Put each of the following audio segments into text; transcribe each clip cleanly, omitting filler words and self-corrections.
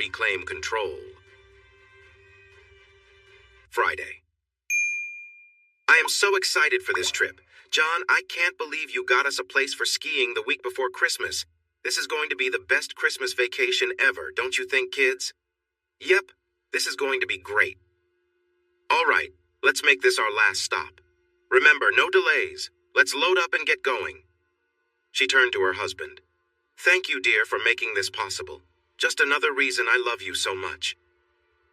reclaim control. Friday. I am so excited for this trip. John, I can't believe you got us a place for skiing the week before Christmas. This is going to be the best Christmas vacation ever, don't you think, kids? Yep, this is going to be great. All right, let's make this our last stop. Remember, no delays. Let's load up and get going. She turned to her husband. Thank you, dear, for making this possible. Just another reason I love you so much.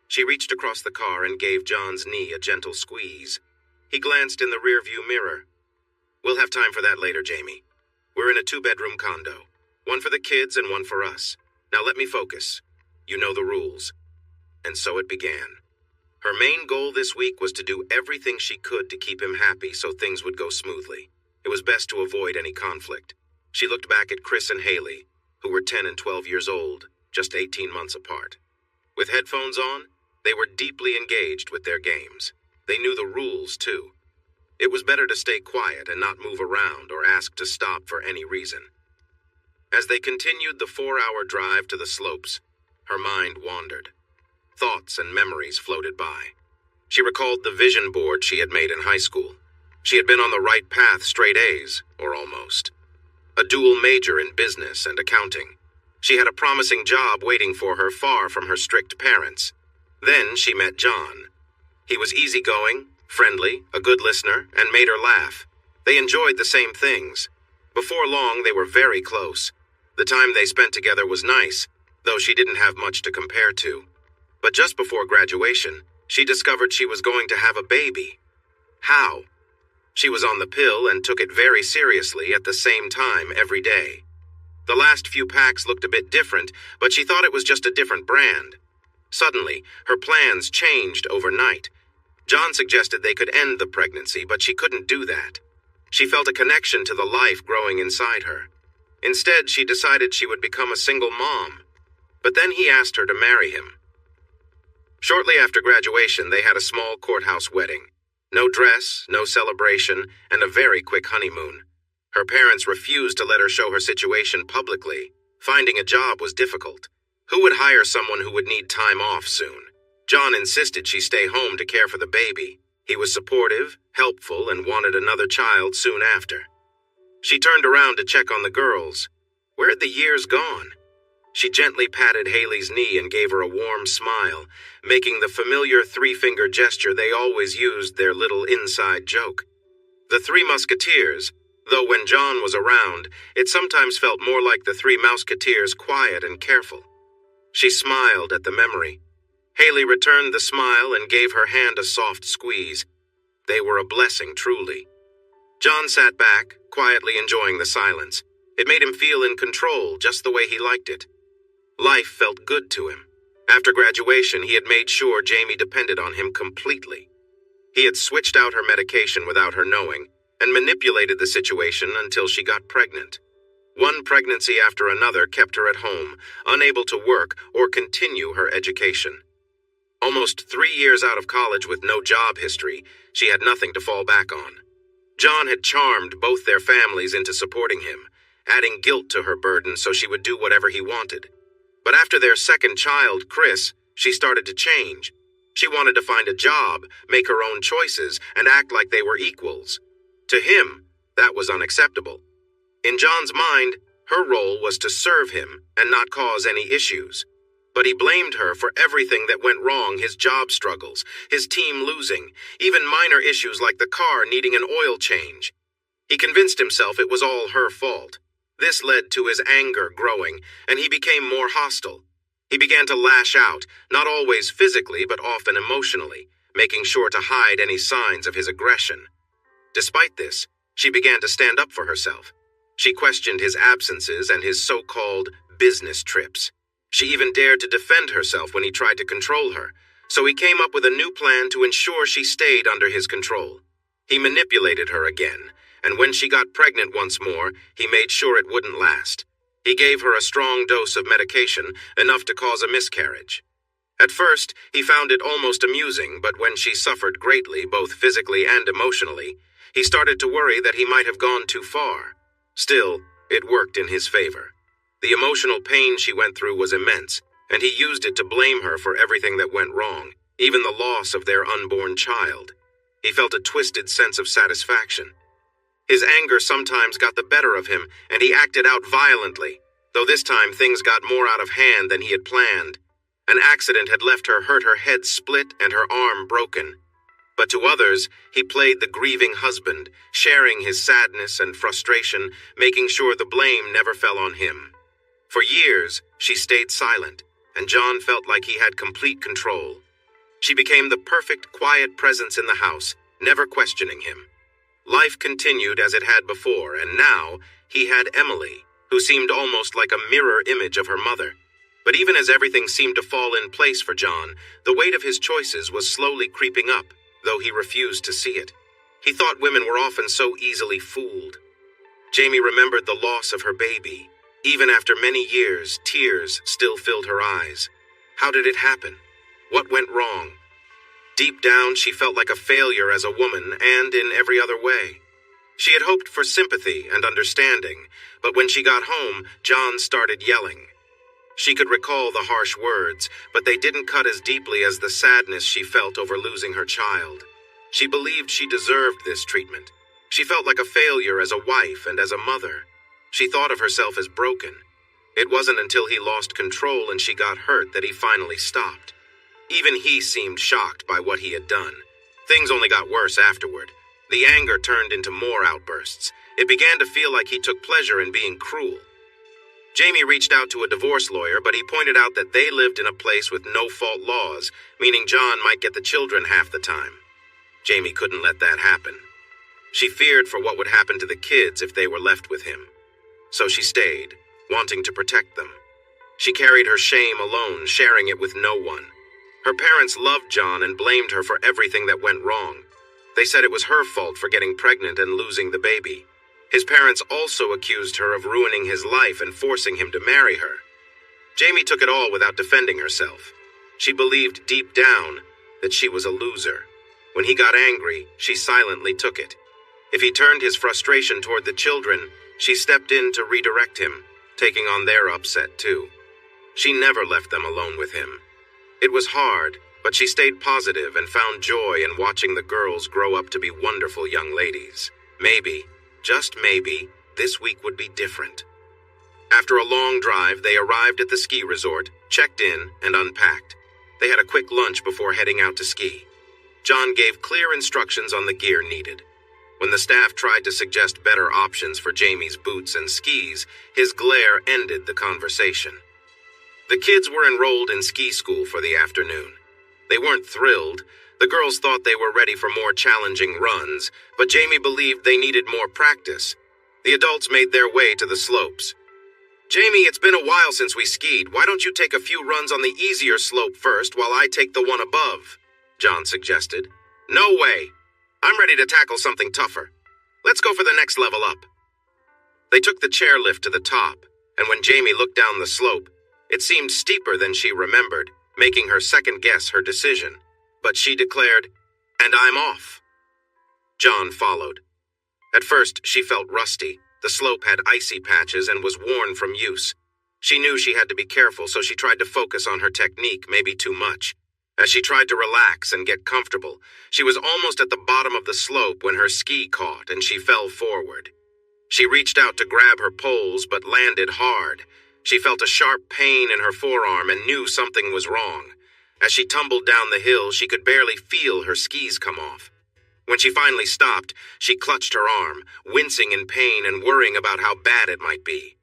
She reached across the car and gave John's knee a gentle squeeze. He glanced in the rearview mirror. We'll have time for that later, Jamie. We're in a 2-bedroom condo. One for the kids and one for us. Now let me focus. You know the rules. And so it began. Her main goal this week was to do everything she could to keep him happy so things would go smoothly. It was best to avoid any conflict. She looked back at Chris and Haley, who were 10 and 12 years old, just 18 months apart. With headphones on, they were deeply engaged with their games. They knew the rules, too. It was better to stay quiet and not move around or ask to stop for any reason. As they continued the 4-hour drive to the slopes, her mind wandered. Thoughts and memories floated by. She recalled the vision board she had made in high school. She had been on the right path, straight A's, or almost. A dual major in business and accounting. She had a promising job waiting for her far from her strict parents. Then she met John. He was easygoing, friendly, a good listener, and made her laugh. They enjoyed the same things. Before long, they were very close. The time they spent together was nice, though she didn't have much to compare to. But just before graduation, she discovered she was going to have a baby. How? She was on the pill and took it very seriously at the same time every day. The last few packs looked a bit different, but she thought it was just a different brand. Suddenly, her plans changed overnight. John suggested they could end the pregnancy, but she couldn't do that. She felt a connection to the life growing inside her. Instead, she decided she would become a single mom. But then he asked her to marry him. Shortly after graduation, they had a small courthouse wedding. No dress, no celebration, and a very quick honeymoon. Her parents refused to let her show her situation publicly. Finding a job was difficult. Who would hire someone who would need time off soon? John insisted she stay home to care for the baby. He was supportive, helpful, and wanted another child soon after. She turned around to check on the girls. Where had the years gone? She gently patted Haley's knee and gave her a warm smile, making the familiar 3-finger gesture they always used their little inside joke. The 3 Musketeers, though when John was around, it sometimes felt more like the 3 Mouseketeers, quiet and careful. She smiled at the memory. Haley returned the smile and gave her hand a soft squeeze. They were a blessing, truly. John sat back, quietly enjoying the silence. It made him feel in control, just the way he liked it. Life felt good to him. After graduation, he had made sure Jamie depended on him completely. He had switched out her medication without her knowing, and manipulated the situation until she got pregnant. One pregnancy after another kept her at home, unable to work or continue her education. Almost 3 years out of college with no job history, she had nothing to fall back on. John had charmed both their families into supporting him, adding guilt to her burden so she would do whatever he wanted. But after their second child, Chris, she started to change. She wanted to find a job, make her own choices, and act like they were equals. To him, that was unacceptable. In John's mind, her role was to serve him and not cause any issues. But he blamed her for everything that went wrong, his job struggles, his team losing, even minor issues like the car needing an oil change. He convinced himself it was all her fault. This led to his anger growing, and he became more hostile. He began to lash out, not always physically but often emotionally, making sure to hide any signs of his aggression. Despite this, she began to stand up for herself. She questioned his absences and his so-called business trips. She even dared to defend herself when he tried to control her, so he came up with a new plan to ensure she stayed under his control. He manipulated her again, and when she got pregnant once more, he made sure it wouldn't last. He gave her a strong dose of medication, enough to cause a miscarriage. At first, he found it almost amusing, but when she suffered greatly, both physically and emotionally, he started to worry that he might have gone too far. Still, it worked in his favor. The emotional pain she went through was immense, and he used it to blame her for everything that went wrong, even the loss of their unborn child. He felt a twisted sense of satisfaction. His anger sometimes got the better of him, and he acted out violently, though this time things got more out of hand than he had planned. An accident had left her hurt, her head split and her arm broken. But to others, he played the grieving husband, sharing his sadness and frustration, making sure the blame never fell on him. For years, she stayed silent, and John felt like he had complete control. She became the perfect, quiet presence in the house, never questioning him. Life continued as it had before, and now he had Emily, who seemed almost like a mirror image of her mother. But even as everything seemed to fall in place for John, the weight of his choices was slowly creeping up, though he refused to see it. He thought women were often so easily fooled. Jamie remembered the loss of her baby. Even after many years, tears still filled her eyes. How did it happen? What went wrong? Deep down, she felt like a failure as a woman and in every other way. She had hoped for sympathy and understanding, but when she got home, John started yelling. She could recall the harsh words, but they didn't cut as deeply as the sadness she felt over losing her child. She believed she deserved this treatment. She felt like a failure as a wife and as a mother. She thought of herself as broken. It wasn't until he lost control and she got hurt that he finally stopped. Even he seemed shocked by what he had done. Things only got worse afterward. The anger turned into more outbursts. It began to feel like he took pleasure in being cruel. Jamie reached out to a divorce lawyer, but he pointed out that they lived in a place with no-fault laws, meaning John might get the children half the time. Jamie couldn't let that happen. She feared for what would happen to the kids if they were left with him. So she stayed, wanting to protect them. She carried her shame alone, sharing it with no one. Her parents loved John and blamed her for everything that went wrong. They said it was her fault for getting pregnant and losing the baby. His parents also accused her of ruining his life and forcing him to marry her. Jamie took it all without defending herself. She believed deep down that she was a loser. When he got angry, she silently took it. If he turned his frustration toward the children, she stepped in to redirect him, taking on their upset too. She never left them alone with him. It was hard, but she stayed positive and found joy in watching the girls grow up to be wonderful young ladies. Maybe, just maybe, this week would be different. After a long drive, they arrived at the ski resort, checked in, and unpacked. They had a quick lunch before heading out to ski. John gave clear instructions on the gear needed. When the staff tried to suggest better options for Jamie's boots and skis, his glare ended the conversation. The kids were enrolled in ski school for the afternoon. They weren't thrilled. The girls thought they were ready for more challenging runs, but Jamie believed they needed more practice. The adults made their way to the slopes. "Jamie, it's been a while since we skied. Why don't you take a few runs on the easier slope first while I take the one above?" John suggested. "No way. I'm ready to tackle something tougher. Let's go for the next level up." They took the chairlift to the top, and when Jamie looked down the slope, it seemed steeper than she remembered, making her second-guess her decision. But she declared, "And I'm off." John followed. At first, she felt rusty. The slope had icy patches and was worn from use. She knew she had to be careful, so she tried to focus on her technique, maybe too much. As she tried to relax and get comfortable, she was almost at the bottom of the slope when her ski caught and she fell forward. She reached out to grab her poles but landed hard. She felt a sharp pain in her forearm and knew something was wrong. As she tumbled down the hill, she could barely feel her skis come off. When she finally stopped, she clutched her arm, wincing in pain and worrying about how bad it might be.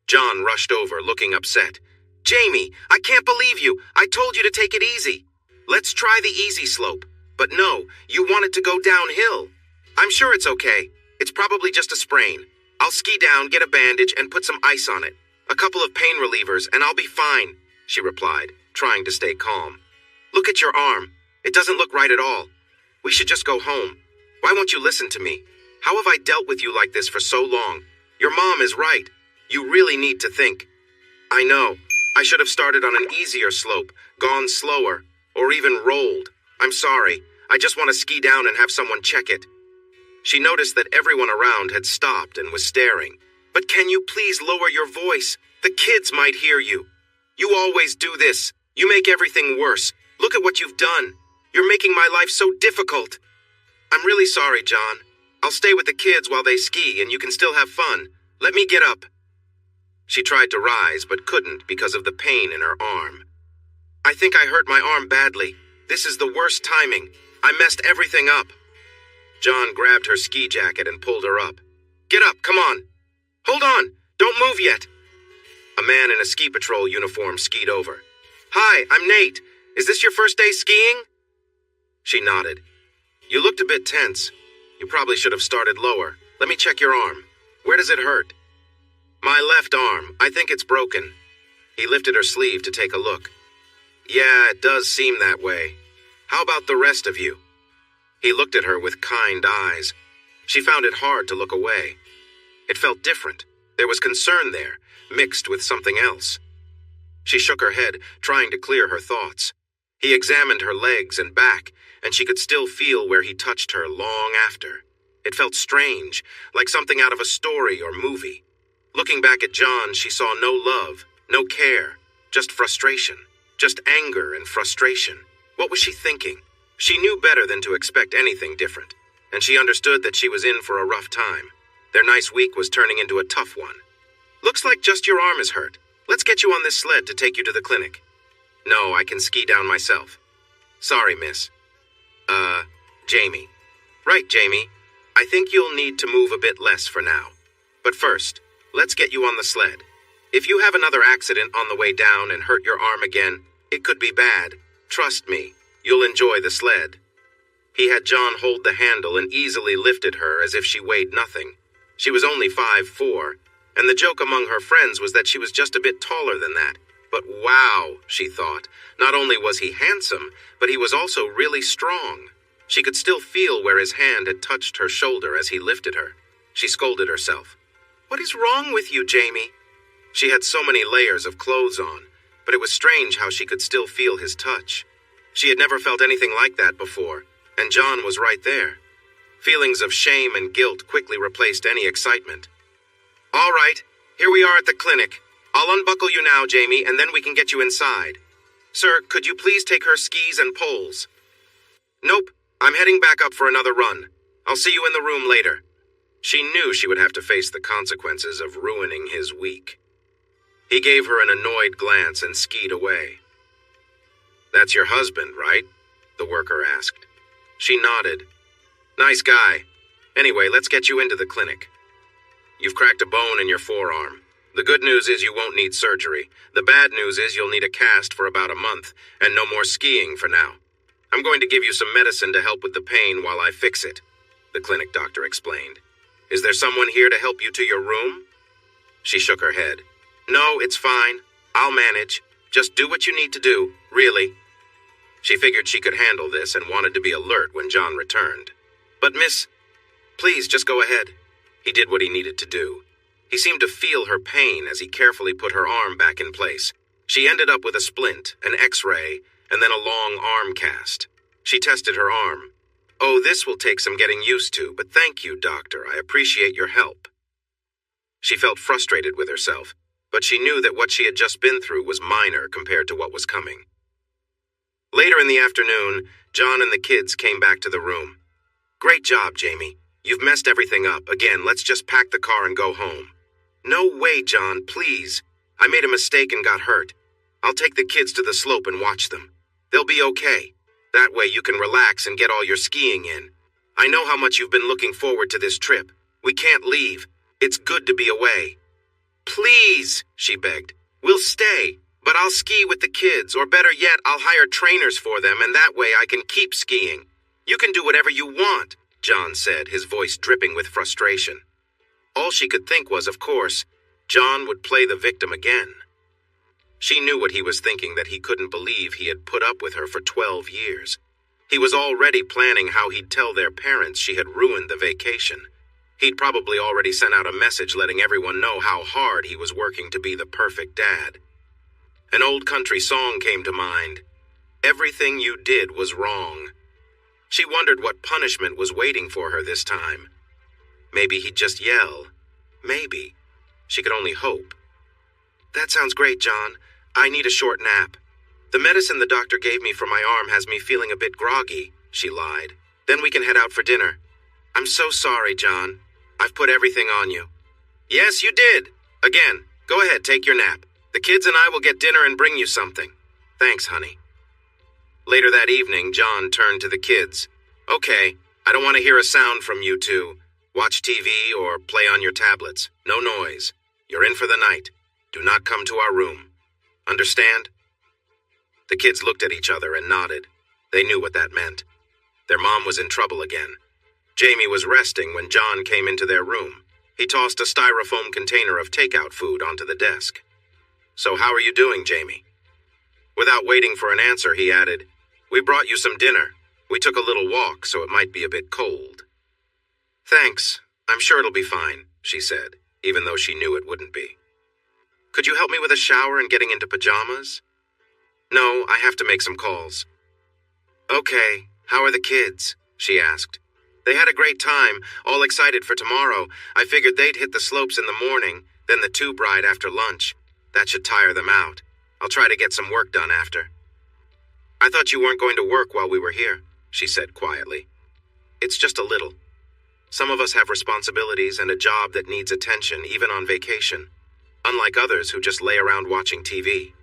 John rushed over, looking upset. "Jamie, I can't believe you. I told you to take it easy. Let's try the easy slope. But no, you wanted to go downhill. I'm sure it's okay. It's probably just a sprain. I'll ski down, get a bandage, and put some ice on it. A couple of pain relievers, and I'll be fine," she replied, trying to stay calm. "Look at your arm. It doesn't look right at all. We should just go home. Why won't you listen to me? How have I dealt with you like this for so long? Your mom is right. You really need to think. I know. I should have started on an easier slope, gone slower, or even rolled. I'm sorry. I just want to ski down and have someone check it." She noticed that everyone around had stopped and was staring. "But can you please lower your voice? The kids might hear you." You always do this. You make everything worse. Look at what you've done. You're making my life so difficult. I'm really sorry, John. I'll stay with the kids while they ski and you can still have fun. Let me get up. She tried to rise but couldn't because of the pain in her arm. I think I hurt my arm badly. This is the worst timing. I messed everything up. John grabbed her ski jacket and pulled her up. Get up, come on. Hold on, don't move yet. A man in a ski patrol uniform skied over. Hi, I'm Nate. Is this your first day skiing? She nodded. You looked a bit tense. You probably should have started lower. Let me check your arm. Where does it hurt? My left arm. I think it's broken. He lifted her sleeve to take a look. Yeah, it does seem that way. How about the rest of you? He looked at her with kind eyes. She found it hard to look away. It felt different. There was concern there, mixed with something else. She shook her head, trying to clear her thoughts. He examined her legs and back, and she could still feel where he touched her long after. It felt strange, like something out of a story or movie. Looking back at John, she saw no love, no care, just frustration, just anger and frustration. What was she thinking? She knew better than to expect anything different, and she understood that she was in for a rough time. Their nice week was turning into a tough one. Looks like just your arm is hurt. Let's get you on this sled to take you to the clinic. No, I can ski down myself. Sorry, miss. Jamie. Right, Jamie. I think you'll need to move a bit less for now. But first, let's get you on the sled. If you have another accident on the way down and hurt your arm again, it could be bad. Trust me, you'll enjoy the sled. He had John hold the handle and easily lifted her as if she weighed nothing. She was only 5'4", and the joke among her friends was that she was just a bit taller than that. But wow, she thought, not only was he handsome, but he was also really strong. She could still feel where his hand had touched her shoulder as he lifted her. She scolded herself. What is wrong with you, Jamie? She had so many layers of clothes on, but it was strange how she could still feel his touch. She had never felt anything like that before, and John was right there. Feelings of shame and guilt quickly replaced any excitement. All right, here we are at the clinic. I'll unbuckle you now, Jamie, and then we can get you inside. Sir, could you please take her skis and poles? Nope, I'm heading back up for another run. I'll see you in the room later. She knew she would have to face the consequences of ruining his week. He gave her an annoyed glance and skied away. That's your husband, right? The worker asked. She nodded. Nice guy. Anyway, let's get you into the clinic. You've cracked a bone in your forearm. The good news is you won't need surgery. The bad news is you'll need a cast for about a month, and no more skiing for now. I'm going to give you some medicine to help with the pain while I fix it, the clinic doctor explained. Is there someone here to help you to your room? She shook her head. No, it's fine. I'll manage. Just do what you need to do, really. She figured she could handle this and wanted to be alert when John returned. But miss, please just go ahead. He did what he needed to do. He seemed to feel her pain as he carefully put her arm back in place. She ended up with a splint, an x-ray, and then a long arm cast. She tested her arm. Oh, this will take some getting used to, but thank you, doctor. I appreciate your help. She felt frustrated with herself, but she knew that what she had just been through was minor compared to what was coming. Later in the afternoon, John and the kids came back to the room. Great job, Jamie. You've messed everything up. Again, let's just pack the car and go home. No way, John, please. I made a mistake and got hurt. I'll take the kids to the slope and watch them. They'll be okay. That way you can relax and get all your skiing in. I know how much you've been looking forward to this trip. We can't leave. It's good to be away. Please, she begged. We'll stay, but I'll ski with the kids, or better yet, I'll hire trainers for them, and that way I can keep skiing. You can do whatever you want, John said, his voice dripping with frustration. All she could think was, of course, John would play the victim again. She knew what he was thinking, that he couldn't believe he had put up with her for 12 years. He was already planning how he'd tell their parents she had ruined the vacation. He'd probably already sent out a message letting everyone know how hard he was working to be the perfect dad. An old country song came to mind. Everything you did was wrong. She wondered what punishment was waiting for her this time. Maybe he'd just yell. Maybe. She could only hope. That sounds great, John. I need a short nap. The medicine the doctor gave me for my arm has me feeling a bit groggy, she lied. Then we can head out for dinner. I'm so sorry, John. I've put everything on you. Yes, you did. Again, go ahead, take your nap. The kids and I will get dinner and bring you something. Thanks, honey. Later that evening, John turned to the kids. Okay, I don't want to hear a sound from you two. Watch TV or play on your tablets. No noise. You're in for the night. Do not come to our room. Understand? The kids looked at each other and nodded. They knew what that meant. Their mom was in trouble again. Jamie was resting when John came into their room. He tossed a styrofoam container of takeout food onto the desk. So how are you doing, Jamie? Without waiting for an answer, he added, We brought you some dinner. We took a little walk, so it might be a bit cold. Thanks. I'm sure it'll be fine, she said, even though she knew it wouldn't be. Could you help me with a shower and getting into pajamas? No, I have to make some calls. Okay, how are the kids? She asked. They had a great time, all excited for tomorrow. I figured they'd hit the slopes in the morning, then the tube ride after lunch. That should tire them out. I'll try to get some work done after. I thought you weren't going to work while we were here, she said quietly. It's just a little. Some of us have responsibilities and a job that needs attention, even on vacation, unlike others who just lay around watching TV.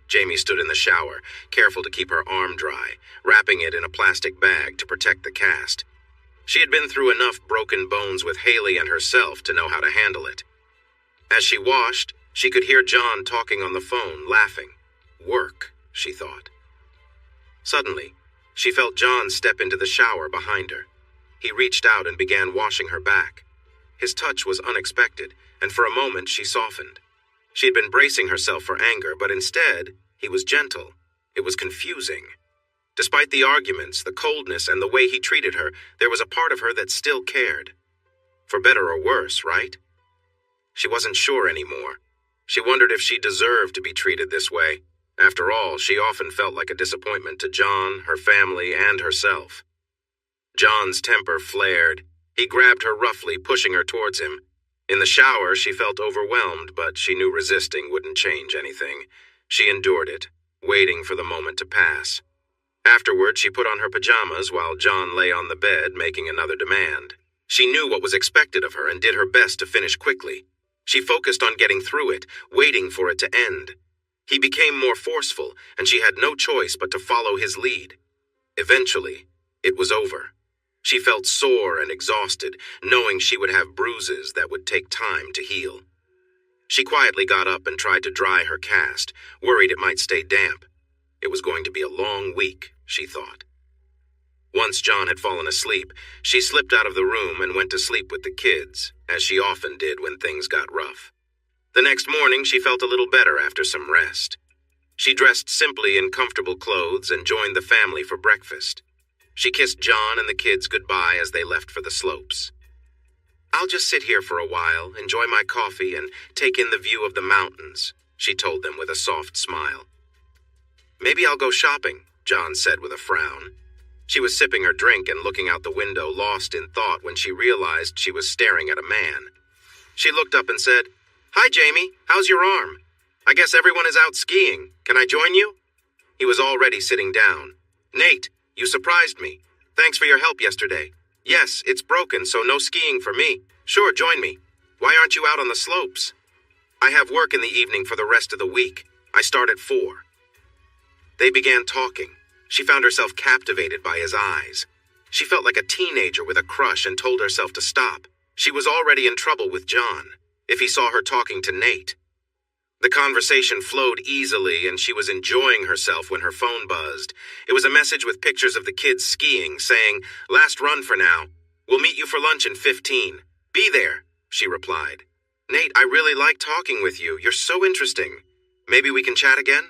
Jamie stood in the shower, careful to keep her arm dry, wrapping it in a plastic bag to protect the cast. She had been through enough broken bones with Haley and herself to know how to handle it. As she washed, she could hear John talking on the phone, laughing. Work, she thought. Suddenly, she felt John step into the shower behind her. He reached out and began washing her back. His touch was unexpected, and for a moment she softened. She had been bracing herself for anger, but instead, he was gentle. It was confusing. Despite the arguments, the coldness, and the way he treated her, there was a part of her that still cared. For better or worse, right? She wasn't sure anymore. She wondered if she deserved to be treated this way. After all, she often felt like a disappointment to John, her family, and herself. John's temper flared. He grabbed her roughly, pushing her towards him. In the shower, she felt overwhelmed, but she knew resisting wouldn't change anything. She endured it, waiting for the moment to pass. Afterward, she put on her pajamas while John lay on the bed, making another demand. She knew what was expected of her and did her best to finish quickly. She focused on getting through it, waiting for it to end. He became more forceful, and she had no choice but to follow his lead. Eventually, it was over. She felt sore and exhausted, knowing she would have bruises that would take time to heal. She quietly got up and tried to dry her cast, worried it might stay damp. It was going to be a long week, she thought. Once John had fallen asleep, she slipped out of the room and went to sleep with the kids, as she often did when things got rough. The next morning, she felt a little better after some rest. She dressed simply in comfortable clothes and joined the family for breakfast. She kissed John and the kids goodbye as they left for the slopes. I'll just sit here for a while, enjoy my coffee, and take in the view of the mountains, she told them with a soft smile. Maybe I'll go shopping, John said with a frown. She was sipping her drink and looking out the window, lost in thought when she realized she was staring at a man. She looked up and said, Hi, Jamie. How's your arm? I guess everyone is out skiing. Can I join you? He was already sitting down. Nate, you surprised me. Thanks for your help yesterday. Yes, it's broken, so no skiing for me. Sure, join me. Why aren't you out on the slopes? I have work in the evening for the rest of the week. I start at 4. They began talking. She found herself captivated by his eyes. She felt like a teenager with a crush and told herself to stop. She was already in trouble with John, if he saw her talking to Nate. The conversation flowed easily, and she was enjoying herself when her phone buzzed. It was a message with pictures of the kids skiing, saying, Last run for now. We'll meet you for lunch in 15. Be there, she replied. Nate, I really like talking with you. You're so interesting. Maybe we can chat again?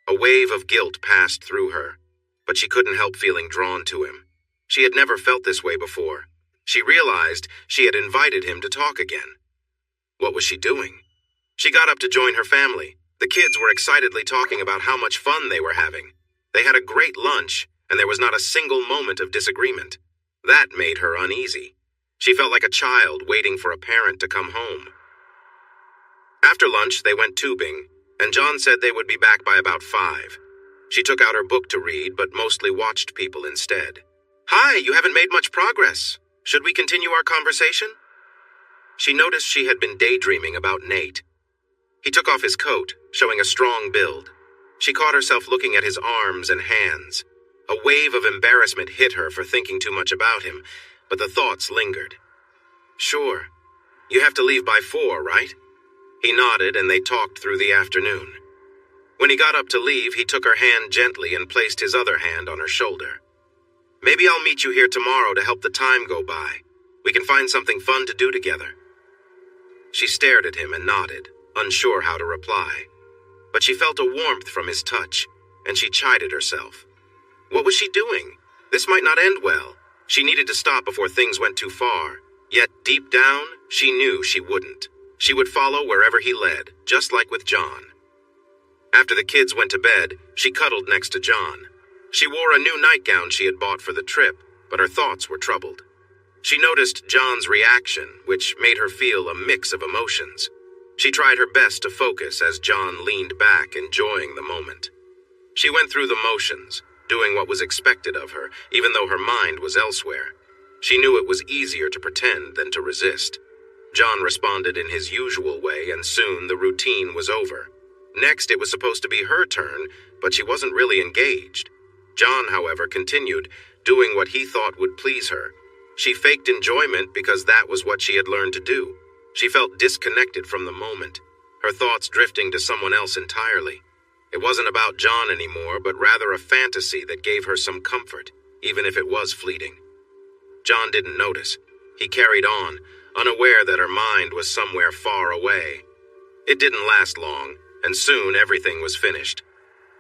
A wave of guilt passed through her, but she couldn't help feeling drawn to him. She had never felt this way before. She realized she had invited him to talk again. What was she doing? She got up to join her family. The kids were excitedly talking about how much fun they were having. They had a great lunch, and there was not a single moment of disagreement. That made her uneasy. She felt like a child waiting for a parent to come home. After lunch, they went tubing. and John said they would be back by about 5. She took out her book to read, but mostly watched people instead. "Hi, you haven't made much progress. Should we continue our conversation?" She noticed she had been daydreaming about Nate. He took off his coat, showing a strong build. She caught herself looking at his arms and hands. A wave of embarrassment hit her for thinking too much about him, but the thoughts lingered. "Sure. You have to leave by 4, right?" He nodded, and they talked through the afternoon. When he got up to leave, he took her hand gently and placed his other hand on her shoulder. "Maybe I'll meet you here tomorrow to help the time go by. We can find something fun to do together." She stared at him and nodded, unsure how to reply. But she felt a warmth from his touch, and she chided herself. What was she doing? This might not end well. She needed to stop before things went too far. Yet, deep down, she knew she wouldn't. She would follow wherever he led, just like with John. After the kids went to bed, she cuddled next to John. She wore a new nightgown she had bought for the trip, but her thoughts were troubled. She noticed John's reaction, which made her feel a mix of emotions. She tried her best to focus as John leaned back, enjoying the moment. She went through the motions, doing what was expected of her, even though her mind was elsewhere. She knew it was easier to pretend than to resist. John responded in his usual way, and soon the routine was over. Next, it was supposed to be her turn, but she wasn't really engaged. John, however, continued, doing what he thought would please her. She faked enjoyment because that was what she had learned to do. She felt disconnected from the moment, her thoughts drifting to someone else entirely. It wasn't about John anymore, but rather a fantasy that gave her some comfort, even if it was fleeting. John didn't notice. He carried on, unaware that her mind was somewhere far away. It didn't last long, and soon everything was finished.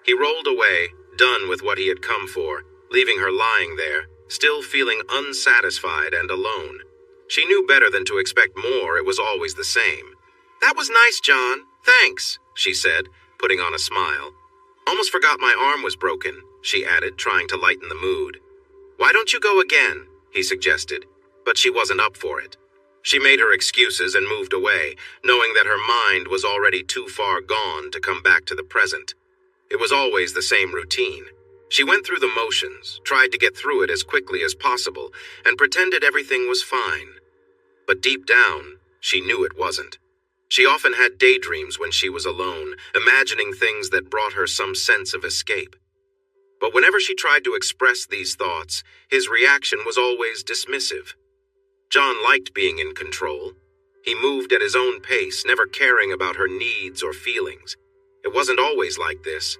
He rolled away, done with what he had come for, leaving her lying there, still feeling unsatisfied and alone. She knew better than to expect more. It was always the same. "That was nice, John. Thanks," she said, putting on a smile. "Almost forgot my arm was broken," she added, trying to lighten the mood. "Why don't you go again?" he suggested, but she wasn't up for it. She made her excuses and moved away, knowing that her mind was already too far gone to come back to the present. It was always the same routine. She went through the motions, tried to get through it as quickly as possible, and pretended everything was fine. But deep down, she knew it wasn't. She often had daydreams when she was alone, imagining things that brought her some sense of escape. But whenever she tried to express these thoughts, his reaction was always dismissive. John liked being in control. He moved at his own pace, never caring about her needs or feelings. It wasn't always like this,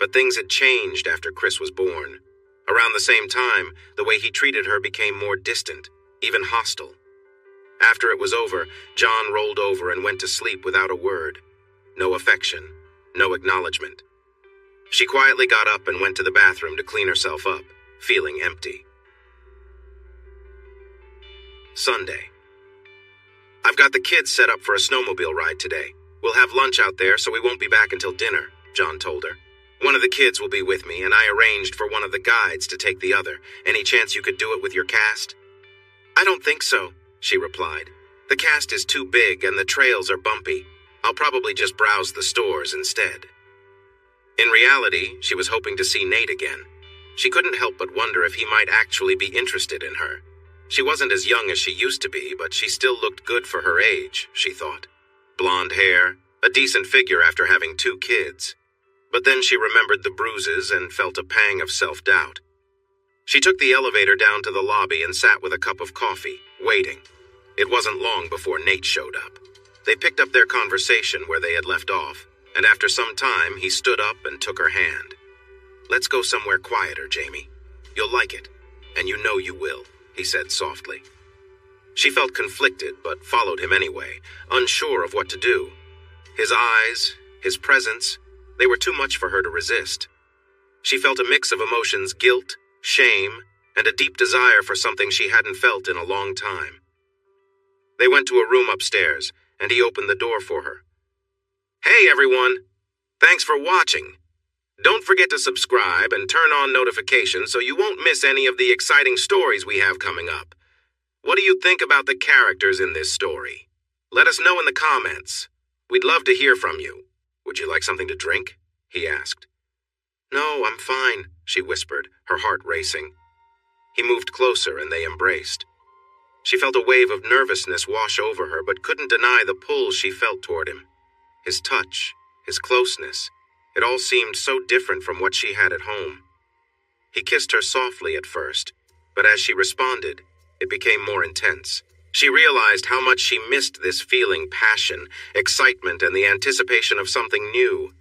but things had changed after Chris was born. Around the same time, the way he treated her became more distant, even hostile. After it was over, John rolled over and went to sleep without a word. No affection, no acknowledgement. She quietly got up and went to the bathroom to clean herself up, feeling empty. Sunday. "I've got the kids set up for a snowmobile ride today. We'll have lunch out there, so we won't be back until dinner," John told her. "One of the kids will be with me, and I arranged for one of the guides to take the other. Any chance you could do it with your cast?" "I don't think so," she replied. "The cast is too big and the trails are bumpy. I'll probably just browse the stores instead." In reality, she was hoping to see Nate again. She couldn't help but wonder if he might actually be interested in her. She wasn't as young as she used to be, but she still looked good for her age, she thought. Blonde hair, a decent figure after having 2 kids. But then she remembered the bruises and felt a pang of self-doubt. She took the elevator down to the lobby and sat with a cup of coffee, waiting. It wasn't long before Nate showed up. They picked up their conversation where they had left off, and after some time, he stood up and took her hand. "Let's go somewhere quieter, Jamie. You'll like it, and you know you will," he said softly. She felt conflicted, but followed him anyway, unsure of what to do. His eyes, his presence, they were too much for her to resist. She felt a mix of emotions: guilt, shame, and a deep desire for something she hadn't felt in a long time. They went to a room upstairs, and he opened the door for her. "Hey everyone! Thanks for watching. Don't forget to subscribe and turn on notifications so you won't miss any of the exciting stories we have coming up. What do you think about the characters in this story? Let us know in the comments. We'd love to hear from you. "Would you like something to drink?" he asked. "No, I'm fine," she whispered, her heart racing. He moved closer and they embraced. She felt a wave of nervousness wash over her, but couldn't deny the pull she felt toward him. His touch, his closeness, it all seemed so different from what she had at home. He kissed her softly at first, but as she responded, it became more intense. She realized how much she missed this feeling, passion, excitement, and the anticipation of something new.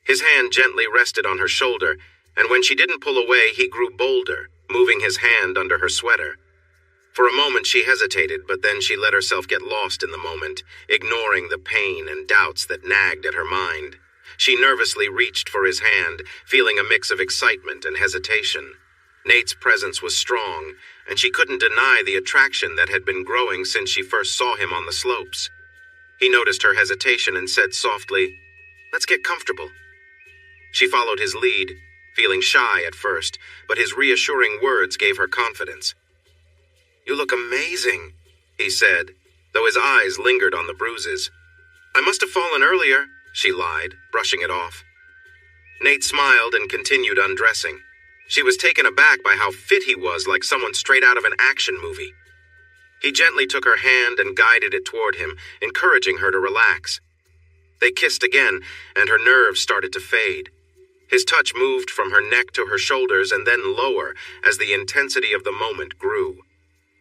His hand gently rested on her shoulder, and when she didn't pull away, he grew bolder, moving his hand under her sweater. For a moment she hesitated, but then she let herself get lost in the moment, ignoring the pain and doubts that nagged at her mind. She nervously reached for his hand, feeling a mix of excitement and hesitation. Nate's presence was strong, and she couldn't deny the attraction that had been growing since she first saw him on the slopes. He noticed her hesitation and said softly, "Let's get comfortable." She followed his lead, feeling shy at first, but his reassuring words gave her confidence. "You look amazing," he said, though his eyes lingered on the bruises. "I must have fallen earlier," she lied, brushing it off. Nate smiled and continued undressing. She was taken aback by how fit he was, like someone straight out of an action movie. He gently took her hand and guided it toward him, encouraging her to relax. They kissed again, and her nerves started to fade. His touch moved from her neck to her shoulders and then lower as the intensity of the moment grew.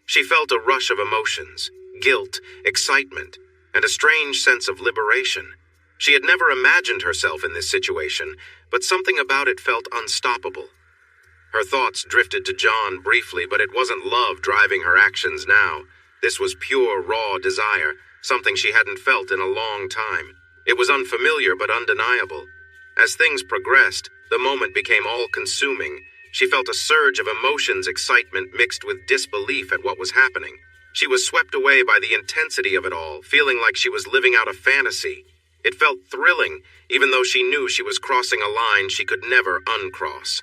She felt a rush of emotions, guilt, excitement, and a strange sense of liberation. She had never imagined herself in this situation, but something about it felt unstoppable. Her thoughts drifted to John briefly, but it wasn't love driving her actions now. This was pure, raw desire, something she hadn't felt in a long time. It was unfamiliar but undeniable. As things progressed, the moment became all-consuming. She felt a surge of emotions, excitement mixed with disbelief at what was happening. She was swept away by the intensity of it all, feeling like she was living out a fantasy. It felt thrilling, even though she knew she was crossing a line she could never uncross.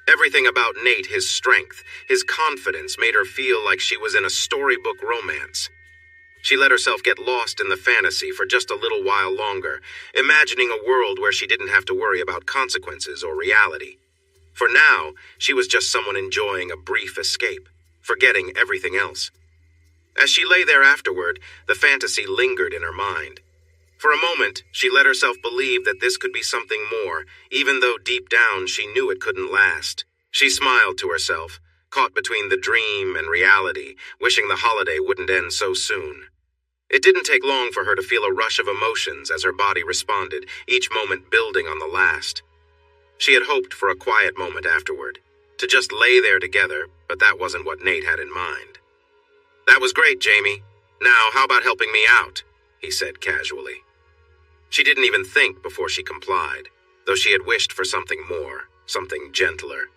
Everything about Nate, his strength, his confidence, made her feel like she was in a storybook romance. She let herself get lost in the fantasy for just a little while longer, imagining a world where she didn't have to worry about consequences or reality. For now, she was just someone enjoying a brief escape, forgetting everything else. As she lay there afterward, the fantasy lingered in her mind. For a moment, she let herself believe that this could be something more, even though deep down she knew it couldn't last. She smiled to herself, caught between the dream and reality, wishing the holiday wouldn't end so soon. It didn't take long for her to feel a rush of emotions as her body responded, each moment building on the last. She had hoped for a quiet moment afterward, to just lay there together, but that wasn't what Nate had in mind. "That was great, Jamie. Now, how about helping me out?" he said casually. She didn't even think before she complied, though she had wished for something more, something gentler.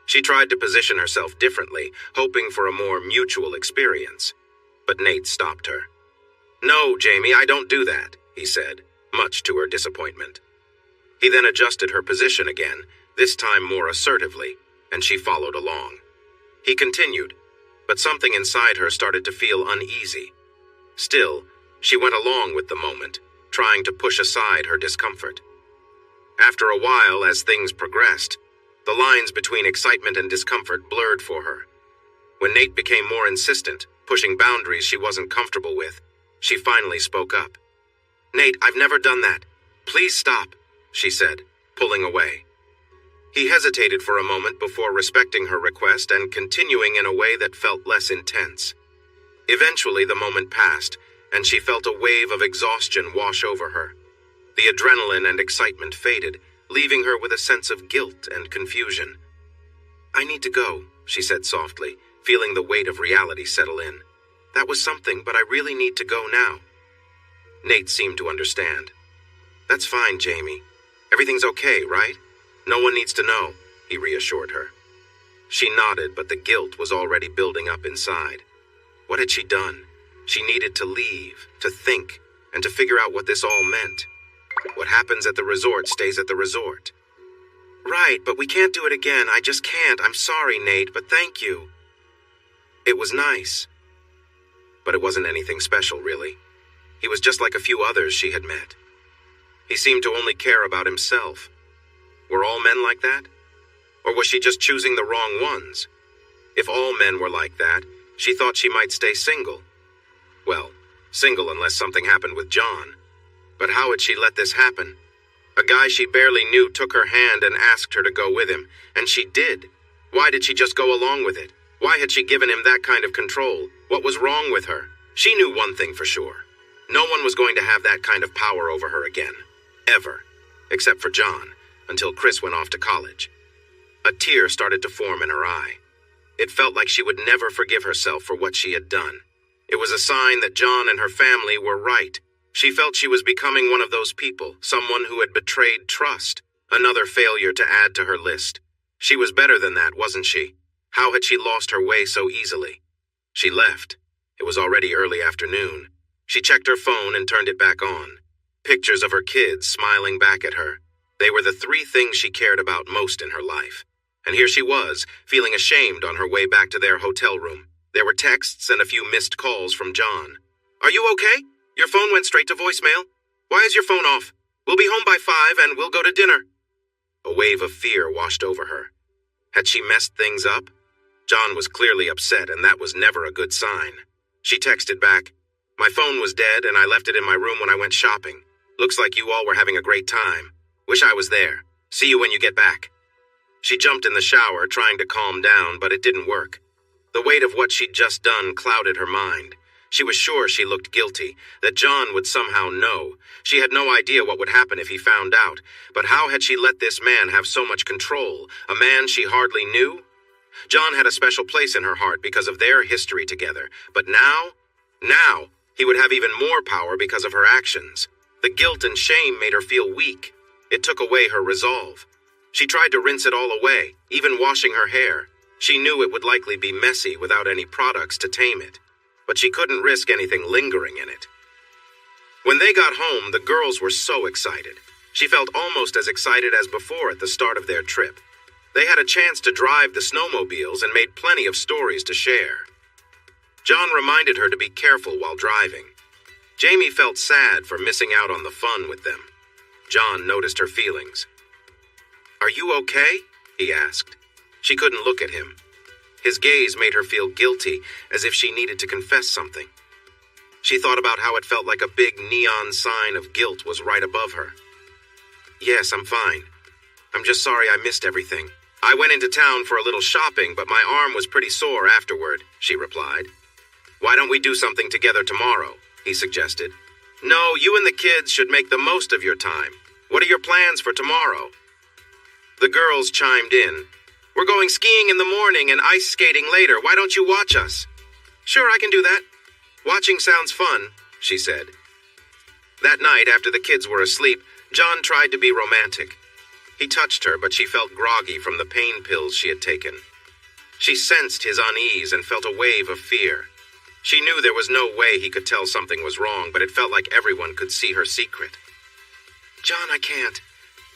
She tried to position herself differently, hoping for a more mutual experience. But Nate stopped her. "No, Jamie, I don't do that," he said, much to her disappointment. He then adjusted her position again, this time more assertively, and she followed along. He continued, but something inside her started to feel uneasy. Still, she went along with the moment, trying to push aside her discomfort. After a while, as things progressed, the lines between excitement and discomfort blurred for her. When Nate became more insistent, pushing boundaries she wasn't comfortable with, she finally spoke up. "Nate, I've never done that. Please stop," she said, pulling away. He hesitated for a moment before respecting her request and continuing in a way that felt less intense. Eventually, the moment passed, and she felt a wave of exhaustion wash over her. The adrenaline and excitement faded, leaving her with a sense of guilt and confusion. "I need to go," she said softly, feeling the weight of reality settle in. "That was something, but I really need to go now." Nate seemed to understand. "That's fine, Jamie. Everything's okay, right? No one needs to know," he reassured her. She nodded, but the guilt was already building up inside. What had she done? She needed to leave, to think, and to figure out what this all meant. What happens at the resort stays at the resort. "Right, but we can't do it again. I just can't. I'm sorry, Nate, but thank you." It was nice. But it wasn't anything special, really. He was just like a few others she had met. He seemed to only care about himself. Were all men like that? Or was she just choosing the wrong ones? If all men were like that, she thought she might stay single. Well, single unless something happened with John. But how had she let this happen? A guy she barely knew took her hand and asked her to go with him, and she did. Why did she just go along with it? Why had she given him that kind of control? What was wrong with her? She knew one thing for sure. No one was going to have that kind of power over her again. Ever. Except for John, until Chris went off to college. A tear started to form in her eye. It felt like she would never forgive herself for what she had done. It was a sign that John and her family were right. She felt she was becoming one of those people, someone who had betrayed trust. Another failure to add to her list. She was better than that, wasn't she? How had she lost her way so easily? She left. It was already early afternoon. She checked her phone and turned it back on. Pictures of her kids smiling back at her. They were the three things she cared about most in her life. And here she was, feeling ashamed on her way back to their hotel room. There were texts and a few missed calls from John. "Are you okay? Your phone went straight to voicemail. Why is your phone off? We'll be home by 5 and we'll go to dinner." A wave of fear washed over her. Had she messed things up? John was clearly upset, and that was never a good sign. She texted back, "My phone was dead and I left it in my room when I went shopping. Looks like you all were having a great time. Wish I was there. See you when you get back." She jumped in the shower, trying to calm down, but it didn't work. The weight of what she'd just done clouded her mind. She was sure she looked guilty, that John would somehow know. She had no idea what would happen if he found out, but how had she let this man have so much control, a man she hardly knew? John had a special place in her heart because of their history together, but now, he would have even more power because of her actions. The guilt and shame made her feel weak. It took away her resolve. She tried to rinse it all away, even washing her hair. She knew it would likely be messy without any products to tame it, but she couldn't risk anything lingering in it. When they got home, the girls were so excited. She felt almost as excited as before at the start of their trip. They had a chance to drive the snowmobiles and made plenty of stories to share. John reminded her to be careful while driving. Jamie felt sad for missing out on the fun with them. John noticed her feelings. "Are you okay?" he asked. She couldn't look at him. His gaze made her feel guilty, as if she needed to confess something. She thought about how it felt like a big neon sign of guilt was right above her. "Yes, I'm fine. I'm just sorry I missed everything. I went into town for a little shopping, but my arm was pretty sore afterward," she replied. "Why don't we do something together tomorrow?" he suggested. "No, you and the kids should make the most of your time. What are your plans for tomorrow?" The girls chimed in. "We're going skiing in the morning and ice skating later. Why don't you watch us?" "Sure, I can do that. Watching sounds fun," she said. That night, after the kids were asleep, John tried to be romantic. He touched her, but she felt groggy from the pain pills she had taken. She sensed his unease and felt a wave of fear. She knew there was no way he could tell something was wrong, but it felt like everyone could see her secret. "John, I can't.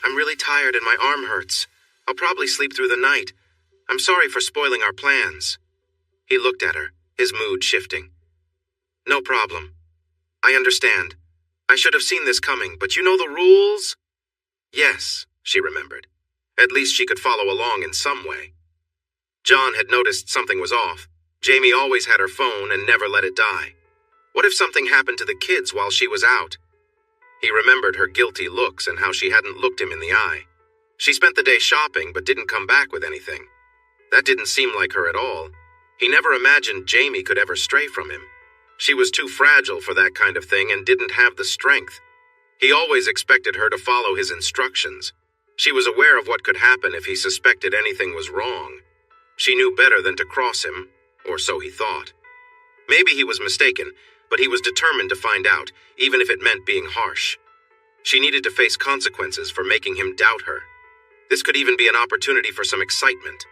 I'm really tired and my arm hurts. I'll probably sleep through the night. I'm sorry for spoiling our plans." He looked at her, his mood shifting. "No problem. I understand. I should have seen this coming, but you know the rules?" Yes, she remembered. At least she could follow along in some way. John had noticed something was off. Jamie always had her phone and never let it die. What if something happened to the kids while she was out? He remembered her guilty looks and how she hadn't looked him in the eye. She spent the day shopping but didn't come back with anything. That didn't seem like her at all. He never imagined Jamie could ever stray from him. She was too fragile for that kind of thing and didn't have the strength. He always expected her to follow his instructions. She was aware of what could happen if he suspected anything was wrong. She knew better than to cross him, or so he thought. Maybe he was mistaken, but he was determined to find out, even if it meant being harsh. She needed to face consequences for making him doubt her. This could even be an opportunity for some excitement.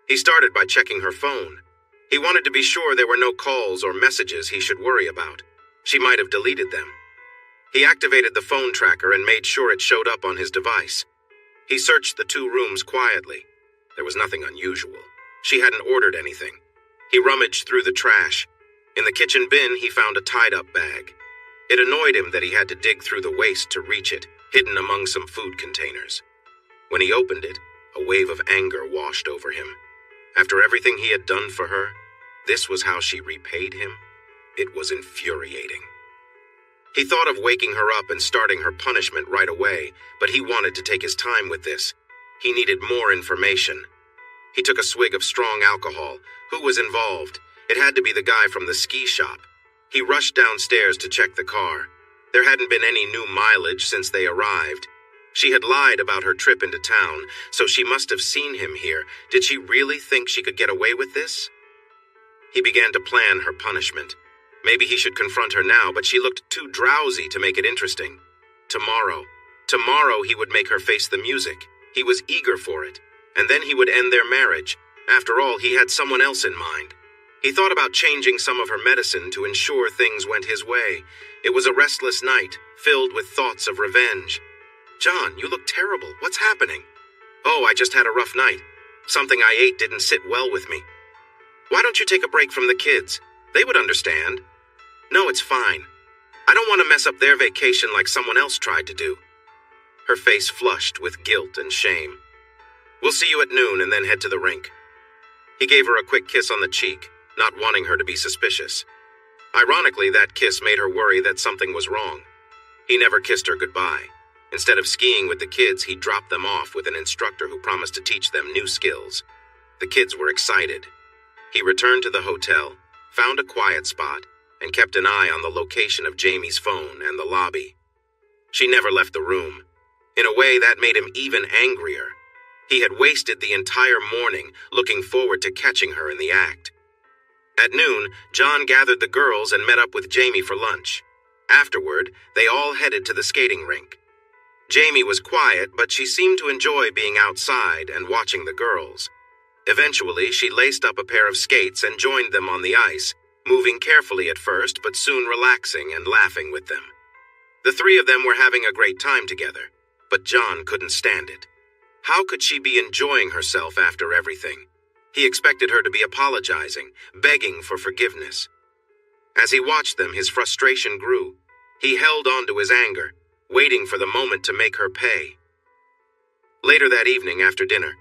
He started by checking her phone. He wanted to be sure there were no calls or messages he should worry about. She might have deleted them. He activated the phone tracker and made sure it showed up on his device. He searched the 2 rooms quietly. There was nothing unusual. She hadn't ordered anything. He rummaged through the trash. In the kitchen bin, he found a tied-up bag. It annoyed him that he had to dig through the waste to reach it, hidden among some food containers. When he opened it, a wave of anger washed over him. After everything he had done for her, this was how she repaid him? It was infuriating. He thought of waking her up and starting her punishment right away, but he wanted to take his time with this. He needed more information. He took a swig of strong alcohol. Who was involved? It had to be the guy from the ski shop. He rushed downstairs to check the car. There hadn't been any new mileage since they arrived. She had lied about her trip into town, so she must have seen him here. Did she really think she could get away with this? He began to plan her punishment. Maybe he should confront her now, but she looked too drowsy to make it interesting. Tomorrow he would make her face the music. He was eager for it. And then he would end their marriage. After all, he had someone else in mind. He thought about changing some of her medicine to ensure things went his way. It was a restless night, filled with thoughts of revenge. "John, you look terrible. What's happening?" "Oh, I just had a rough night. Something I ate didn't sit well with me." "Why don't you take a break from the kids? They would understand." "No, it's fine. I don't want to mess up their vacation like someone else tried to do." Her face flushed with guilt and shame. "We'll see you at noon and then head to the rink." He gave her a quick kiss on the cheek, not wanting her to be suspicious. Ironically, that kiss made her worry that something was wrong. He never kissed her goodbye. Instead of skiing with the kids, he dropped them off with an instructor who promised to teach them new skills. The kids were excited. He returned to the hotel, found a quiet spot, and kept an eye on the location of Jamie's phone and the lobby. She never left the room. In a way, that made him even angrier. He had wasted the entire morning looking forward to catching her in the act. At noon, John gathered the girls and met up with Jamie for lunch. Afterward, they all headed to the skating rink. Jamie was quiet, but she seemed to enjoy being outside and watching the girls. Eventually, she laced up a pair of skates and joined them on the ice, moving carefully at first, but soon relaxing and laughing with them. The three of them were having a great time together, but John couldn't stand it. How could she be enjoying herself after everything? He expected her to be apologizing, begging for forgiveness. As he watched them, his frustration grew. He held on to his anger, waiting for the moment to make her pay. Later that evening, after dinner,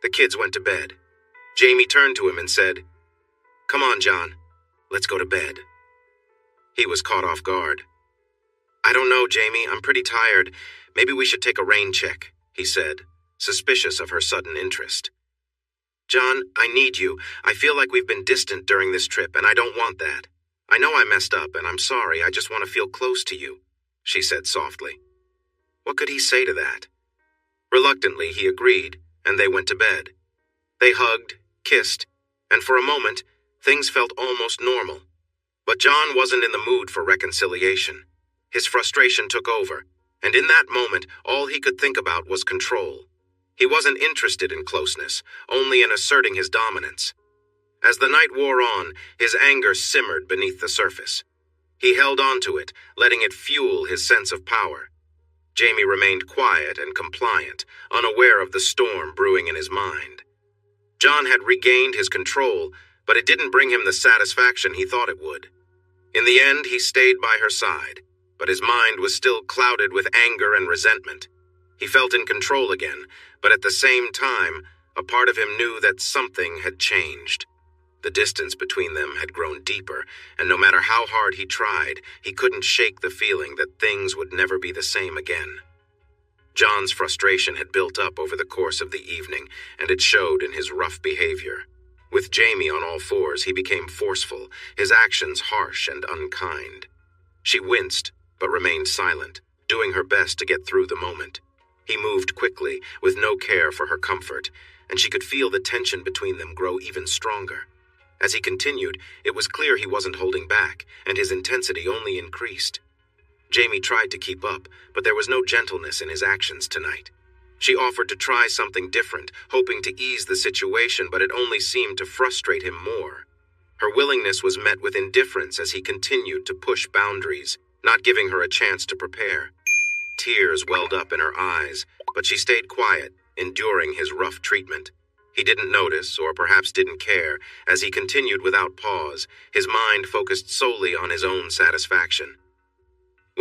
the kids went to bed. Jamie turned to him and said, "Come on, John, let's go to bed." He was caught off guard. "I don't know, Jamie, I'm pretty tired. Maybe we should take a rain check," he said, suspicious of her sudden interest. "John, I need you. I feel like we've been distant during this trip, and I don't want that. I know I messed up, and I'm sorry. I just want to feel close to you," she said softly. What could he say to that? Reluctantly, he agreed, and they went to bed. They hugged, kissed, and for a moment, things felt almost normal. But John wasn't in the mood for reconciliation. His frustration took over, and in that moment, all he could think about was control. He wasn't interested in closeness, only in asserting his dominance. As the night wore on, his anger simmered beneath the surface. He held on to it, letting it fuel his sense of power. Jamie remained quiet and compliant, unaware of the storm brewing in his mind. John had regained his control, but it didn't bring him the satisfaction he thought it would. In the end, he stayed by her side, but his mind was still clouded with anger and resentment. He felt in control again, but at the same time, a part of him knew that something had changed. The distance between them had grown deeper, and no matter how hard he tried, he couldn't shake the feeling that things would never be the same again. John's frustration had built up over the course of the evening, and it showed in his rough behavior. With Jamie on all fours, he became forceful, his actions harsh and unkind. She winced, but remained silent, doing her best to get through the moment. He moved quickly, with no care for her comfort, and she could feel the tension between them grow even stronger. As he continued, it was clear he wasn't holding back, and his intensity only increased. Jamie tried to keep up, but there was no gentleness in his actions tonight. She offered to try something different, hoping to ease the situation, but it only seemed to frustrate him more. Her willingness was met with indifference as he continued to push boundaries, not giving her a chance to prepare. Tears welled up in her eyes, but she stayed quiet, enduring his rough treatment. He didn't notice, or perhaps didn't care, as he continued without pause, his mind focused solely on his own satisfaction.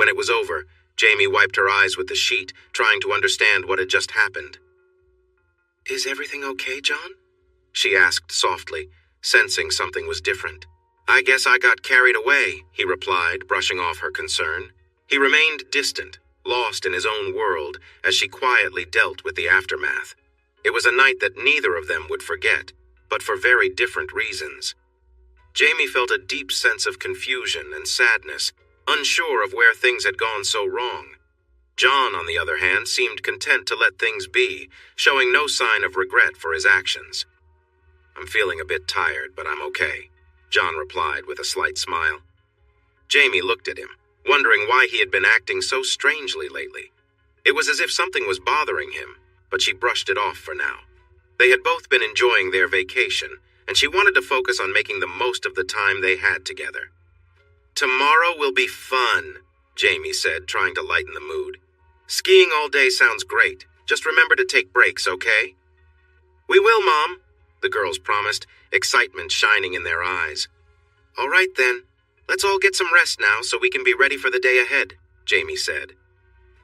When it was over, Jamie wiped her eyes with the sheet, trying to understand what had just happened. "Is everything okay, John?" she asked softly, sensing something was different. "I guess I got carried away," he replied, brushing off her concern. He remained distant, lost in his own world, as she quietly dealt with the aftermath. It was a night that neither of them would forget, but for very different reasons. Jamie felt a deep sense of confusion and sadness, unsure of where things had gone so wrong. John, on the other hand, seemed content to let things be, showing no sign of regret for his actions. "I'm feeling a bit tired, but I'm okay," John replied with a slight smile. Jamie looked at him, wondering why he had been acting so strangely lately. It was as if something was bothering him, but she brushed it off for now. They had both been enjoying their vacation, and she wanted to focus on making the most of the time they had together. "Tomorrow will be fun," Jamie said, trying to lighten the mood. "Skiing all day sounds great. Just remember to take breaks, okay?" "We will, Mom," the girls promised, excitement shining in their eyes. "All right then. Let's all get some rest now so we can be ready for the day ahead," Jamie said.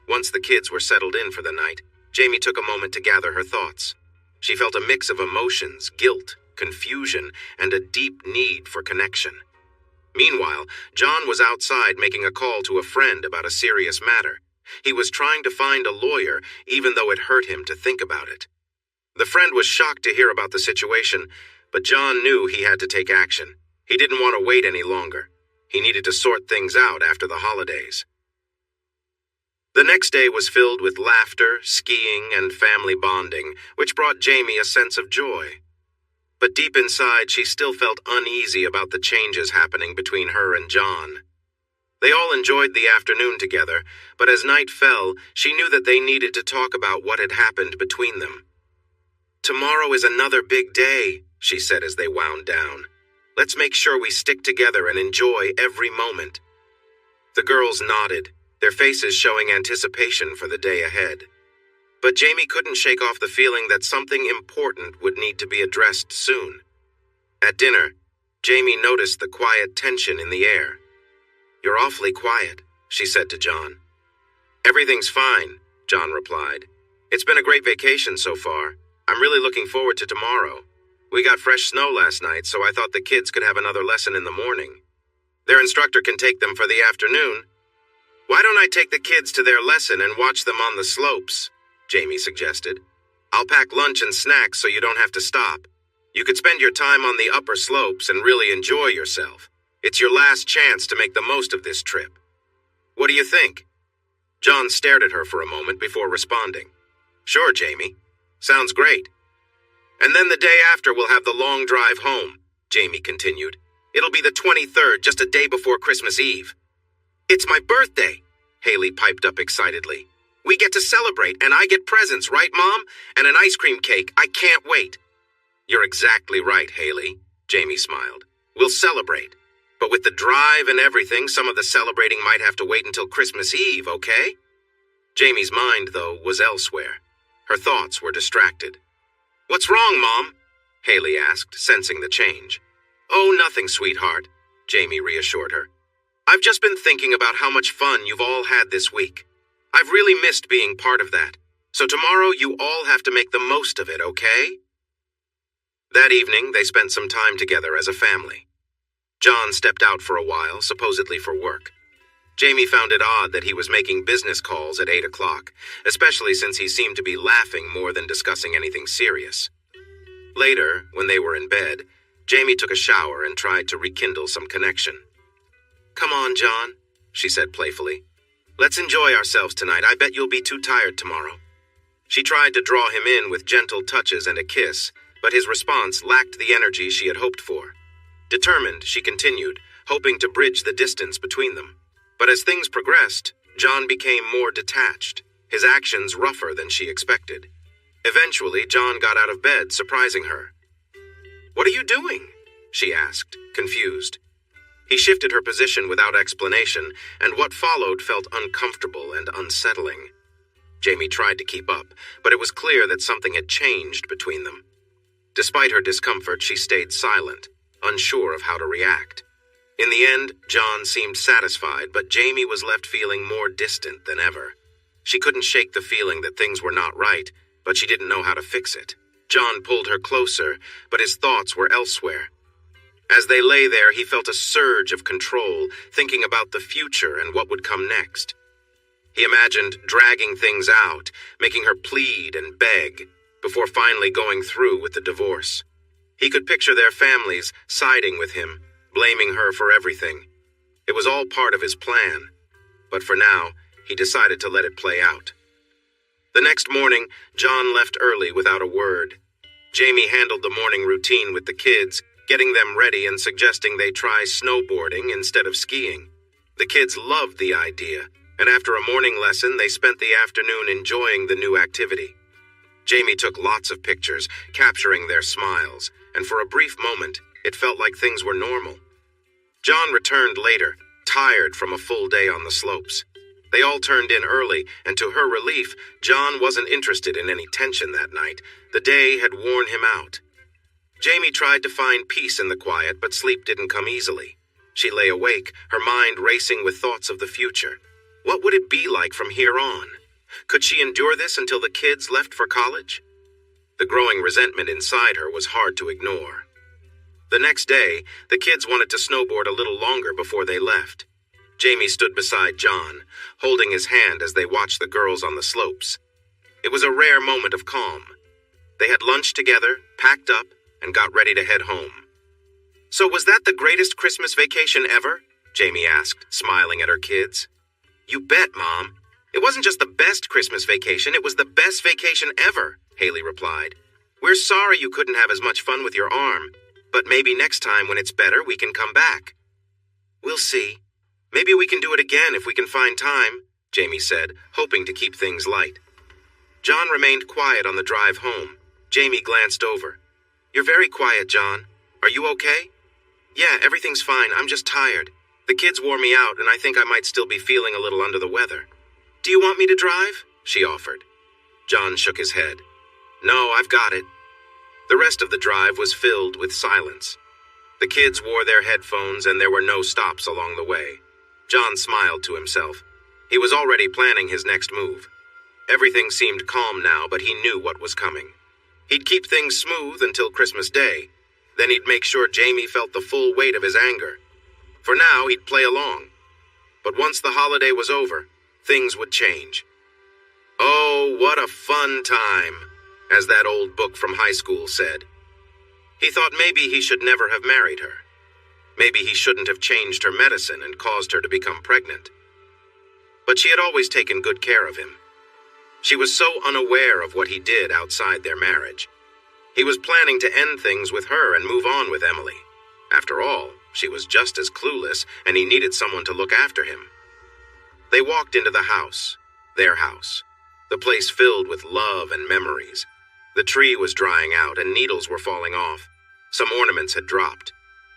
Once the kids were settled in for the night, Jamie took a moment to gather her thoughts. She felt a mix of emotions, guilt, confusion, and a deep need for connection. Meanwhile, John was outside making a call to a friend about a serious matter. He was trying to find a lawyer, even though it hurt him to think about it. The friend was shocked to hear about the situation, but John knew he had to take action. He didn't want to wait any longer. He needed to sort things out after the holidays. The next day was filled with laughter, skiing, and family bonding, which brought Jamie a sense of joy. But deep inside, she still felt uneasy about the changes happening between her and John. They all enjoyed the afternoon together, but as night fell, she knew that they needed to talk about what had happened between them. "Tomorrow is another big day," she said as they wound down. "Let's make sure we stick together and enjoy every moment." The girls nodded, their faces showing anticipation for the day ahead. But Jamie couldn't shake off the feeling that something important would need to be addressed soon. At dinner, Jamie noticed the quiet tension in the air. "You're awfully quiet," she said to John. "Everything's fine," John replied. "It's been a great vacation so far. I'm really looking forward to tomorrow. We got fresh snow last night, so I thought the kids could have another lesson in the morning. Their instructor can take them for the afternoon. Why don't I take the kids to their lesson and watch them on the slopes?" Jamie suggested. "I'll pack lunch and snacks so you don't have to stop. You could spend your time on the upper slopes and really enjoy yourself. It's your last chance to make the most of this trip. What do you think?" John stared at her for a moment before responding. "Sure, Jamie. Sounds great. And then the day after we'll have the long drive home," Jamie continued. "It'll be the 23rd, just a day before Christmas Eve." "It's my birthday," Haley piped up excitedly. "We get to celebrate, and I get presents, right, Mom? And an ice cream cake. I can't wait." "You're exactly right, Haley," Jamie smiled. "We'll celebrate. But with the drive and everything, some of the celebrating might have to wait until Christmas Eve, okay?" Jamie's mind, though, was elsewhere. Her thoughts were distracted. "What's wrong, Mom?" Haley asked, sensing the change. "Oh, nothing, sweetheart," Jamie reassured her. "I've just been thinking about how much fun you've all had this week. I've really missed being part of that. So tomorrow you all have to make the most of it, okay?" That evening, they spent some time together as a family. John stepped out for a while, supposedly for work. Jamie found it odd that he was making business calls at 8 o'clock, especially since he seemed to be laughing more than discussing anything serious. Later, when they were in bed, Jamie took a shower and tried to rekindle some connection. "Come on, John," she said playfully. "Let's enjoy ourselves tonight. I bet you'll be too tired tomorrow." She tried to draw him in with gentle touches and a kiss, but his response lacked the energy she had hoped for. Determined, she continued, hoping to bridge the distance between them. But as things progressed, John became more detached, his actions rougher than she expected. Eventually, John got out of bed, surprising her. "What are you doing?" she asked, confused. He shifted her position without explanation, and what followed felt uncomfortable and unsettling. Jamie tried to keep up, but it was clear that something had changed between them. Despite her discomfort, she stayed silent, unsure of how to react. In the end, John seemed satisfied, but Jamie was left feeling more distant than ever. She couldn't shake the feeling that things were not right, but she didn't know how to fix it. John pulled her closer, but his thoughts were elsewhere. As they lay there, he felt a surge of control, thinking about the future and what would come next. He imagined dragging things out, making her plead and beg, before finally going through with the divorce. He could picture their families siding with him, blaming her for everything. It was all part of his plan, but for now, he decided to let it play out. The next morning, John left early without a word. Jamie handled the morning routine with the kids, getting them ready and suggesting they try snowboarding instead of skiing. The kids loved the idea, and after a morning lesson, they spent the afternoon enjoying the new activity. Jamie took lots of pictures, capturing their smiles, and for a brief moment, it felt like things were normal. John returned later, tired from a full day on the slopes. They all turned in early, and to her relief, John wasn't interested in any tension that night. The day had worn him out. Jamie tried to find peace in the quiet, but sleep didn't come easily. She lay awake, her mind racing with thoughts of the future. What would it be like from here on? Could she endure this until the kids left for college? The growing resentment inside her was hard to ignore. The next day, the kids wanted to snowboard a little longer before they left. Jamie stood beside John, holding his hand as they watched the girls on the slopes. It was a rare moment of calm. They had lunch together, packed up, and got ready to head home. "So was that the greatest Christmas vacation ever?" Jamie asked, smiling at her kids. "You bet, Mom. It wasn't just the best Christmas vacation, it was the best vacation ever," Haley replied. "We're sorry you couldn't have as much fun with your arm, but maybe next time when it's better we can come back." "We'll see. Maybe we can do it again if we can find time," Jamie said, hoping to keep things light. John remained quiet on the drive home. Jamie glanced over. "You're very quiet, John. Are you okay?" "Yeah, everything's fine. I'm just tired. The kids wore me out, and I think I might still be feeling a little under the weather." "Do you want me to drive?" she offered. John shook his head. "No, I've got it." The rest of the drive was filled with silence. The kids wore their headphones, and there were no stops along the way. John smiled to himself. He was already planning his next move. Everything seemed calm now, but he knew what was coming. He'd keep things smooth until Christmas Day. Then he'd make sure Jamie felt the full weight of his anger. For now, he'd play along. But once the holiday was over, things would change. "Oh, what a fun time," as that old book from high school said. He thought maybe he should never have married her. Maybe he shouldn't have changed her medicine and caused her to become pregnant. But she had always taken good care of him. She was so unaware of what he did outside their marriage. He was planning to end things with her and move on with Emily. After all, she was just as clueless, and he needed someone to look after him. They walked into the house, their house, the place filled with love and memories. The tree was drying out and needles were falling off. Some ornaments had dropped.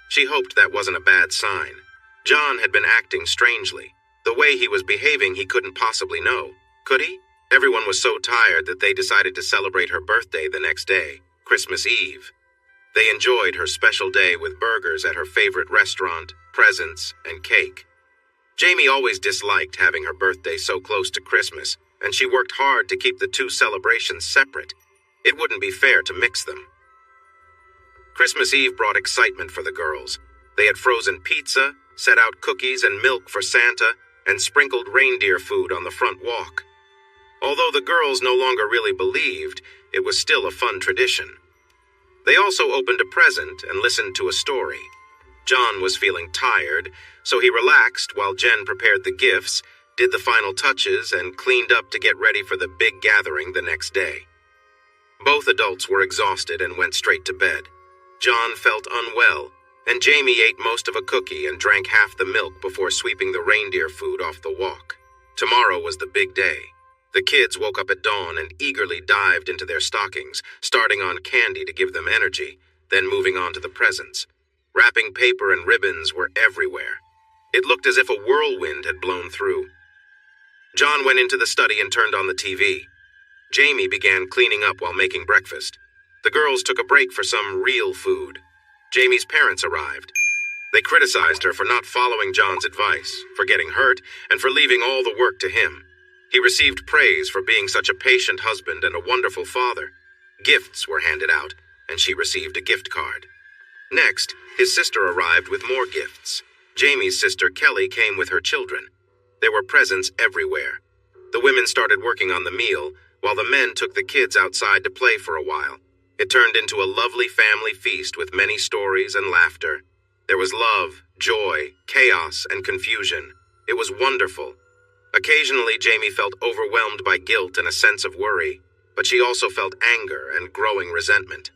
She hoped that wasn't a bad sign. John had been acting strangely. The way he was behaving he couldn't possibly know. Could he? Everyone was so tired that they decided to celebrate her birthday the next day, Christmas Eve. They enjoyed her special day with burgers at her favorite restaurant, presents, and cake. Jamie always disliked having her birthday so close to Christmas, and she worked hard to keep the two celebrations separate. It wouldn't be fair to mix them. Christmas Eve brought excitement for the girls. They had frozen pizza, set out cookies and milk for Santa, and sprinkled reindeer food on the front walk. Although the girls no longer really believed, it was still a fun tradition. They also opened a present and listened to a story. John was feeling tired, so he relaxed while Jen prepared the gifts, did the final touches, and cleaned up to get ready for the big gathering the next day. Both adults were exhausted and went straight to bed. John felt unwell, and Jamie ate most of a cookie and drank half the milk before sweeping the reindeer food off the walk. Tomorrow was the big day. The kids woke up at dawn and eagerly dived into their stockings, starting on candy to give them energy, then moving on to the presents. Wrapping paper and ribbons were everywhere. It looked as if a whirlwind had blown through. John went into the study and turned on the TV. Jamie began cleaning up while making breakfast. The girls took a break for some real food. Jamie's parents arrived. They criticized her for not following John's advice, for getting hurt, and for leaving all the work to him. He received praise for being such a patient husband and a wonderful father. Gifts were handed out, and she received a gift card. Next, his sister arrived with more gifts. Jamie's sister Kelly came with her children. There were presents everywhere. The women started working on the meal, while the men took the kids outside to play for a while. It turned into a lovely family feast with many stories and laughter. There was love, joy, chaos, and confusion. It was wonderful. Occasionally, Jamie felt overwhelmed by guilt and a sense of worry, but she also felt anger and growing resentment.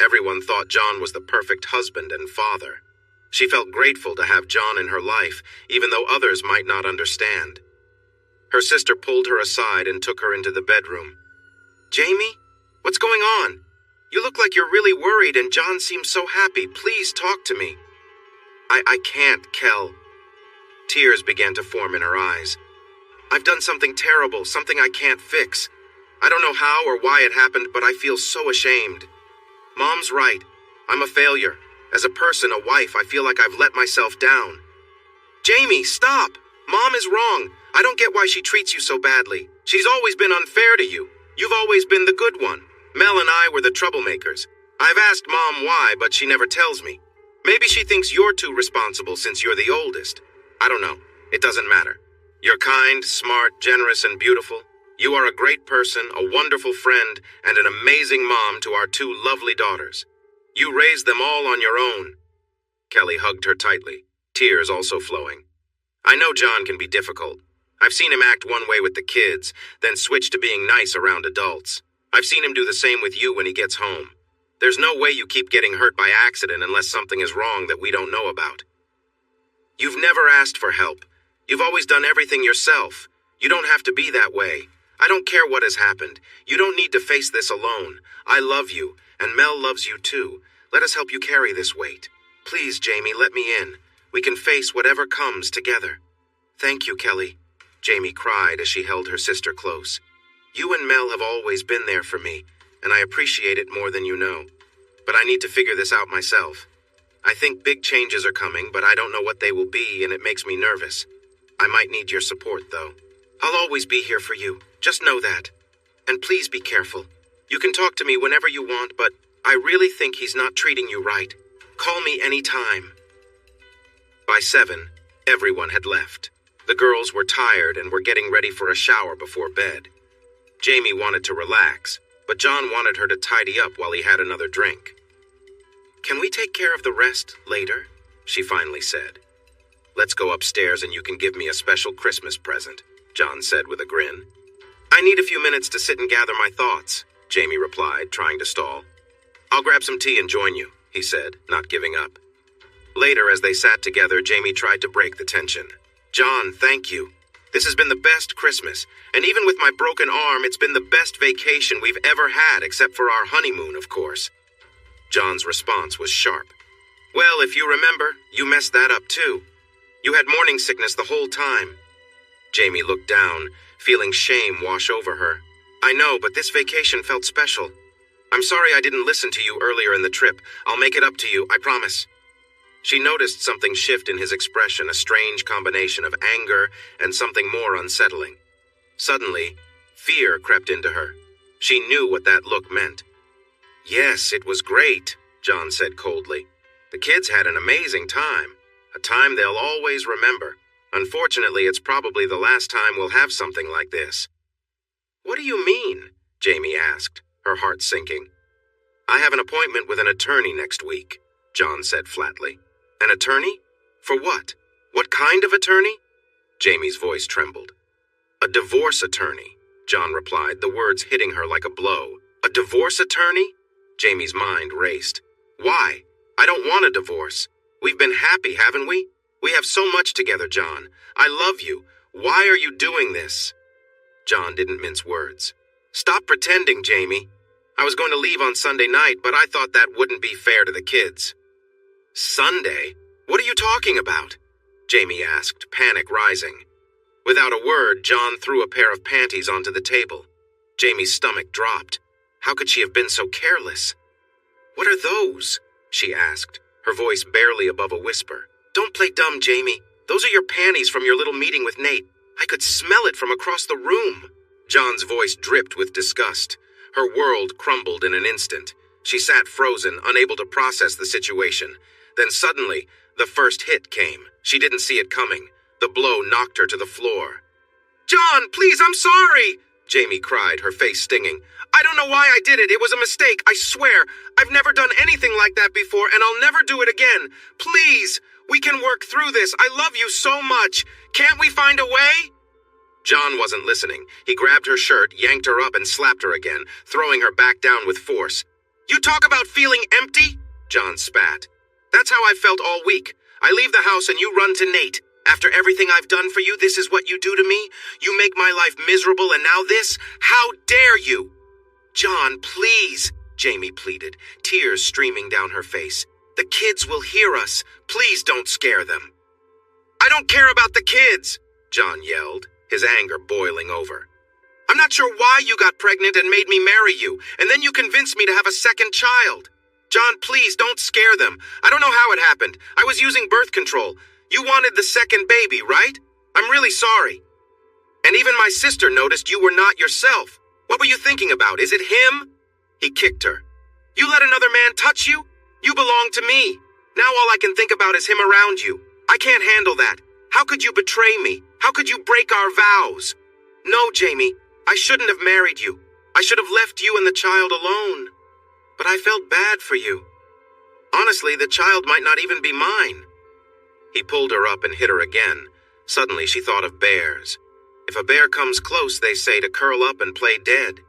Everyone thought John was the perfect husband and father. She felt grateful to have John in her life, even though others might not understand. Her sister pulled her aside and took her into the bedroom. "Jamie, what's going on? You look like you're really worried and John seems so happy. Please talk to me." I can't, Kel." Tears began to form in her eyes. "I've done something terrible, something I can't fix. I don't know how or why it happened, but I feel so ashamed. Mom's right. I'm a failure. As a person, a wife, I feel like I've let myself down." "Jamie, stop! Mom is wrong. I don't get why she treats you so badly. She's always been unfair to you. You've always been the good one. Mel and I were the troublemakers. I've asked Mom why, but she never tells me. Maybe she thinks you're too responsible since you're the oldest. I don't know. It doesn't matter. You're kind, smart, generous, and beautiful. You are a great person, a wonderful friend, and an amazing mom to our two lovely daughters. You raised them all on your own." Kelly hugged her tightly, tears also flowing. "I know John can be difficult. I've seen him act one way with the kids, then switch to being nice around adults. I've seen him do the same with you when he gets home. There's no way you keep getting hurt by accident unless something is wrong that we don't know about. You've never asked for help. You've always done everything yourself. You don't have to be that way. I don't care what has happened. You don't need to face this alone. I love you, and Mel loves you too. Let us help you carry this weight. Please, Jamie, let me in. We can face whatever comes together." "Thank you, Kelly," Jamie cried as she held her sister close. "You and Mel have always been there for me, and I appreciate it more than you know. But I need to figure this out myself. I think big changes are coming, but I don't know what they will be, and it makes me nervous. I might need your support, though. I'll always be here for you. Just know that. And please be careful. You can talk to me whenever you want, but I really think he's not treating you right. Call me any time." By 7, everyone had left. The girls were tired and were getting ready for a shower before bed. Jamie wanted to relax, but John wanted her to tidy up while he had another drink. "Can we take care of the rest later?" she finally said. "Let's go upstairs and you can give me a special Christmas present," John said with a grin. "I need a few minutes to sit and gather my thoughts," Jamie replied, trying to stall. "I'll grab some tea and join you," he said, not giving up. Later, as they sat together, Jamie tried to break the tension. "John, thank you. This has been the best Christmas, and even with my broken arm, it's been the best vacation we've ever had, except for our honeymoon, of course." John's response was sharp. "Well, if you remember, you messed that up too. You had morning sickness the whole time." Jamie looked down, feeling shame wash over her. "I know, but this vacation felt special. I'm sorry I didn't listen to you earlier in the trip. I'll make it up to you, I promise." She noticed something shift in his expression, a strange combination of anger and something more unsettling. Suddenly, fear crept into her. She knew what that look meant. "Yes, it was great," John said coldly. "The kids had an amazing time, a time they'll always remember. Unfortunately, it's probably the last time we'll have something like this." "What do you mean?" Jamie asked, her heart sinking. "I have an appointment with an attorney next week," John said flatly. "An attorney? For what? What kind of attorney?" Jamie's voice trembled. "A divorce attorney," John replied, the words hitting her like a blow. "A divorce attorney?" Jamie's mind raced. "Why? I don't want a divorce. We've been happy, haven't we? We have so much together, John. I love you. Why are you doing this?" John didn't mince words. "Stop pretending, Jamie. I was going to leave on Sunday night, but I thought that wouldn't be fair to the kids." "Sunday? What are you talking about?" Jamie asked, panic rising. Without a word, John threw a pair of panties onto the table. Jamie's stomach dropped. How could she have been so careless? "What are those?" she asked, her voice barely above a whisper. Don't play dumb, Jamie. Those are your panties from your little meeting with Nate. I could smell it from across the room. John's voice dripped with disgust. Her world crumbled in an instant. She sat frozen, unable to process the situation. Then suddenly, the first hit came. She didn't see it coming. The blow knocked her to the floor. "John, please, I'm sorry!" Jamie cried, her face stinging. "I don't know why I did it. It was a mistake, I swear. I've never done anything like that before, and I'll never do it again. Please, we can work through this. I love you so much. Can't we find a way?" John wasn't listening. He grabbed her shirt, yanked her up, and slapped her again, throwing her back down with force. "You talk about feeling empty?" John spat. "That's how I've felt all week. I leave the house and you run to Nate. After everything I've done for you, this is what you do to me? You make my life miserable, and now this? How dare you?" "John, please," Jamie pleaded, tears streaming down her face. "The kids will hear us. Please don't scare them." "I don't care about the kids," John yelled, his anger boiling over. "I'm not sure why you got pregnant and made me marry you, and then you convinced me to have a second child. John, please don't scare them. I don't know how it happened. I was using birth control. You wanted the second baby, right? I'm really sorry. And even my sister noticed you were not yourself. What were you thinking about? Is it him?" He kicked her. "You let another man touch you? You belong to me. Now all I can think about is him around you. I can't handle that. How could you betray me? How could you break our vows? No, Jamie, I shouldn't have married you. I should have left you and the child alone. But I felt bad for you. Honestly, the child might not even be mine." He pulled her up and hit her again. Suddenly she thought of bears. If a bear comes close, they say to curl up and play dead.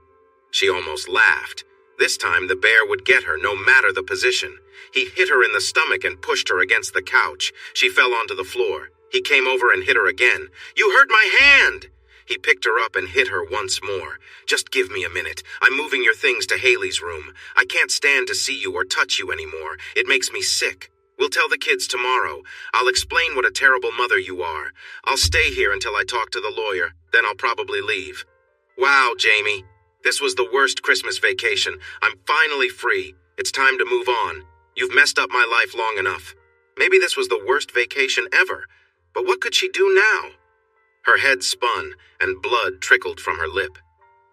She almost laughed. This time the bear would get her, no matter the position. He hit her in the stomach and pushed her against the couch. She fell onto the floor. He came over and hit her again. "You hurt my hand!" He picked her up and hit her once more. "Just give me a minute. I'm moving your things to Haley's room. I can't stand to see you or touch you anymore. It makes me sick. We'll tell the kids tomorrow. I'll explain what a terrible mother you are. I'll stay here until I talk to the lawyer. Then I'll probably leave." "Wow, Jamie. This was the worst Christmas vacation. I'm finally free. It's time to move on. You've messed up my life long enough. Maybe this was the worst vacation ever. But what could she do now?" Her head spun, and blood trickled from her lip.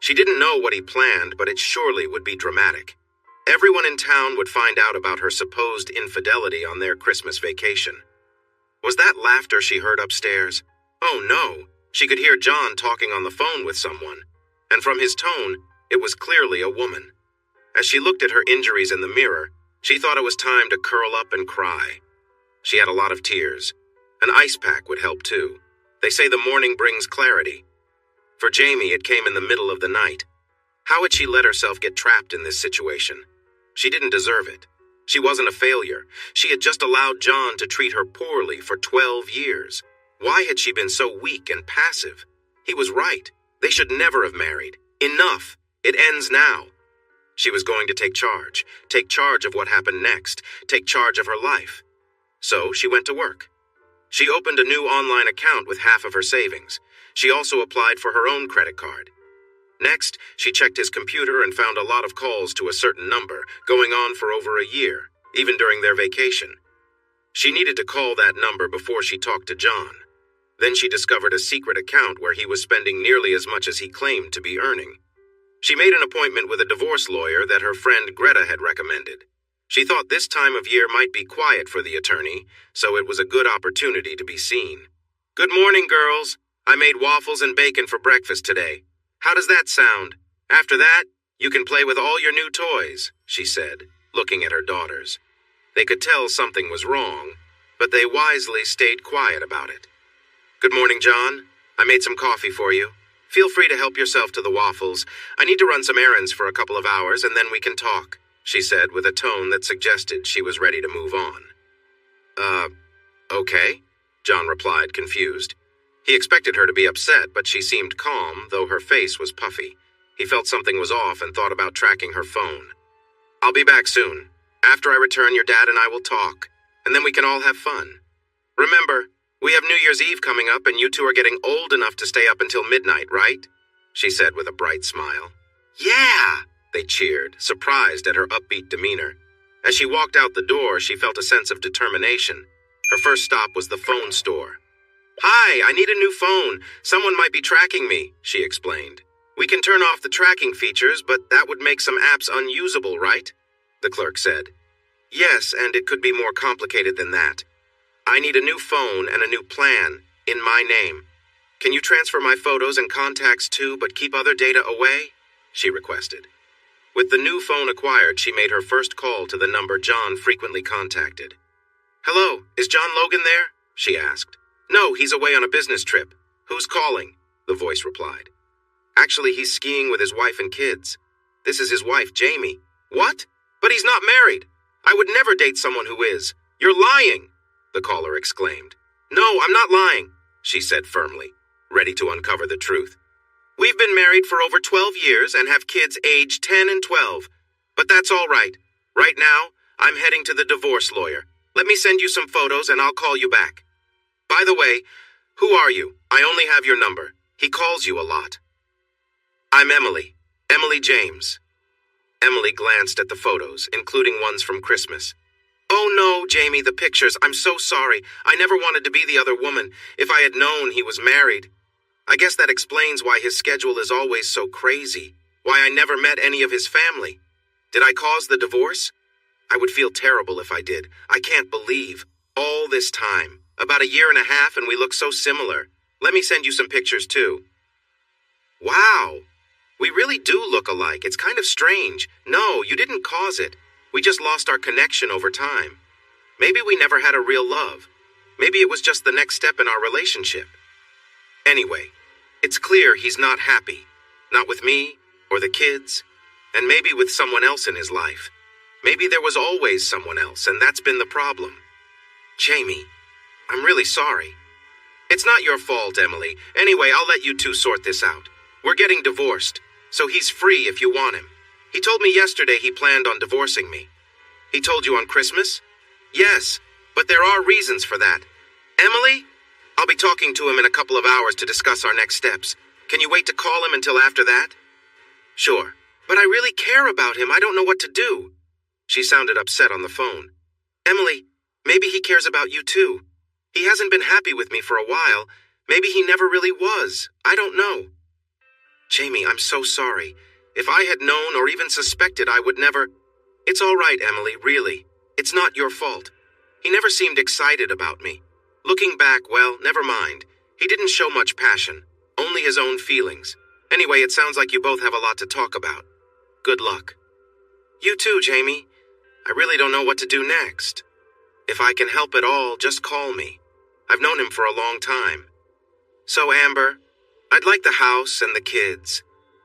She didn't know what he planned, but it surely would be dramatic. Everyone in town would find out about her supposed infidelity on their Christmas vacation. Was that laughter she heard upstairs? Oh no, she could hear John talking on the phone with someone. And from his tone, it was clearly a woman. As she looked at her injuries in the mirror, she thought it was time to curl up and cry. She had a lot of tears. An ice pack would help too. They say the morning brings clarity. For Jamie, it came in the middle of the night. How had she let herself get trapped in this situation? She didn't deserve it. She wasn't a failure. She had just allowed John to treat her poorly for 12 years. Why had she been so weak and passive? He was right. They should never have married. Enough. It ends now. She was going to take charge of what happened next, take charge of her life. So she went to work. She opened a new online account with half of her savings. She also applied for her own credit card. Next, she checked his computer and found a lot of calls to a certain number, going on for over a year, even during their vacation. She needed to call that number before she talked to John. Then she discovered a secret account where he was spending nearly as much as he claimed to be earning. She made an appointment with a divorce lawyer that her friend Greta had recommended. She thought this time of year might be quiet for the attorney, so it was a good opportunity to be seen. "Good morning, girls. I made waffles and bacon for breakfast today. How does that sound? After that, you can play with all your new toys," she said, looking at her daughters. They could tell something was wrong, but they wisely stayed quiet about it. "Good morning, John. I made some coffee for you. Feel free to help yourself to the waffles. I need to run some errands for a couple of hours, and then we can talk," she said with a tone that suggested she was ready to move on. Okay," John replied, confused. He expected her to be upset, but she seemed calm, though her face was puffy. He felt something was off and thought about tracking her phone. "I'll be back soon. After I return, your dad and I will talk, and then we can all have fun. Remember, we have New Year's Eve coming up, and you two are getting old enough to stay up until midnight, right?" she said with a bright smile. "Yeah!" they cheered, surprised at her upbeat demeanor. As she walked out the door, she felt a sense of determination. Her first stop was the phone store. "Hi, I need a new phone. Someone might be tracking me," she explained. "We can turn off the tracking features, but that would make some apps unusable, right?" The clerk said. "Yes, and it could be more complicated than that. I need a new phone and a new plan, in my name. Can you transfer my photos and contacts too, but keep other data away?" she requested. With the new phone acquired, she made her first call to the number John frequently contacted. "Hello, is John Logan there?" she asked. "No, he's away on a business trip. Who's calling?" the voice replied. "Actually, he's skiing with his wife and kids. This is his wife, Jamie." "What? But he's not married. I would never date someone who is. You're lying," the caller exclaimed. "No, I'm not lying," she said firmly, ready to uncover the truth. "We've been married for over 12 years and have kids aged 10 and 12. But that's all right. Right now, I'm heading to the divorce lawyer. Let me send you some photos and I'll call you back. By the way, who are you? I only have your number. He calls you a lot." "I'm Emily. Emily James." Emily glanced at the photos, including ones from Christmas. "Oh no, Jamie, the pictures. I'm so sorry. I never wanted to be the other woman. If I had known he was married. I guess that explains why his schedule is always so crazy. Why I never met any of his family. Did I cause the divorce? I would feel terrible if I did. I can't believe. All this time. About a year and a half and we look so similar. Let me send you some pictures too." "Wow. We really do look alike. It's kind of strange. No, you didn't cause it. We just lost our connection over time. Maybe we never had a real love. Maybe it was just the next step in our relationship. Anyway, it's clear he's not happy. Not with me, or the kids, and maybe with someone else in his life. Maybe there was always someone else, and that's been the problem. Jamie, I'm really sorry." "It's not your fault, Emily. Anyway, I'll let you two sort this out. We're getting divorced, so he's free if you want him. He told me yesterday he planned on divorcing me." "He told you on Christmas?" "Yes, but there are reasons for that. Emily, I'll be talking to him in a couple of hours to discuss our next steps. Can you wait to call him until after that?" "Sure, but I really care about him. I don't know what to do." She sounded upset on the phone. "Emily, maybe he cares about you too. He hasn't been happy with me for a while. Maybe he never really was. I don't know." "Jamie, I'm so sorry. If I had known or even suspected, I would never—" "It's all right, Emily, really. It's not your fault. He never seemed excited about me. Looking back, well, never mind. He didn't show much passion, only his own feelings. Anyway, it sounds like you both have a lot to talk about. Good luck." "You too, Jamie. I really don't know what to do next. If I can help at all, just call me. I've known him for a long time. So, Amber, I'd like the house and the kids.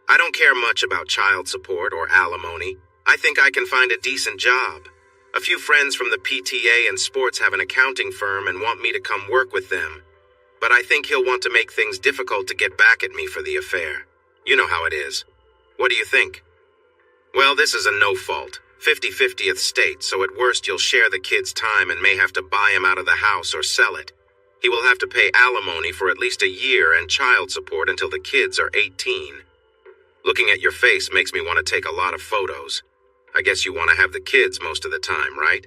I don't care much about child support or alimony. I think I can find a decent job. A few friends from the PTA and sports have an accounting firm and want me to come work with them. But I think he'll want to make things difficult to get back at me for the affair. You know how it is. What do you think?" "Well, this is a no-fault, 50/50th state, so at worst you'll share the kid's time and may have to buy him out of the house or sell it. He will have to pay alimony for at least a year and child support until the kids are 18. Looking at your face makes me want to take a lot of photos. I guess you want to have the kids most of the time, right?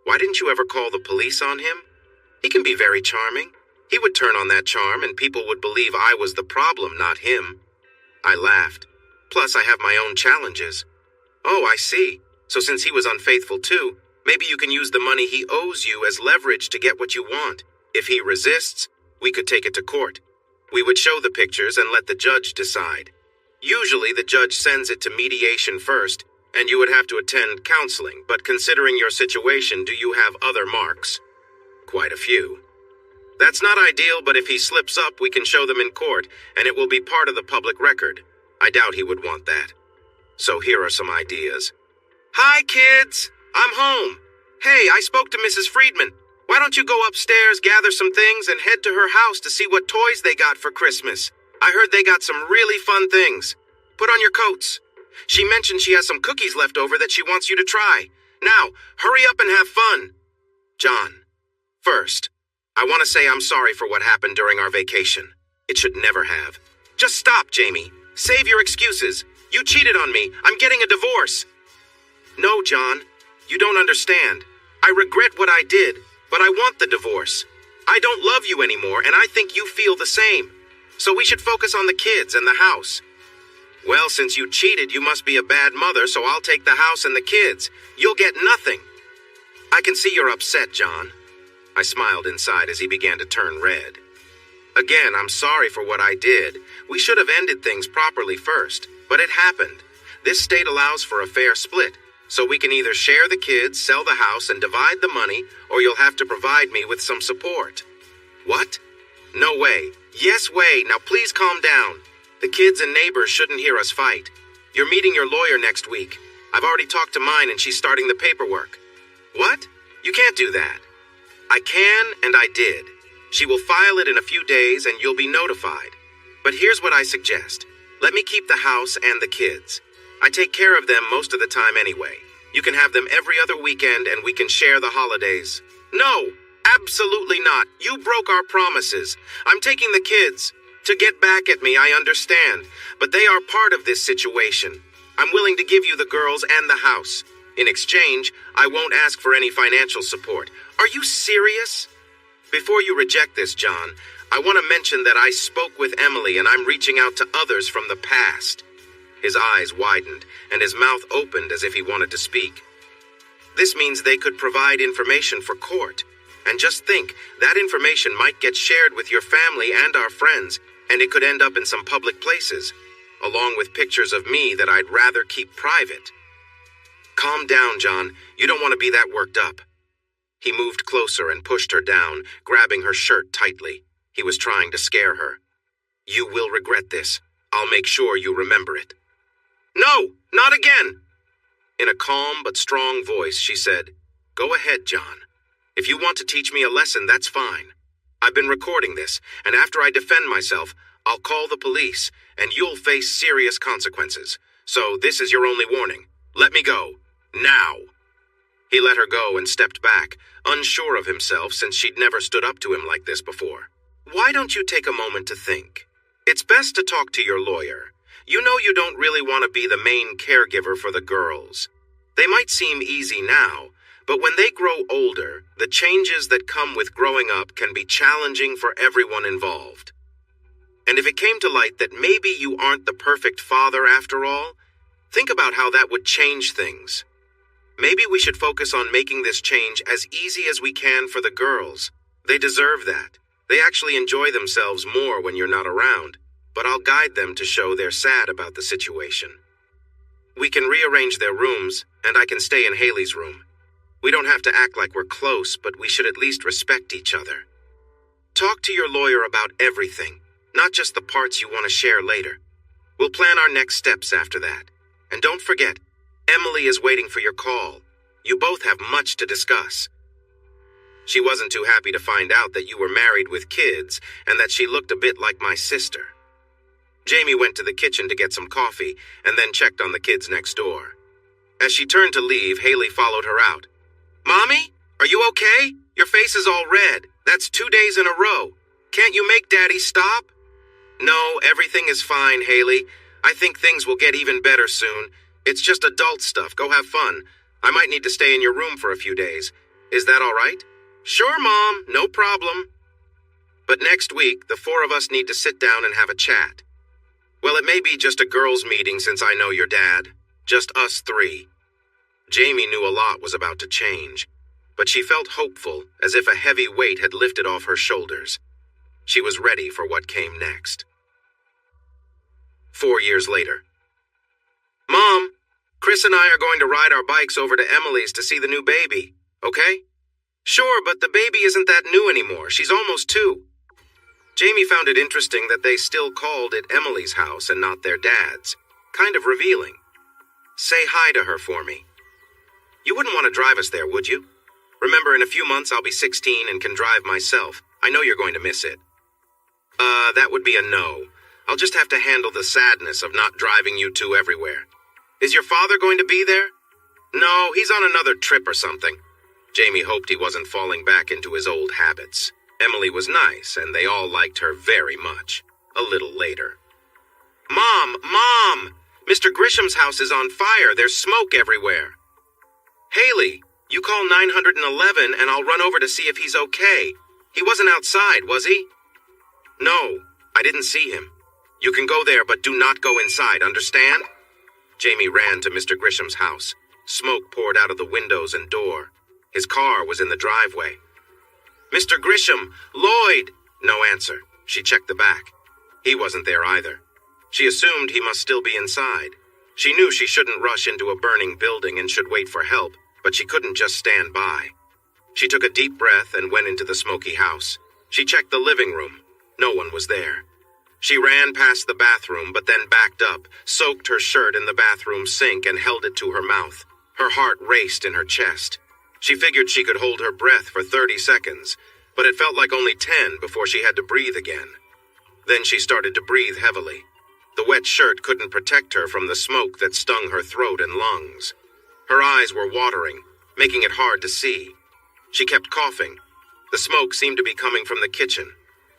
Why didn't you ever call the police on him? He can be very charming. He would turn on that charm and people would believe I was the problem, not him." I laughed. "Plus, I have my own challenges." "Oh, I see. So since he was unfaithful too, maybe you can use the money he owes you as leverage to get what you want. If he resists, we could take it to court. We would show the pictures and let the judge decide. Usually the judge sends it to mediation first, and you would have to attend counseling, but considering your situation, do you have other marks?" "Quite a few." "That's not ideal, but if he slips up, we can show them in court, and it will be part of the public record. I doubt he would want that. So here are some ideas." "Hi, kids! I'm home. Hey, I spoke to Mrs. Friedman. Why don't you go upstairs, gather some things, and head to her house to see what toys they got for Christmas? I heard they got some really fun things. Put on your coats. She mentioned she has some cookies left over that she wants you to try. Now, hurry up and have fun." "John, first, I want to say I'm sorry for what happened during our vacation. It should never have." "Just stop, Jamie. Save your excuses. You cheated on me. I'm getting a divorce." "No, John, you don't understand. I regret what I did, but I want the divorce. I don't love you anymore, and I think you feel the same. So we should focus on the kids and the house. Well, since you cheated, you must be a bad mother, so I'll take the house and the kids. You'll get nothing. I can see you're upset, John. I smiled inside as he began to turn red. Again, I'm sorry for what I did. We should have ended things properly first, but it happened. This state allows for a fair split, so we can either share the kids, sell the house, and divide the money, or you'll have to provide me with some support. What? No way. Yes way. Now please calm down. The kids and neighbors shouldn't hear us fight. You're meeting your lawyer next week. I've already talked to mine and she's starting the paperwork. What? You can't do that. I can and I did. She will file it in a few days and you'll be notified. But here's what I suggest. Let me keep the house and the kids. I take care of them most of the time anyway. You can have them every other weekend and we can share the holidays. No, absolutely not. You broke our promises. I'm taking the kids. To get back at me, I understand, but they are part of this situation. I'm willing to give you the girls and the house. In exchange, I won't ask for any financial support. Are you serious? Before you reject this, John, I want to mention that I spoke with Emily and I'm reaching out to others from the past. His eyes widened and his mouth opened as if he wanted to speak. This means they could provide information for court. And just think, that information might get shared with your family and our friends, and it could end up in some public places, along with pictures of me that I'd rather keep private. Calm down, John. You don't want to be that worked up. He moved closer and pushed her down, grabbing her shirt tightly. He was trying to scare her. You will regret this. I'll make sure you remember it. No, not again! In a calm but strong voice, she said, Go ahead, John. If you want to teach me a lesson, that's fine. I've been recording this, and after I defend myself, I'll call the police, and you'll face serious consequences. So this is your only warning. Let me go. Now. He let her go and stepped back, unsure of himself since she'd never stood up to him like this before. Why don't you take a moment to think? It's best to talk to your lawyer. You know you don't really want to be the main caregiver for the girls. They might seem easy now, but when they grow older, the changes that come with growing up can be challenging for everyone involved. And if it came to light that maybe you aren't the perfect father after all, think about how that would change things. Maybe we should focus on making this change as easy as we can for the girls. They deserve that. They actually enjoy themselves more when you're not around, but I'll guide them to show they're sad about the situation. We can rearrange their rooms, and I can stay in Haley's room. We don't have to act like we're close, but we should at least respect each other. Talk to your lawyer about everything, not just the parts you want to share later. We'll plan our next steps after that. And don't forget, Emily is waiting for your call. You both have much to discuss. She wasn't too happy to find out that you were married with kids and that she looked a bit like my sister. Jamie went to the kitchen to get some coffee and then checked on the kids next door. As she turned to leave, Haley followed her out. Mommy, are you okay? Your face is all red. That's 2 days in a row. Can't you make Daddy stop? No, everything is fine, Haley. I think things will get even better soon. It's just adult stuff. Go have fun. I might need to stay in your room for a few days. Is that all right? Sure, Mom. No problem. But next week, the 4 of us need to sit down and have a chat. Well, it may be just a girls' meeting since I know your dad. Just us 3. Jamie knew a lot was about to change, but she felt hopeful, as if a heavy weight had lifted off her shoulders. She was ready for what came next. 4 years later. Mom, Chris and I are going to ride our bikes over to Emily's to see the new baby, okay? Sure, but the baby isn't that new anymore. She's almost 2. Jamie found it interesting that they still called it Emily's house and not their dad's. Kind of revealing. Say hi to her for me. You wouldn't want to drive us there, would you? Remember, in a few months I'll be 16 and can drive myself. I know you're going to miss it. That would be a no. I'll just have to handle the sadness of not driving you 2 everywhere. Is your father going to be there? No, he's on another trip or something. Jamie hoped he wasn't falling back into his old habits. Emily was nice, and they all liked her very much. A little later. Mom! Mom! Mr. Grisham's house is on fire. There's smoke everywhere. Haley, You call 911 and I'll run over to see if he's okay. He wasn't outside, was he? No, I didn't see him. You can go there, but do not go inside, understand? Jamie ran to Mr. Grisham's house. Smoke poured out of the windows and door. His car was in the driveway. Mr. Grisham! Lloyd! No answer. She checked the back. He wasn't there either. She assumed he must still be inside. She knew she shouldn't rush into a burning building and should wait for help, but she couldn't just stand by. She took a deep breath and went into the smoky house. She checked the living room. No one was there. She ran past the bathroom, but then backed up, soaked her shirt in the bathroom sink, and held it to her mouth. Her heart raced in her chest. She figured she could hold her breath for 30 seconds, but it felt like only 10 before she had to breathe again. Then she started to breathe heavily. The wet shirt couldn't protect her from the smoke that stung her throat and lungs. Her eyes were watering, making it hard to see. She kept coughing. The smoke seemed to be coming from the kitchen.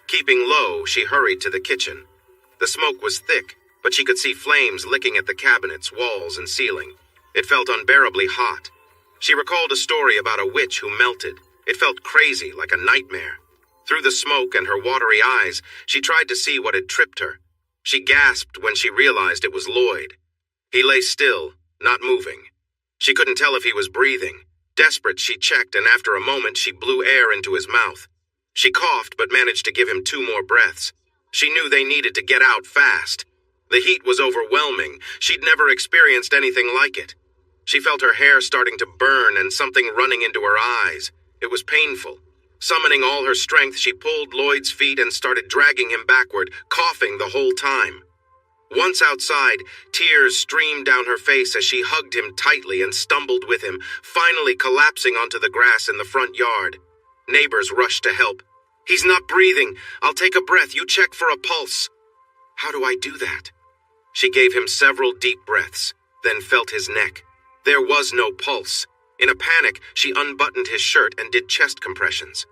Keeping low, she hurried to the kitchen. The smoke was thick, but she could see flames licking at the cabinets, walls, and ceiling. It felt unbearably hot. She recalled a story about a witch who melted. It felt crazy, like a nightmare. Through the smoke and her watery eyes, she tried to see what had tripped her. She gasped when she realized it was Lloyd. He lay still, not moving. She couldn't tell if he was breathing. Desperate, she checked, and after a moment, she blew air into his mouth. She coughed, but managed to give him 2 more breaths. She knew they needed to get out fast. The heat was overwhelming. She'd never experienced anything like it. She felt her hair starting to burn and something running into her eyes. It was painful. Summoning all her strength, she pulled Lloyd's feet and started dragging him backward, coughing the whole time. Once outside, tears streamed down her face as she hugged him tightly and stumbled with him, finally collapsing onto the grass in the front yard. Neighbors rushed to help. "He's not breathing. I'll take a breath. You check for a pulse." "How do I do that?" She gave him several deep breaths, then felt his neck. There was no pulse. In a panic, she unbuttoned his shirt and did chest compressions.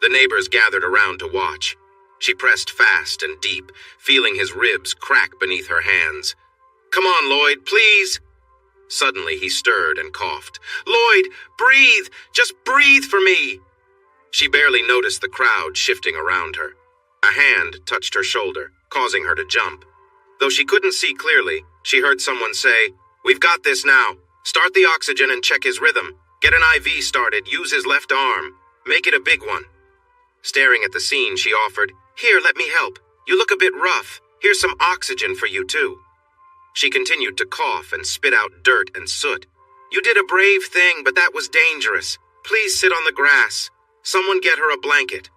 The neighbors gathered around to watch. She pressed fast and deep, feeling his ribs crack beneath her hands. "Come on, Lloyd, please." Suddenly, he stirred and coughed. "Lloyd, breathe! Just breathe for me!" She barely noticed the crowd shifting around her. A hand touched her shoulder, causing her to jump. Though she couldn't see clearly, she heard someone say, "We've got this now. Start the oxygen and check his rhythm. Get an IV started. Use his left arm. Make it a big one." Staring at the scene, she offered, "Here, let me help. You look a bit rough. Here's some oxygen for you, too." She continued to cough and spit out dirt and soot. "You did a brave thing, but that was dangerous. Please sit on the grass. Someone get her a blanket."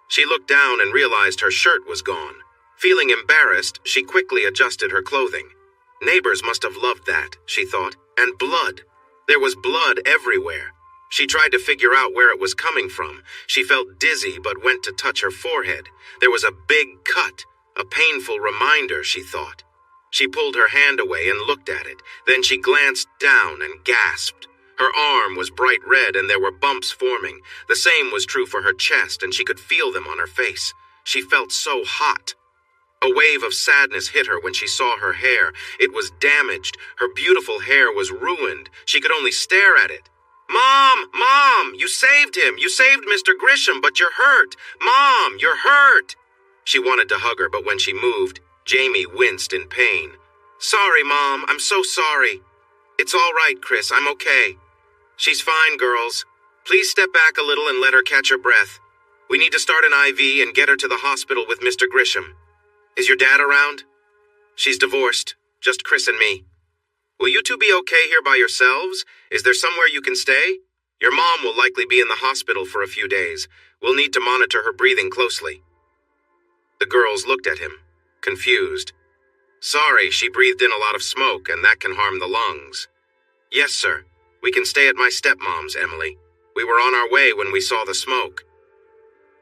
She looked down and realized her shirt was gone. Feeling embarrassed, she quickly adjusted her clothing. Neighbors must have loved that, she thought, and blood. There was blood everywhere. She tried to figure out where it was coming from. She felt dizzy but went to touch her forehead. There was a big cut, a painful reminder, she thought. She pulled her hand away and looked at it. Then she glanced down and gasped. Her arm was bright red and there were bumps forming. The same was true for her chest, and she could feel them on her face. She felt so hot. A wave of sadness hit her when she saw her hair. It was damaged. Her beautiful hair was ruined. She could only stare at it. "Mom! Mom! You saved him! You saved Mr. Grisham, but you're hurt! Mom! You're hurt!" She wanted to hug her, but when she moved, Jamie winced in pain. "Sorry, Mom. I'm so sorry." "It's all right, Chris. I'm okay." "She's fine, girls. Please step back a little and let her catch her breath. We need to start an IV and get her to the hospital with Mr. Grisham. Is your dad around?" "She's divorced. Just Chris and me." "Will you two be okay here by yourselves? Is there somewhere you can stay? Your mom will likely be in the hospital for a few days. We'll need to monitor her breathing closely." The girls looked at him, confused. "Sorry, she breathed in a lot of smoke, and that can harm the lungs." "Yes, sir. We can stay at my stepmom's, Emily. We were on our way when we saw the smoke."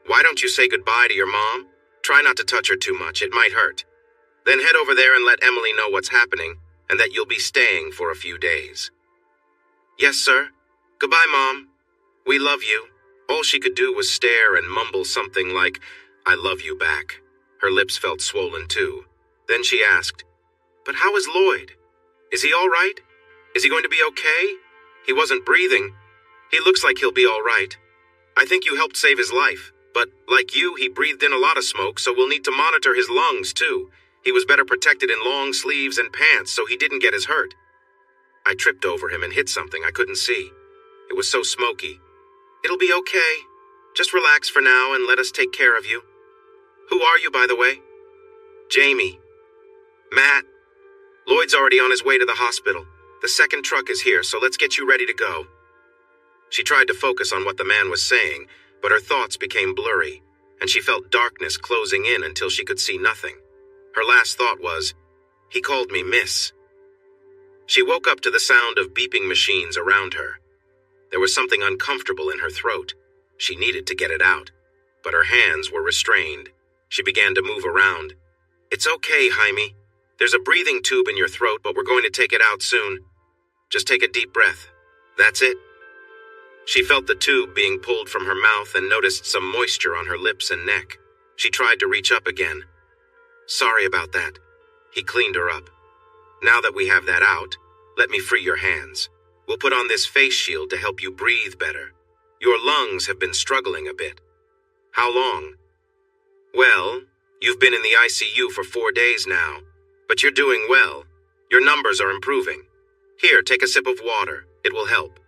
"Why don't you say goodbye to your mom? Try not to touch her too much. It might hurt. Then head over there and let Emily know what's happening, and that you'll be staying for a few days." "Yes, sir. Goodbye, Mom. We love you." All she could do was stare and mumble something like, "I love you" back. Her lips felt swollen too. Then she asked, "But how is Lloyd? Is he all right? Is he going to be okay? He wasn't breathing." He looks like he'll be all right. I think you helped save his life, but like you, he breathed in a lot of smoke, so we'll need to monitor his lungs too. He was better protected in long sleeves and pants, so he didn't get as hurt. I tripped over him and hit something I couldn't see. It was so smoky. It'll be okay. Just relax for now and let us take care of you. Who are you, by the way? Jamie. Matt. Lloyd's already on his way to the hospital. The second truck is here, so let's get you ready to go. She tried to focus on what the man was saying, but her thoughts became blurry, and she felt darkness closing in until she could see nothing. Her last thought was, he called me Miss. She woke up to the sound of beeping machines around her. There was something uncomfortable in her throat. She needed to get it out, but her hands were restrained. She began to move around. It's okay, Jaime. There's a breathing tube in your throat, but we're going to take it out soon. Just take a deep breath. That's it. She felt the tube being pulled from her mouth and noticed some moisture on her lips and neck. She tried to reach up again. Sorry about that. He cleaned her up. Now that we have that out, let me free your hands. We'll put on this face shield to help you breathe better. Your lungs have been struggling a bit. How long? Well, you've been in the ICU for 4 days now, but you're doing well. Your numbers are improving. Here, take a sip of water. It will help.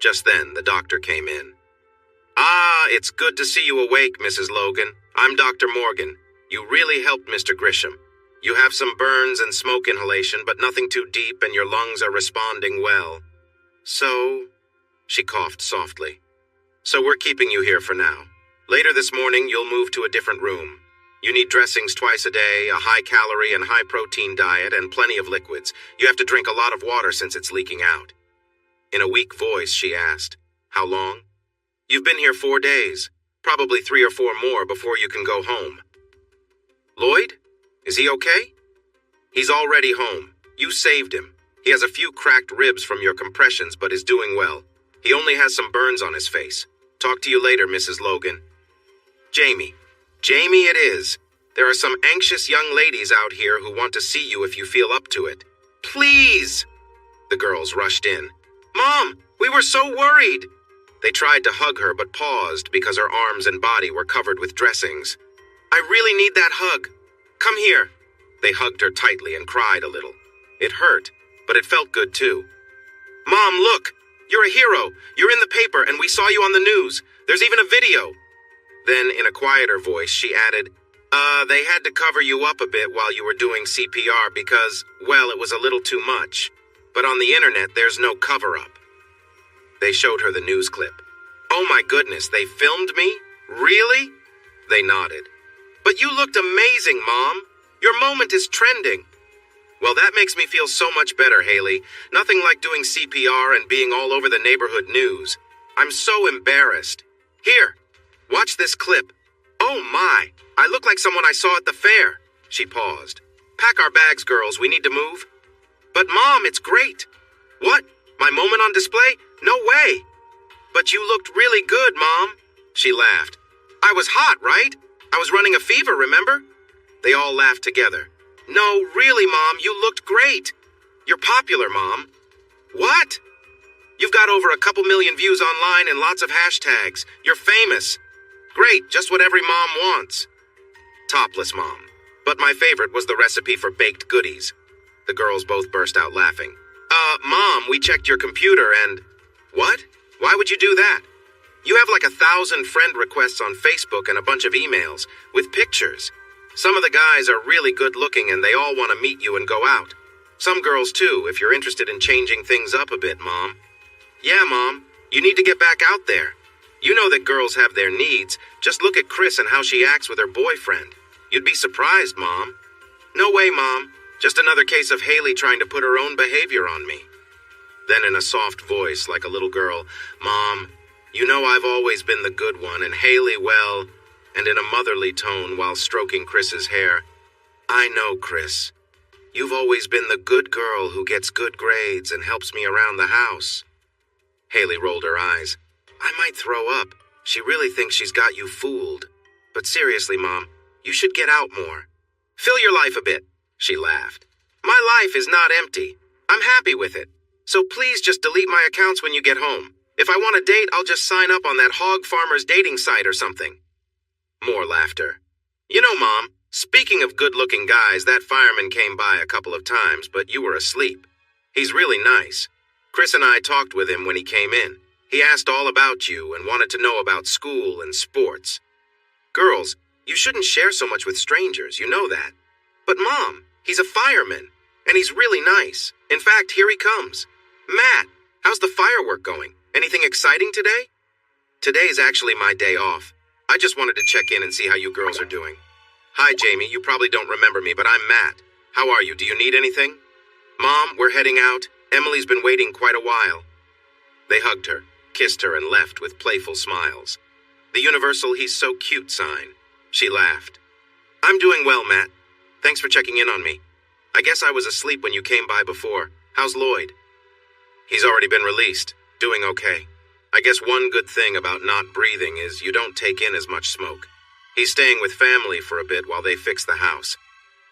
Just then, the doctor came in. Ah, it's good to see you awake, Mrs. Logan. I'm Dr. Morgan. You really helped Mr. Grisham. You have some burns and smoke inhalation, but nothing too deep, and your lungs are responding well. So, she coughed softly. So we're keeping you here for now. Later this morning, you'll move to a different room. You need dressings twice a day, a high-calorie and high-protein diet, and plenty of liquids. You have to drink a lot of water since it's leaking out. In a weak voice, she asked, How long? You've been here 4 days, probably 3 or 4 more before you can go home. Lloyd? Is he okay? He's already home. You saved him. He has a few cracked ribs from your compressions, but is doing well. He only has some burns on his face. Talk to you later, Mrs. Logan. Jamie. Jamie it is. There are some anxious young ladies out here who want to see you if you feel up to it. Please! The girls rushed in. Mom, we were so worried! They tried to hug her but paused because her arms and body were covered with dressings. I really need that hug. Come here. They hugged her tightly and cried a little. It hurt, but it felt good too. Mom, look! You're a hero. You're in the paper and we saw you on the news. There's even a video. Then, in a quieter voice, she added, they had to cover you up a bit while you were doing CPR because, well, it was a little too much. But on the internet, there's no cover-up. They showed her the news clip. Oh my goodness, they filmed me? Really? They nodded. But you looked amazing, Mom. Your moment is trending. Well, that makes me feel so much better, Haley. Nothing like doing CPR and being all over the neighborhood news. I'm so embarrassed. Here, watch this clip. Oh my, I look like someone I saw at the fair. She paused. Pack our bags, girls. We need to move. But Mom, it's great. What? My moment on display? No way. But you looked really good, Mom. She laughed. I was hot, right? I was running a fever, remember? They all laughed together. No, really, Mom, you looked great. You're popular, Mom. What? You've got over a couple million views online and lots of hashtags. You're famous. Great, just what every mom wants. Topless Mom. But my favorite was the recipe for baked goodies. The girls both burst out laughing. Mom, we checked your computer and... What? Why would you do that? You have like 1,000 friend requests on Facebook and a bunch of emails with pictures. Some of the guys are really good looking and they all want to meet you and go out. Some girls too, if you're interested in changing things up a bit, Mom. Yeah, Mom, you need to get back out there. You know that girls have their needs. Just look at Chris and how she acts with her boyfriend. You'd be surprised, Mom. No way, Mom. Just another case of Haley trying to put her own behavior on me. Then in a soft voice, like a little girl, Mom, you know I've always been the good one, and Haley, well, and in a motherly tone while stroking Chris's hair, I know, Chris. You've always been the good girl who gets good grades and helps me around the house. Haley rolled her eyes. I might throw up. She really thinks she's got you fooled. But seriously, Mom, you should get out more. Fill your life a bit, she laughed. My life is not empty. I'm happy with it. So please just delete my accounts when you get home. If I want a date, I'll just sign up on that hog farmer's dating site or something. More laughter. You know, Mom, speaking of good-looking guys, that fireman came by a couple of times, but you were asleep. He's really nice. Chris and I talked with him when he came in. He asked all about you and wanted to know about school and sports. Girls, you shouldn't share so much with strangers, you know that. But Mom, he's a fireman, and he's really nice. In fact, here he comes. Matt, how's the firework going? Anything exciting today? Today's actually my day off. I just wanted to check in and see how you girls are doing. Hi, Jamie. You probably don't remember me, but I'm Matt. How are you? Do you need anything? Mom, we're heading out. Emily's been waiting quite a while. They hugged her, kissed her, and left with playful smiles. The universal "he's so cute" sign. She laughed. I'm doing well, Matt. Thanks for checking in on me. I guess I was asleep when you came by before. How's Lloyd? He's already been released. Doing okay. I guess one good thing about not breathing is you don't take in as much smoke. He's staying with family for a bit while they fix the house.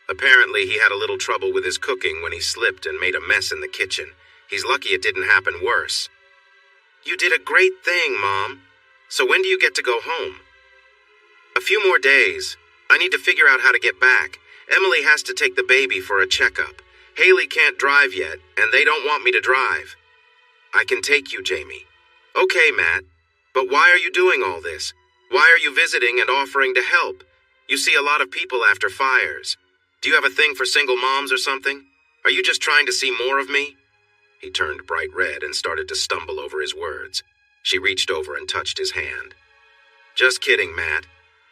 Apparently, he had a little trouble with his cooking when he slipped and made a mess in the kitchen. He's lucky it didn't happen worse. You did a great thing, Mom. So when do you get to go home? A few more days. I need to figure out how to get back. Emily has to take the baby for a checkup. Haley can't drive yet, and they don't want me to drive. I can take you, Jamie. Okay, Matt. But why are you doing all this? Why are you visiting and offering to help? You see a lot of people after fires. Do you have a thing for single moms or something? Are you just trying to see more of me? He turned bright red and started to stumble over his words. She reached over and touched his hand. Just kidding, Matt.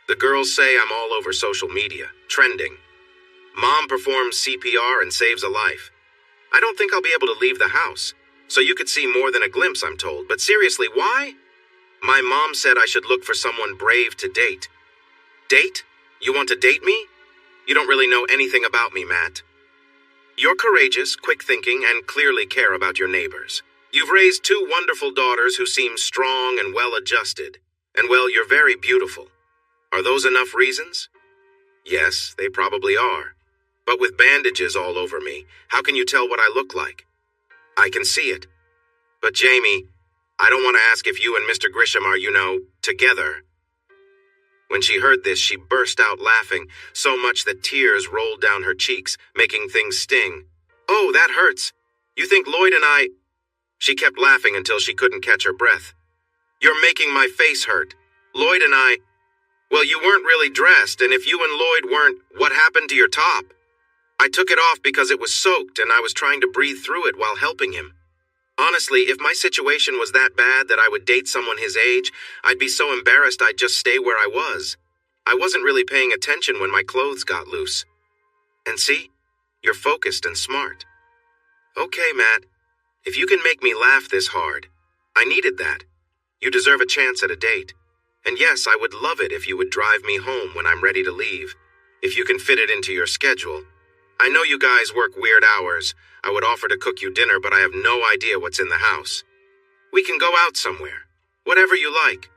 The girls say I'm all over social media, trending. Mom performs CPR and saves a life. I don't think I'll be able to leave the house. So you could see more than a glimpse, I'm told. But seriously, why? My mom said I should look for someone brave to date. Date? You want to date me? You don't really know anything about me, Matt. You're courageous, quick-thinking, and clearly care about your neighbors. You've raised 2 wonderful daughters who seem strong and well-adjusted. And well, you're very beautiful. Are those enough reasons? Yes, they probably are. But with bandages all over me, how can you tell what I look like? I can see it. But Jamie, I don't want to ask if you and Mr. Grisham are, together. When she heard this, she burst out laughing, so much that tears rolled down her cheeks, making things sting. Oh, that hurts. You think Lloyd and I... She kept laughing until she couldn't catch her breath. You're making my face hurt. Lloyd and I... Well, you weren't really dressed, and if you and Lloyd weren't, what happened to your top? I took it off because it was soaked, and I was trying to breathe through it while helping him. Honestly, if my situation was that bad that I would date someone his age, I'd be so embarrassed I'd just stay where I was. I wasn't really paying attention when my clothes got loose. And see? You're focused and smart. Okay, Matt. If you can make me laugh this hard, I needed that. You deserve a chance at a date. And yes, I would love it if you would drive me home when I'm ready to leave. If you can fit it into your schedule. I know you guys work weird hours. I would offer to cook you dinner, but I have no idea what's in the house. We can go out somewhere. Whatever you like.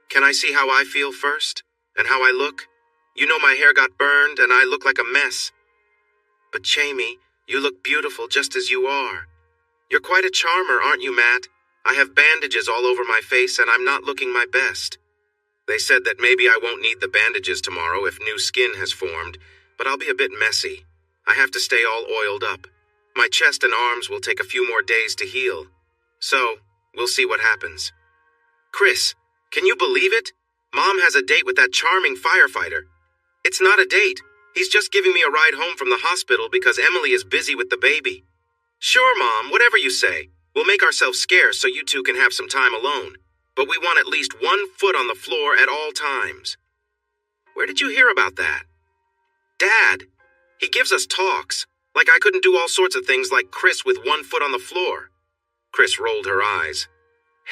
Can I see how I feel first? And how I look? You know my hair got burned and I look like a mess. But Jamie, you look beautiful just as you are. You're quite a charmer, aren't you, Matt? I have bandages all over my face and I'm not looking my best. They said that maybe I won't need the bandages tomorrow if new skin has formed, but I'll be a bit messy. I have to stay all oiled up. My chest and arms will take a few more days to heal. So, we'll see what happens. Chris, can you believe it? Mom has a date with that charming firefighter. It's not a date. He's just giving me a ride home from the hospital because Emily is busy with the baby. Sure, Mom, whatever you say. We'll make ourselves scarce so you two can have some time alone. But we want at least 1 foot on the floor at all times. Where did you hear about that? Dad, he gives us talks. Like I couldn't do all sorts of things like Chris with 1 foot on the floor. Chris rolled her eyes.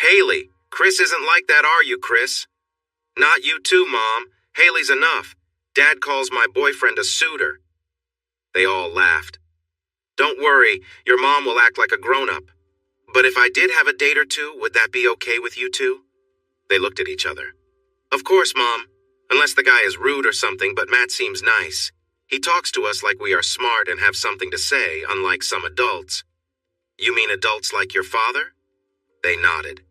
Haley, Chris isn't like that, are you, Chris? Not you too, Mom. Haley's enough. Dad calls my boyfriend a suitor. They all laughed. Don't worry, your mom will act like a grown-up. But if I did have a date or two, would that be okay with you two? They looked at each other. Of course, Mom. Unless the guy is rude or something, but Matt seems nice. He talks to us like we are smart and have something to say, unlike some adults. You mean adults like your father? They nodded.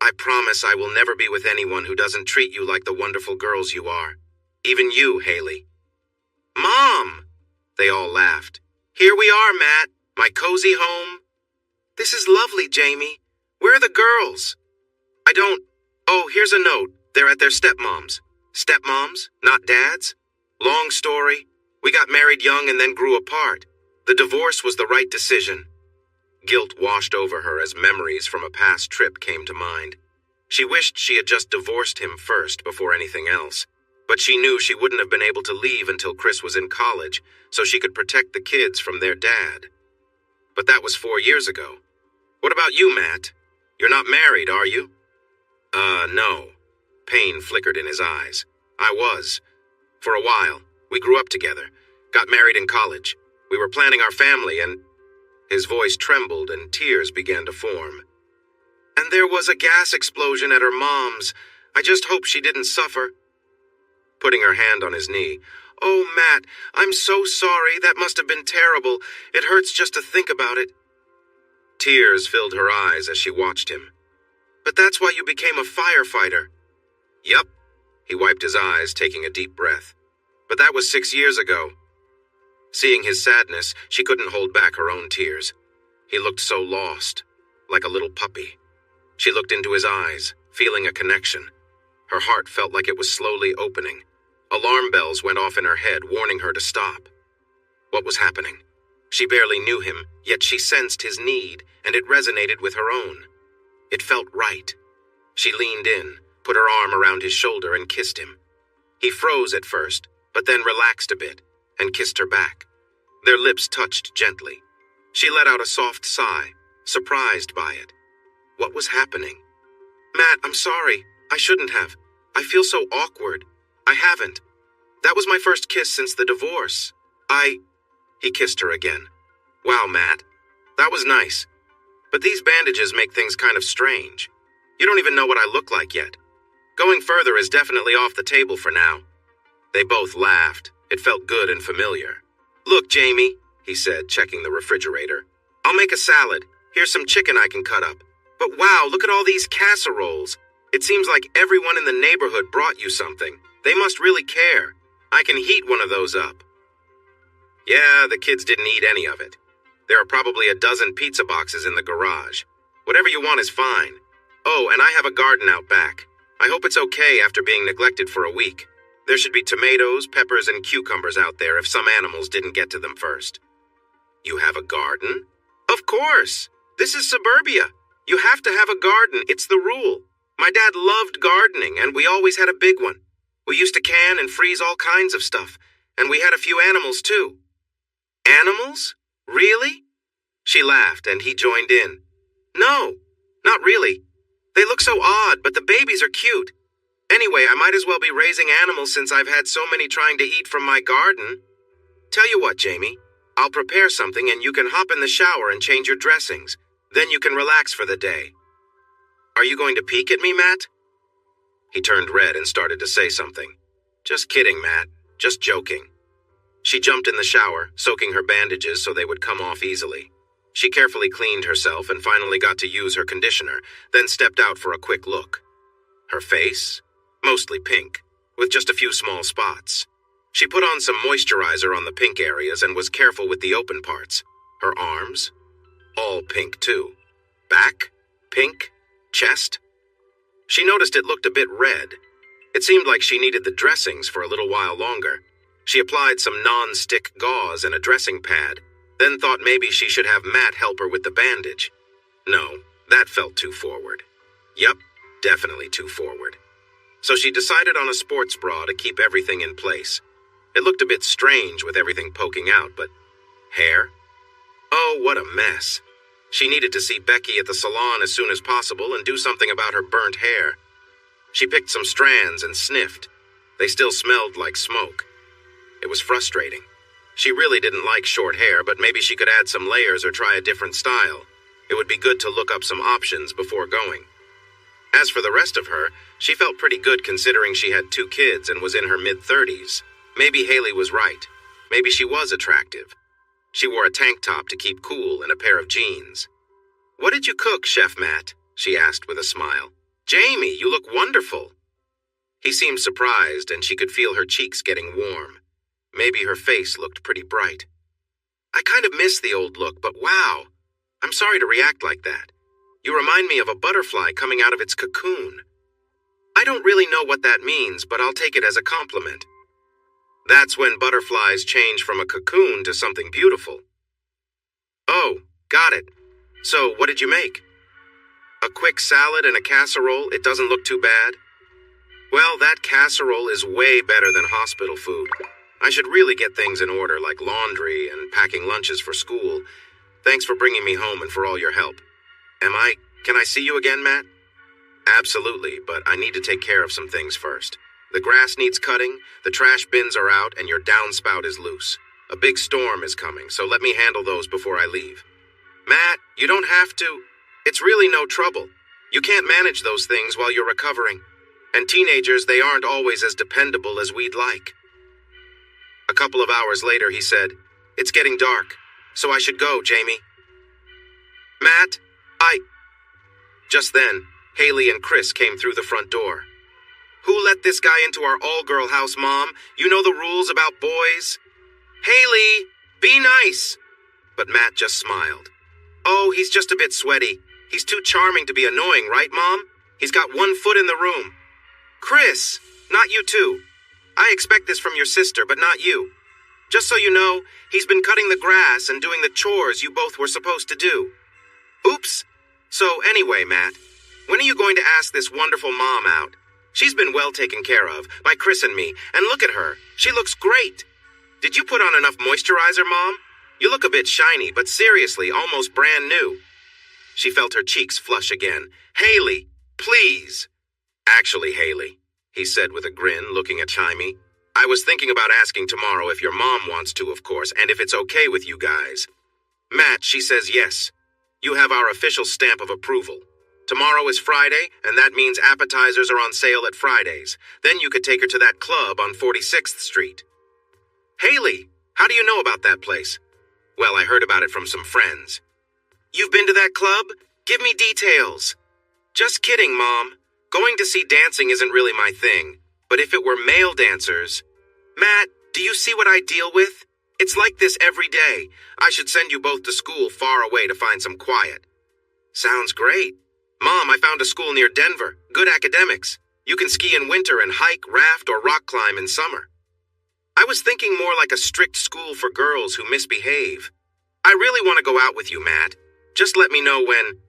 I promise I will never be with anyone who doesn't treat you like the wonderful girls you are. Even you, Haley. Mom! They all laughed. Here we are, Matt. My cozy home. This is lovely, Jamie. Where are the girls? I don't... Oh, here's a note. They're at their stepmoms. Stepmoms, not dads? Long story. We got married young and then grew apart. The divorce was the right decision. Guilt washed over her as memories from a past trip came to mind. She wished she had just divorced him first before anything else, but she knew she wouldn't have been able to leave until Chris was in college so she could protect the kids from their dad. But that was 4 years ago. What about you, Matt? You're not married, are you? No. Pain flickered in his eyes. I was. For a while. We grew up together. Got married in college. We were planning our family and... His voice trembled and tears began to form. And there was a gas explosion at her mom's. I just hope she didn't suffer. Putting her hand on his knee. Oh, Matt, I'm so sorry. That must have been terrible. It hurts just to think about it. Tears filled her eyes as she watched him. But that's why you became a firefighter. Yup. He wiped his eyes, taking a deep breath. But that was 6 years ago. Seeing his sadness, she couldn't hold back her own tears. He looked so lost, like a little puppy. She looked into his eyes, feeling a connection. Her heart felt like it was slowly opening. Alarm bells went off in her head, warning her to stop. What was happening? She barely knew him, yet she sensed his need, and it resonated with her own. It felt right. She leaned in, put her arm around his shoulder, and kissed him. He froze at first, but then relaxed a bit, and kissed her back. Their lips touched gently. She let out a soft sigh, surprised by it. What was happening? Matt, I'm sorry. I shouldn't have. I feel so awkward. I haven't. That was my first kiss since the divorce. He kissed her again. Wow, Matt. That was nice. But these bandages make things kind of strange. You don't even know what I look like yet. Going further is definitely off the table for now. They both laughed. It felt good and familiar. Look, Jamie, he said, checking the refrigerator. I'll make a salad. Here's some chicken I can cut up. But wow, look at all these casseroles. It seems like everyone in the neighborhood brought you something. They must really care. I can heat one of those up. Yeah, the kids didn't eat any of it. There are probably a dozen pizza boxes in the garage. Whatever you want is fine. Oh, and I have a garden out back. I hope it's okay after being neglected for a week. There should be tomatoes, peppers, and cucumbers out there if some animals didn't get to them first. You have a garden? Of course. This is suburbia. You have to have a garden. It's the rule. My dad loved gardening, and we always had a big one. We used to can and freeze all kinds of stuff, and we had a few animals, too. Animals? Really? She laughed, and he joined in. No, not really. They look so odd, but the babies are cute. Anyway, I might as well be raising animals since I've had so many trying to eat from my garden. Tell you what, Jamie. I'll prepare something and you can hop in the shower and change your dressings. Then you can relax for the day. Are you going to peek at me, Matt? He turned red and started to say something. Just kidding, Matt. Just joking. She jumped in the shower, soaking her bandages so they would come off easily. She carefully cleaned herself and finally got to use her conditioner, then stepped out for a quick look. Her face? Mostly pink, with just a few small spots. She put on some moisturizer on the pink areas and was careful with the open parts. Her arms? All pink, too. Back? Pink? Chest? She noticed it looked a bit red. It seemed like she needed the dressings for a little while longer. She applied some non-stick gauze and a dressing pad, then thought maybe she should have Matt help her with the bandage. No, that felt too forward. Yup, definitely too forward. So she decided on a sports bra to keep everything in place. It looked a bit strange with everything poking out, but hair? Oh, what a mess. She needed to see Becky at the salon as soon as possible and do something about her burnt hair. She picked some strands and sniffed. They still smelled like smoke. It was frustrating. She really didn't like short hair, but maybe she could add some layers or try a different style. It would be good to look up some options before going. As for the rest of her, she felt pretty good considering she had 2 kids and was in her mid-30s. Maybe Haley was right. Maybe she was attractive. She wore a tank top to keep cool and a pair of jeans. "What did you cook, Chef Matt?" she asked with a smile. Jamie, you look wonderful. He seemed surprised, and she could feel her cheeks getting warm. Maybe her face looked pretty bright. I kind of miss the old look, but wow. I'm sorry to react like that. You remind me of a butterfly coming out of its cocoon. I don't really know what that means, but I'll take it as a compliment. That's when butterflies change from a cocoon to something beautiful. Oh, got it. So, what did you make? A quick salad and a casserole, it doesn't look too bad. Well, that casserole is way better than hospital food. I should really get things in order, like laundry and packing lunches for school. Thanks for bringing me home and for all your help. Can I see you again, Matt? Absolutely, but I need to take care of some things first. The grass needs cutting, the trash bins are out, and your downspout is loose. A big storm is coming, so let me handle those before I leave. Matt, you don't have to. It's really no trouble. You can't manage those things while you're recovering. And teenagers, they aren't always as dependable as we'd like. A couple of hours later, he said, "It's getting dark, so I should go, Jamie." Matt, Just then, Haley and Chris came through the front door. "Who let this guy into our all-girl house, Mom? You know the rules about boys." "Haley, be nice." But Matt just smiled. "Oh, he's just a bit sweaty. He's too charming to be annoying, right, Mom? He's got one foot in the room." "Chris, not you too. I expect this from your sister, but not you. Just so you know, he's been cutting the grass and doing the chores you both were supposed to do." "Oops. So anyway, Matt, when are you going to ask this wonderful mom out? She's been well taken care of by Chris and me, and look at her. She looks great. Did you put on enough moisturizer, Mom? You look a bit shiny, but seriously, almost brand new." She felt her cheeks flush again. "Haley, please." "Actually, Haley," he said with a grin, looking at Chimey, "I was thinking about asking tomorrow if your mom wants to, of course, and if it's okay with you guys." "Matt, she says yes. You have our official stamp of approval. Tomorrow is Friday, and that means appetizers are on sale at Fridays. Then you could take her to that club on 46th Street. "Haley, how do you know about that place?" "Well, I heard about it from some friends." "You've been to that club? Give me details." "Just kidding, Mom. Going to see dancing isn't really my thing. But if it were male dancers..." "Matt, do you see what I deal with? It's like this every day. I should send you both to school far away to find some quiet." "Sounds great. Mom, I found a school near Denver. Good academics. You can ski in winter and hike, raft, or rock climb in summer." "I was thinking more like a strict school for girls who misbehave. I really want to go out with you, Matt. Just let me know when.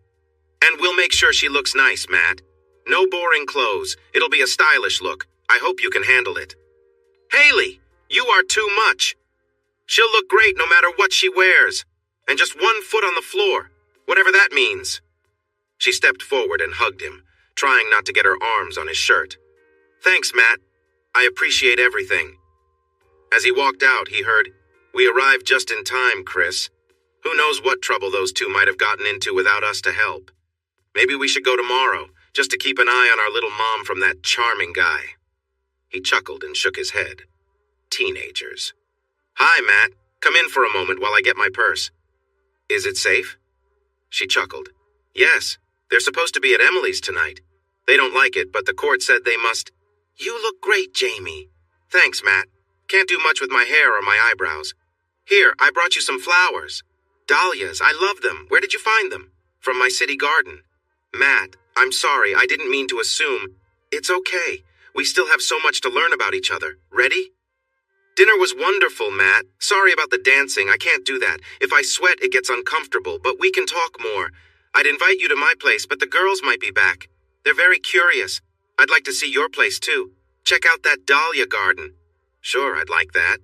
And we'll make sure she looks nice, Matt. No boring clothes. It'll be a stylish look. I hope you can handle it." "Haley, you are too much. She'll look great no matter what she wears. And just one foot on the floor, whatever that means." She stepped forward and hugged him, trying not to get her arms on his shirt. "Thanks, Matt. I appreciate everything." As he walked out, he heard, "We arrived just in time, Chris. Who knows what trouble those two might have gotten into without us to help. Maybe we should go tomorrow, just to keep an eye on our little mom from that charming guy." He chuckled and shook his head. Teenagers. "Hi, Matt. Come in for a moment while I get my purse." "Is it safe?" She chuckled. "Yes, they're supposed to be at Emily's tonight. They don't like it, but the court said they must." "You look great, Jamie." "Thanks, Matt. Can't do much with my hair or my eyebrows. Here, I brought you some flowers. Dahlias, I love them. Where did you find them?" "From my city garden." "Matt, I'm sorry, I didn't mean to assume." "It's okay. We still have so much to learn about each other. Ready?" "Dinner was wonderful, Matt. Sorry about the dancing. I can't do that. If I sweat, it gets uncomfortable, but we can talk more. I'd invite you to my place, but the girls might be back. They're very curious. I'd like to see your place, too. Check out that dahlia garden." "Sure, I'd like that."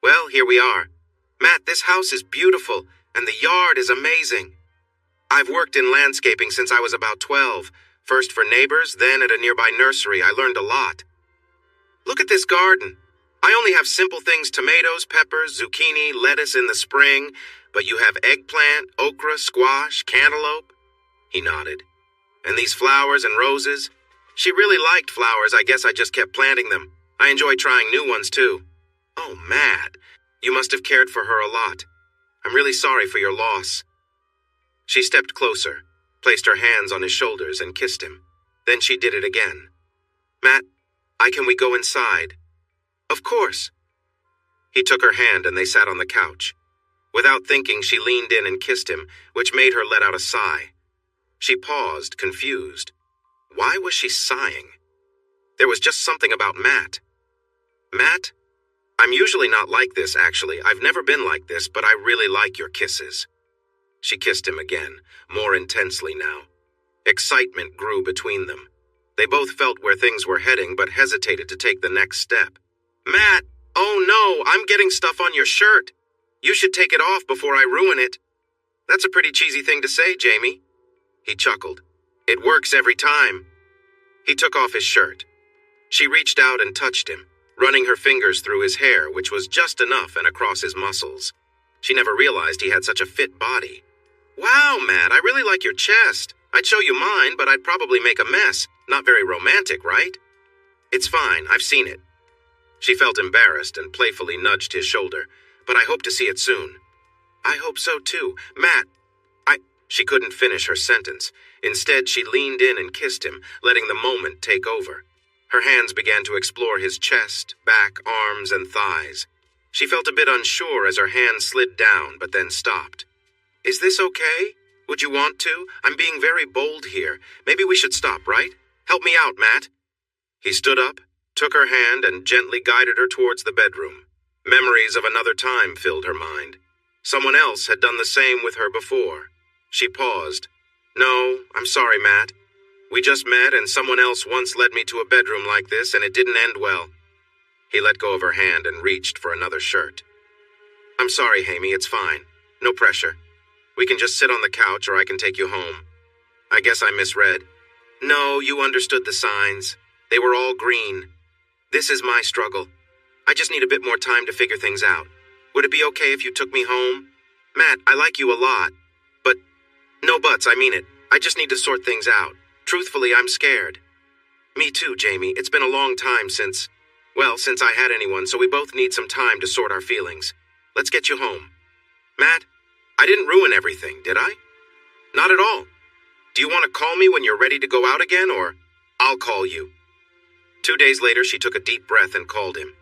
"Well, here we are. Matt, this house is beautiful, and the yard is amazing. I've worked in landscaping since I was about 12. First for neighbors, then at a nearby nursery. I learned a lot. Look at this garden. I only have simple things: tomatoes, peppers, zucchini, lettuce in the spring, but you have eggplant, okra, squash, cantaloupe." He nodded. "And these flowers and roses. She really liked flowers. I guess I just kept planting them. I enjoy trying new ones, too." "Oh, Matt, you must have cared for her a lot. I'm really sorry for your loss." She stepped closer, placed her hands on his shoulders, and kissed him. Then she did it again. Matt, can we go inside? Of course. He took her hand and they sat on the couch. Without thinking, she leaned in and kissed him, which made her let out a sigh. She paused, confused. Why was she sighing? There was just something about Matt. Matt? I'm usually not like this, actually. I've never been like this, but I really like your kisses. She kissed him again, more intensely now. Excitement grew between them. They both felt where things were heading, but hesitated to take the next step. Matt! Oh no, I'm getting stuff on your shirt. You should take it off before I ruin it. That's a pretty cheesy thing to say, Jamie. He chuckled. It works every time. He took off his shirt. She reached out and touched him, running her fingers through his hair, which was just enough and across his muscles. She never realized he had such a fit body. Wow, Matt, I really like your chest. I'd show you mine, but I'd probably make a mess. Not very romantic, right? It's fine, I've seen it. She felt embarrassed and playfully nudged his shoulder, but I hope to see it soon. I hope so too. Matt, She couldn't finish her sentence. Instead, she leaned in and kissed him, letting the moment take over. Her hands began to explore his chest, back, arms, and thighs. She felt a bit unsure as her hands slid down, but then stopped. Is this okay? Would you want to? I'm being very bold here. Maybe we should stop, right? Help me out, Matt. He stood up, took her hand, and gently guided her towards the bedroom. Memories of another time filled her mind. Someone else had done the same with her before. She paused. No, I'm sorry, Matt. We just met and someone else once led me to a bedroom like this and it didn't end well. He let go of her hand and reached for another shirt. I'm sorry, Hamie, it's fine. No pressure. We can just sit on the couch or I can take you home. I guess I misread. No, you understood the signs. They were all green. This is my struggle. I just need a bit more time to figure things out. Would it be okay if you took me home? Matt, I like you a lot. But, no buts, I mean it. I just need to sort things out. Truthfully, I'm scared. Me too, Jamie. It's been a long time since I had anyone, so we both need some time to sort our feelings. Let's get you home. Matt, I didn't ruin everything, did I? Not at all. Do you want to call me when you're ready to go out again, or I'll call you? 2 days later, she took a deep breath and called him.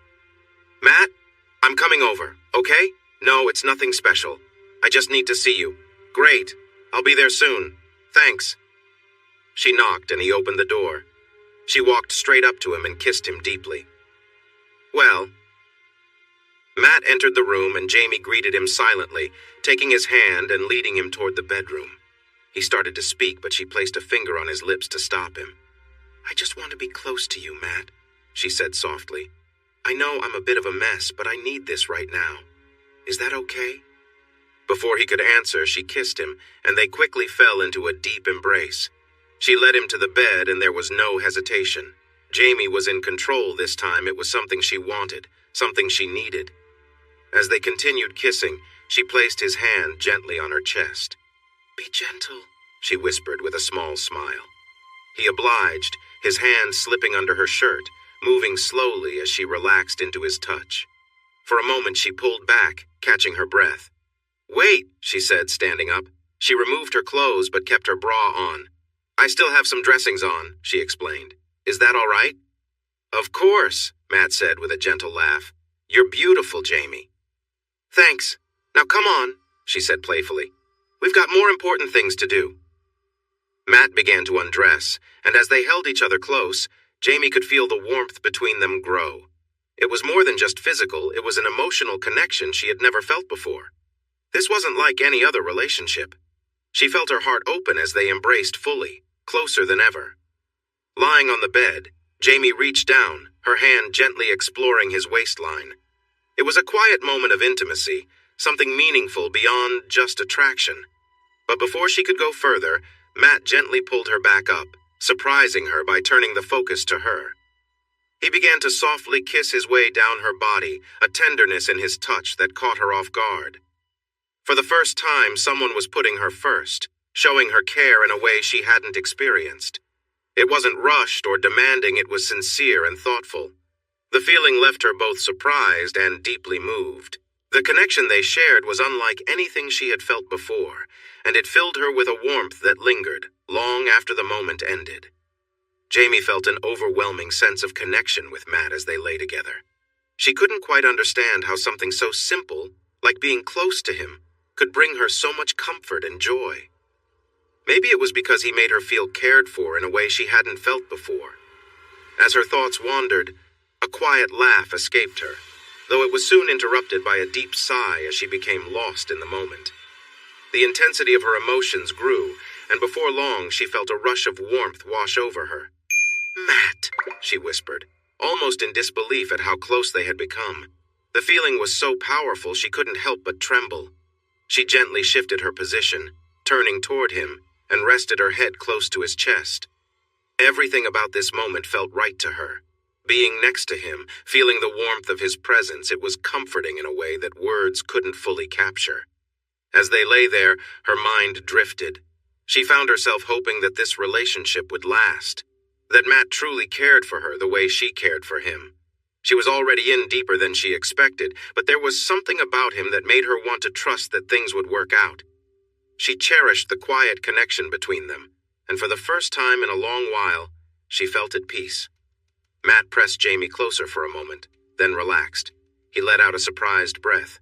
Matt, I'm coming over, okay? No, it's nothing special. I just need to see you. Great. I'll be there soon. Thanks. She knocked and he opened the door. She walked straight up to him and kissed him deeply. Well, Matt entered the room and Jamie greeted him silently, taking his hand and leading him toward the bedroom. He started to speak, but she placed a finger on his lips to stop him. I just want to be close to you, Matt, she said softly. I know I'm a bit of a mess, but I need this right now. Is that okay? Before he could answer, she kissed him, and they quickly fell into a deep embrace. She led him to the bed, and there was no hesitation. Jamie was in control this time. It was something she wanted, something she needed. As they continued kissing, she placed his hand gently on her chest. Be gentle, she whispered with a small smile. He obliged, his hand slipping under her shirt, moving slowly as she relaxed into his touch. For a moment she pulled back, catching her breath. Wait, she said, standing up. She removed her clothes but kept her bra on. I still have some dressings on, she explained. Is that all right? Of course, Matt said with a gentle laugh. You're beautiful, Jamie. Thanks. Now come on, she said playfully. We've got more important things to do. Matt began to undress, and as they held each other close, Jamie could feel the warmth between them grow. It was more than just physical, it was an emotional connection she had never felt before. This wasn't like any other relationship. She felt her heart open as they embraced fully, closer than ever. Lying on the bed, Jamie reached down, her hand gently exploring his waistline. It was a quiet moment of intimacy, something meaningful beyond just attraction. But before she could go further, Matt gently pulled her back up, surprising her by turning the focus to her. He began to softly kiss his way down her body, a tenderness in his touch that caught her off guard. For the first time, someone was putting her first, showing her care in a way she hadn't experienced. It wasn't rushed or demanding, it was sincere and thoughtful. The feeling left her both surprised and deeply moved. The connection they shared was unlike anything she had felt before, and it filled her with a warmth that lingered long after the moment ended. Jamie felt an overwhelming sense of connection with Matt as they lay together. She couldn't quite understand how something so simple, like being close to him, could bring her so much comfort and joy. Maybe it was because he made her feel cared for in a way she hadn't felt before. As her thoughts wandered, a quiet laugh escaped her, though it was soon interrupted by a deep sigh as she became lost in the moment. The intensity of her emotions grew, and before long she felt a rush of warmth wash over her. "Matt," she whispered, almost in disbelief at how close they had become. The feeling was so powerful she couldn't help but tremble. She gently shifted her position, turning toward him, and rested her head close to his chest. Everything about this moment felt right to her. Being next to him, feeling the warmth of his presence, it was comforting in a way that words couldn't fully capture. As they lay there, her mind drifted. She found herself hoping that this relationship would last, that Matt truly cared for her the way she cared for him. She was already in deeper than she expected, but there was something about him that made her want to trust that things would work out. She cherished the quiet connection between them, and for the first time in a long while, she felt at peace. Matt pressed Jamie closer for a moment, then relaxed. He let out a surprised breath.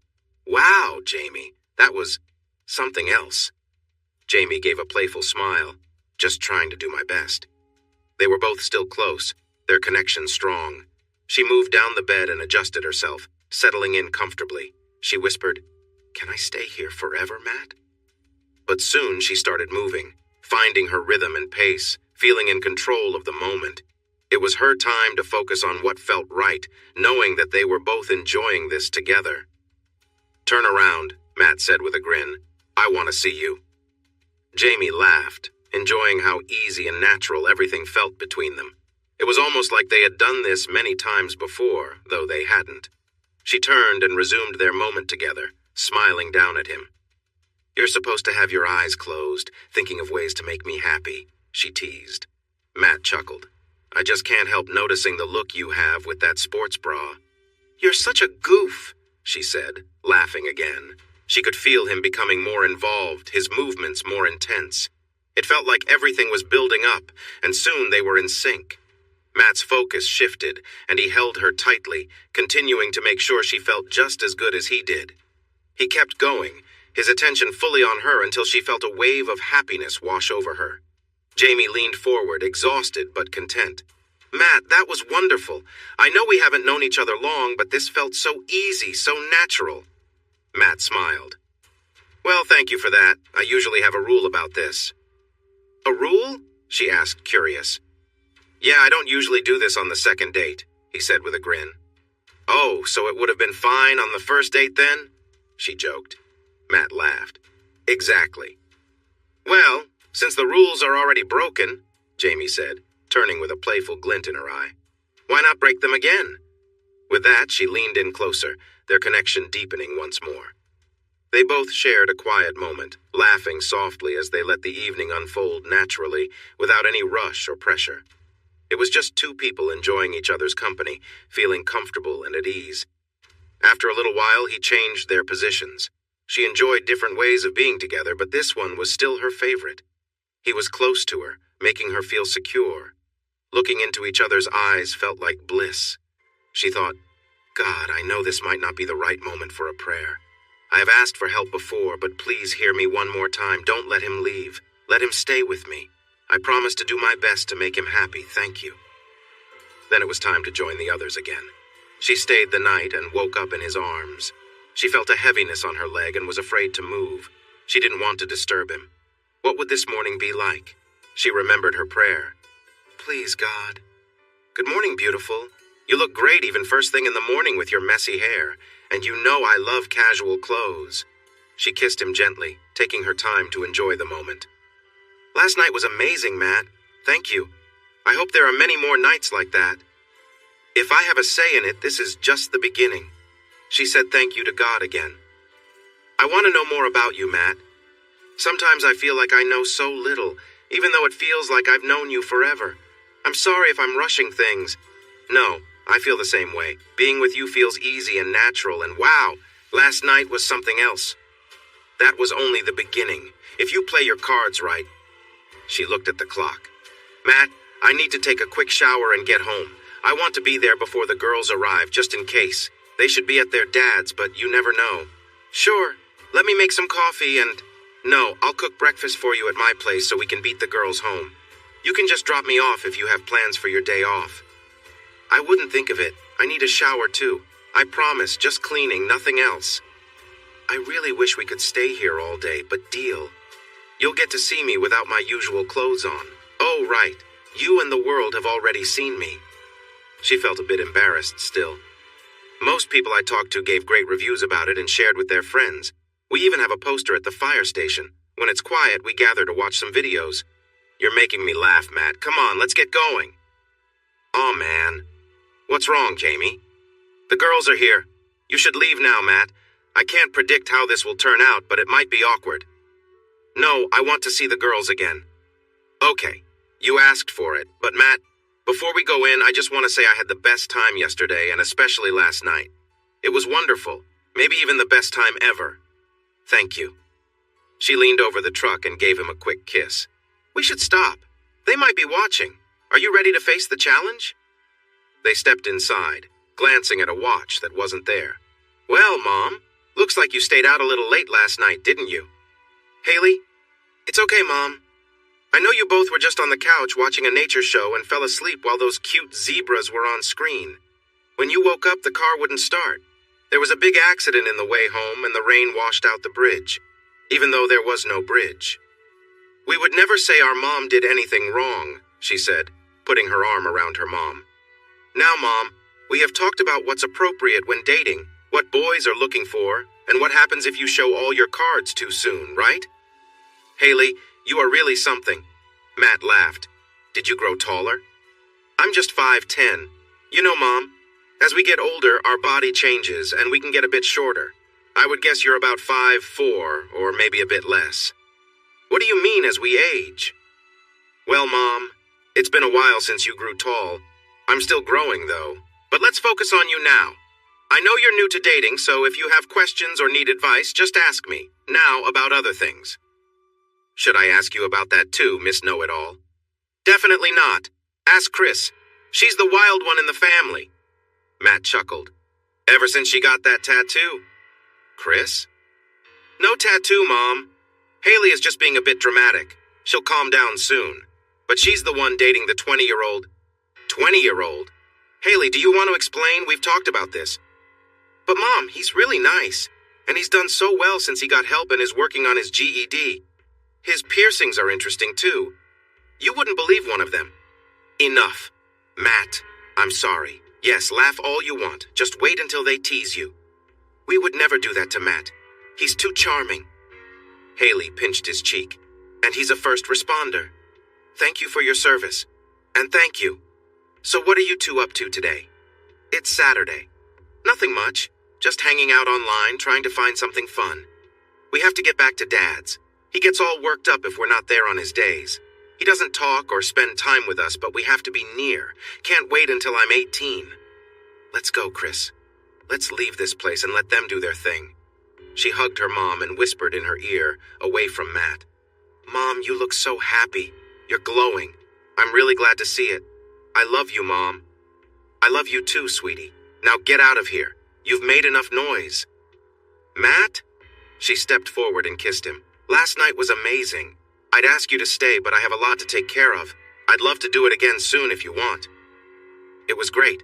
"Wow, Jamie, that was something else." Jamie gave a playful smile, "Just trying to do my best." They were both still close, their connection strong. She moved down the bed and adjusted herself, settling in comfortably. She whispered, "Can I stay here forever, Matt?" But soon she started moving, finding her rhythm and pace, feeling in control of the moment. It was her time to focus on what felt right, knowing that they were both enjoying this together. "Turn around," Matt said with a grin. "I want to see you." Jamie laughed, enjoying how easy and natural everything felt between them. It was almost like they had done this many times before, though they hadn't. She turned and resumed their moment together, smiling down at him. "You're supposed to have your eyes closed, thinking of ways to make me happy," she teased. Matt chuckled. "I just can't help noticing the look you have with that sports bra." "You're such a goof," she said, laughing again. She could feel him becoming more involved, his movements more intense. It felt like everything was building up, and soon they were in sync. Matt's focus shifted, and he held her tightly, continuing to make sure she felt just as good as he did. He kept going, his attention fully on her until she felt a wave of happiness wash over her. Jamie leaned forward, exhausted but content. "Matt, that was wonderful. I know we haven't known each other long, but this felt so easy, so natural." Matt smiled. "Well, thank you for that. I usually have a rule about this." "A rule?" she asked, curious. "Yeah, I don't usually do this on the second date," he said with a grin. "Oh, so it would have been fine on the first date then?" she joked. Matt laughed. "Exactly." "Well, since the rules are already broken," Jamie said, turning with a playful glint in her eye, "why not break them again?" With that, she leaned in closer, their connection deepening once more. They both shared a quiet moment, laughing softly as they let the evening unfold naturally, without any rush or pressure. It was just two people enjoying each other's company, feeling comfortable and at ease. After a little while, he changed their positions. She enjoyed different ways of being together, but this one was still her favorite. He was close to her, making her feel secure. Looking into each other's eyes felt like bliss. She thought, "God, I know this might not be the right moment for a prayer. I have asked for help before, but please hear me one more time. Don't let him leave. Let him stay with me. I promise to do my best to make him happy. Thank you." Then it was time to join the others again. She stayed the night and woke up in his arms. She felt a heaviness on her leg and was afraid to move. She didn't want to disturb him. What would this morning be like? She remembered her prayer. "Please, God." "Good morning, beautiful. You look great even first thing in the morning with your messy hair, and you know I love casual clothes." She kissed him gently, taking her time to enjoy the moment. "Last night was amazing, Matt. Thank you. I hope there are many more nights like that. If I have a say in it, this is just the beginning." She said thank you to God again. "I want to know more about you, Matt. Sometimes I feel like I know so little, even though it feels like I've known you forever. I'm sorry if I'm rushing things." "No, I feel the same way. Being with you feels easy and natural, and wow, last night was something else. That was only the beginning. If you play your cards right." She looked at the clock. "Matt, I need to take a quick shower and get home. I want to be there before the girls arrive, just in case. They should be at their dad's, but you never know. Sure, let me make some coffee and... No, I'll cook breakfast for you at my place so we can beat the girls home. You can just drop me off if you have plans for your day off. I wouldn't think of it. I need a shower too. I promise, just cleaning, nothing else. I really wish we could stay here all day, but deal. You'll get to see me without my usual clothes on. Oh, right. You and the world have already seen me. She felt a bit embarrassed still. Most people I talked to gave great reviews about it and shared with their friends. We even have a poster at the fire station. When it's quiet, we gather to watch some videos. You're making me laugh, Matt. Come on, let's get going. Aw, man. What's wrong, Jamie? The girls are here. You should leave now, Matt. I can't predict how this will turn out, but it might be awkward. No, I want to see the girls again. Okay, you asked for it, but Matt, before we go in, I just want to say I had the best time yesterday, and especially last night. It was wonderful, maybe even the best time ever. Thank you. She leaned over the truck and gave him a quick kiss. We should stop. They might be watching. Are you ready to face the challenge? They stepped inside, glancing at a watch that wasn't there. Well, Mom, looks like you stayed out a little late last night, didn't you? Haley? It's okay, Mom. I know you both were just on the couch watching a nature show and fell asleep while those cute zebras were on screen. When you woke up, the car wouldn't start. There was a big accident in the way home and the rain washed out the bridge, even though there was no bridge. We would never say our mom did anything wrong, she said, putting her arm around her mom. Now, Mom, we have talked about what's appropriate when dating, what boys are looking for, and what happens if you show all your cards too soon, right? Haley, you are really something. Matt laughed. Did you grow taller? I'm just 5'10". You know, Mom, as we get older, our body changes and we can get a bit shorter. I would guess you're about 5'4", or maybe a bit less. What do you mean as we age? Well, Mom, it's been a while since you grew tall. I'm still growing, though. But let's focus on you now. I know you're new to dating, so if you have questions or need advice, just ask me, now, about other things. Should I ask you about that too, Miss Know-It-All? Definitely not. Ask Chris. She's the wild one in the family. Matt chuckled. Ever since she got that tattoo. Chris? No tattoo, Mom. Haley is just being a bit dramatic. She'll calm down soon. But she's the one dating the 20-year-old. 20-year-old? Haley, do you want to explain? We've talked about this. But Mom, he's really nice. And he's done so well since he got help and is working on his GED. His piercings are interesting too. You wouldn't believe one of them. Enough. Matt, I'm sorry. Yes, laugh all you want. Just wait until they tease you. We would never do that to Matt. He's too charming. Haley pinched his cheek. And he's a first responder. Thank you for your service. And thank you. So what are you two up to today? It's Saturday. Nothing much. Just hanging out online, trying to find something fun. We have to get back to Dad's. He gets all worked up if we're not there on his days. He doesn't talk or spend time with us, but we have to be near. Can't wait until I'm 18. Let's go, Chris. Let's leave this place and let them do their thing. She hugged her mom and whispered in her ear, away from Matt. Mom, you look so happy. You're glowing. I'm really glad to see it. I love you, Mom. I love you too, sweetie. Now get out of here. You've made enough noise. Matt? She stepped forward and kissed him. Last night was amazing. I'd ask you to stay, but I have a lot to take care of. I'd love to do it again soon if you want. It was great.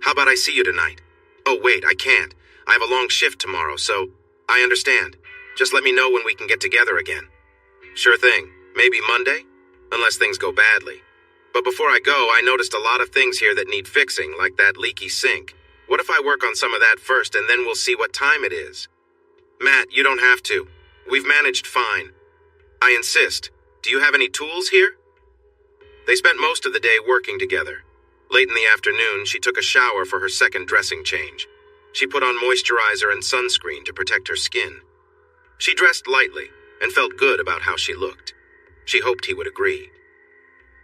How about I see you tonight? Oh, wait, I can't. I have a long shift tomorrow, so I understand. Just let me know when we can get together again. Sure thing. Maybe Monday? Unless things go badly. But before I go, I noticed a lot of things here that need fixing, like that leaky sink. What if I work on some of that first and then we'll see what time it is? Matt, you don't have to. We've managed fine. I insist. Do you have any tools here? They spent most of the day working together. Late in the afternoon, she took a shower for her second dressing change. She put on moisturizer and sunscreen to protect her skin. She dressed lightly and felt good about how she looked. She hoped he would agree.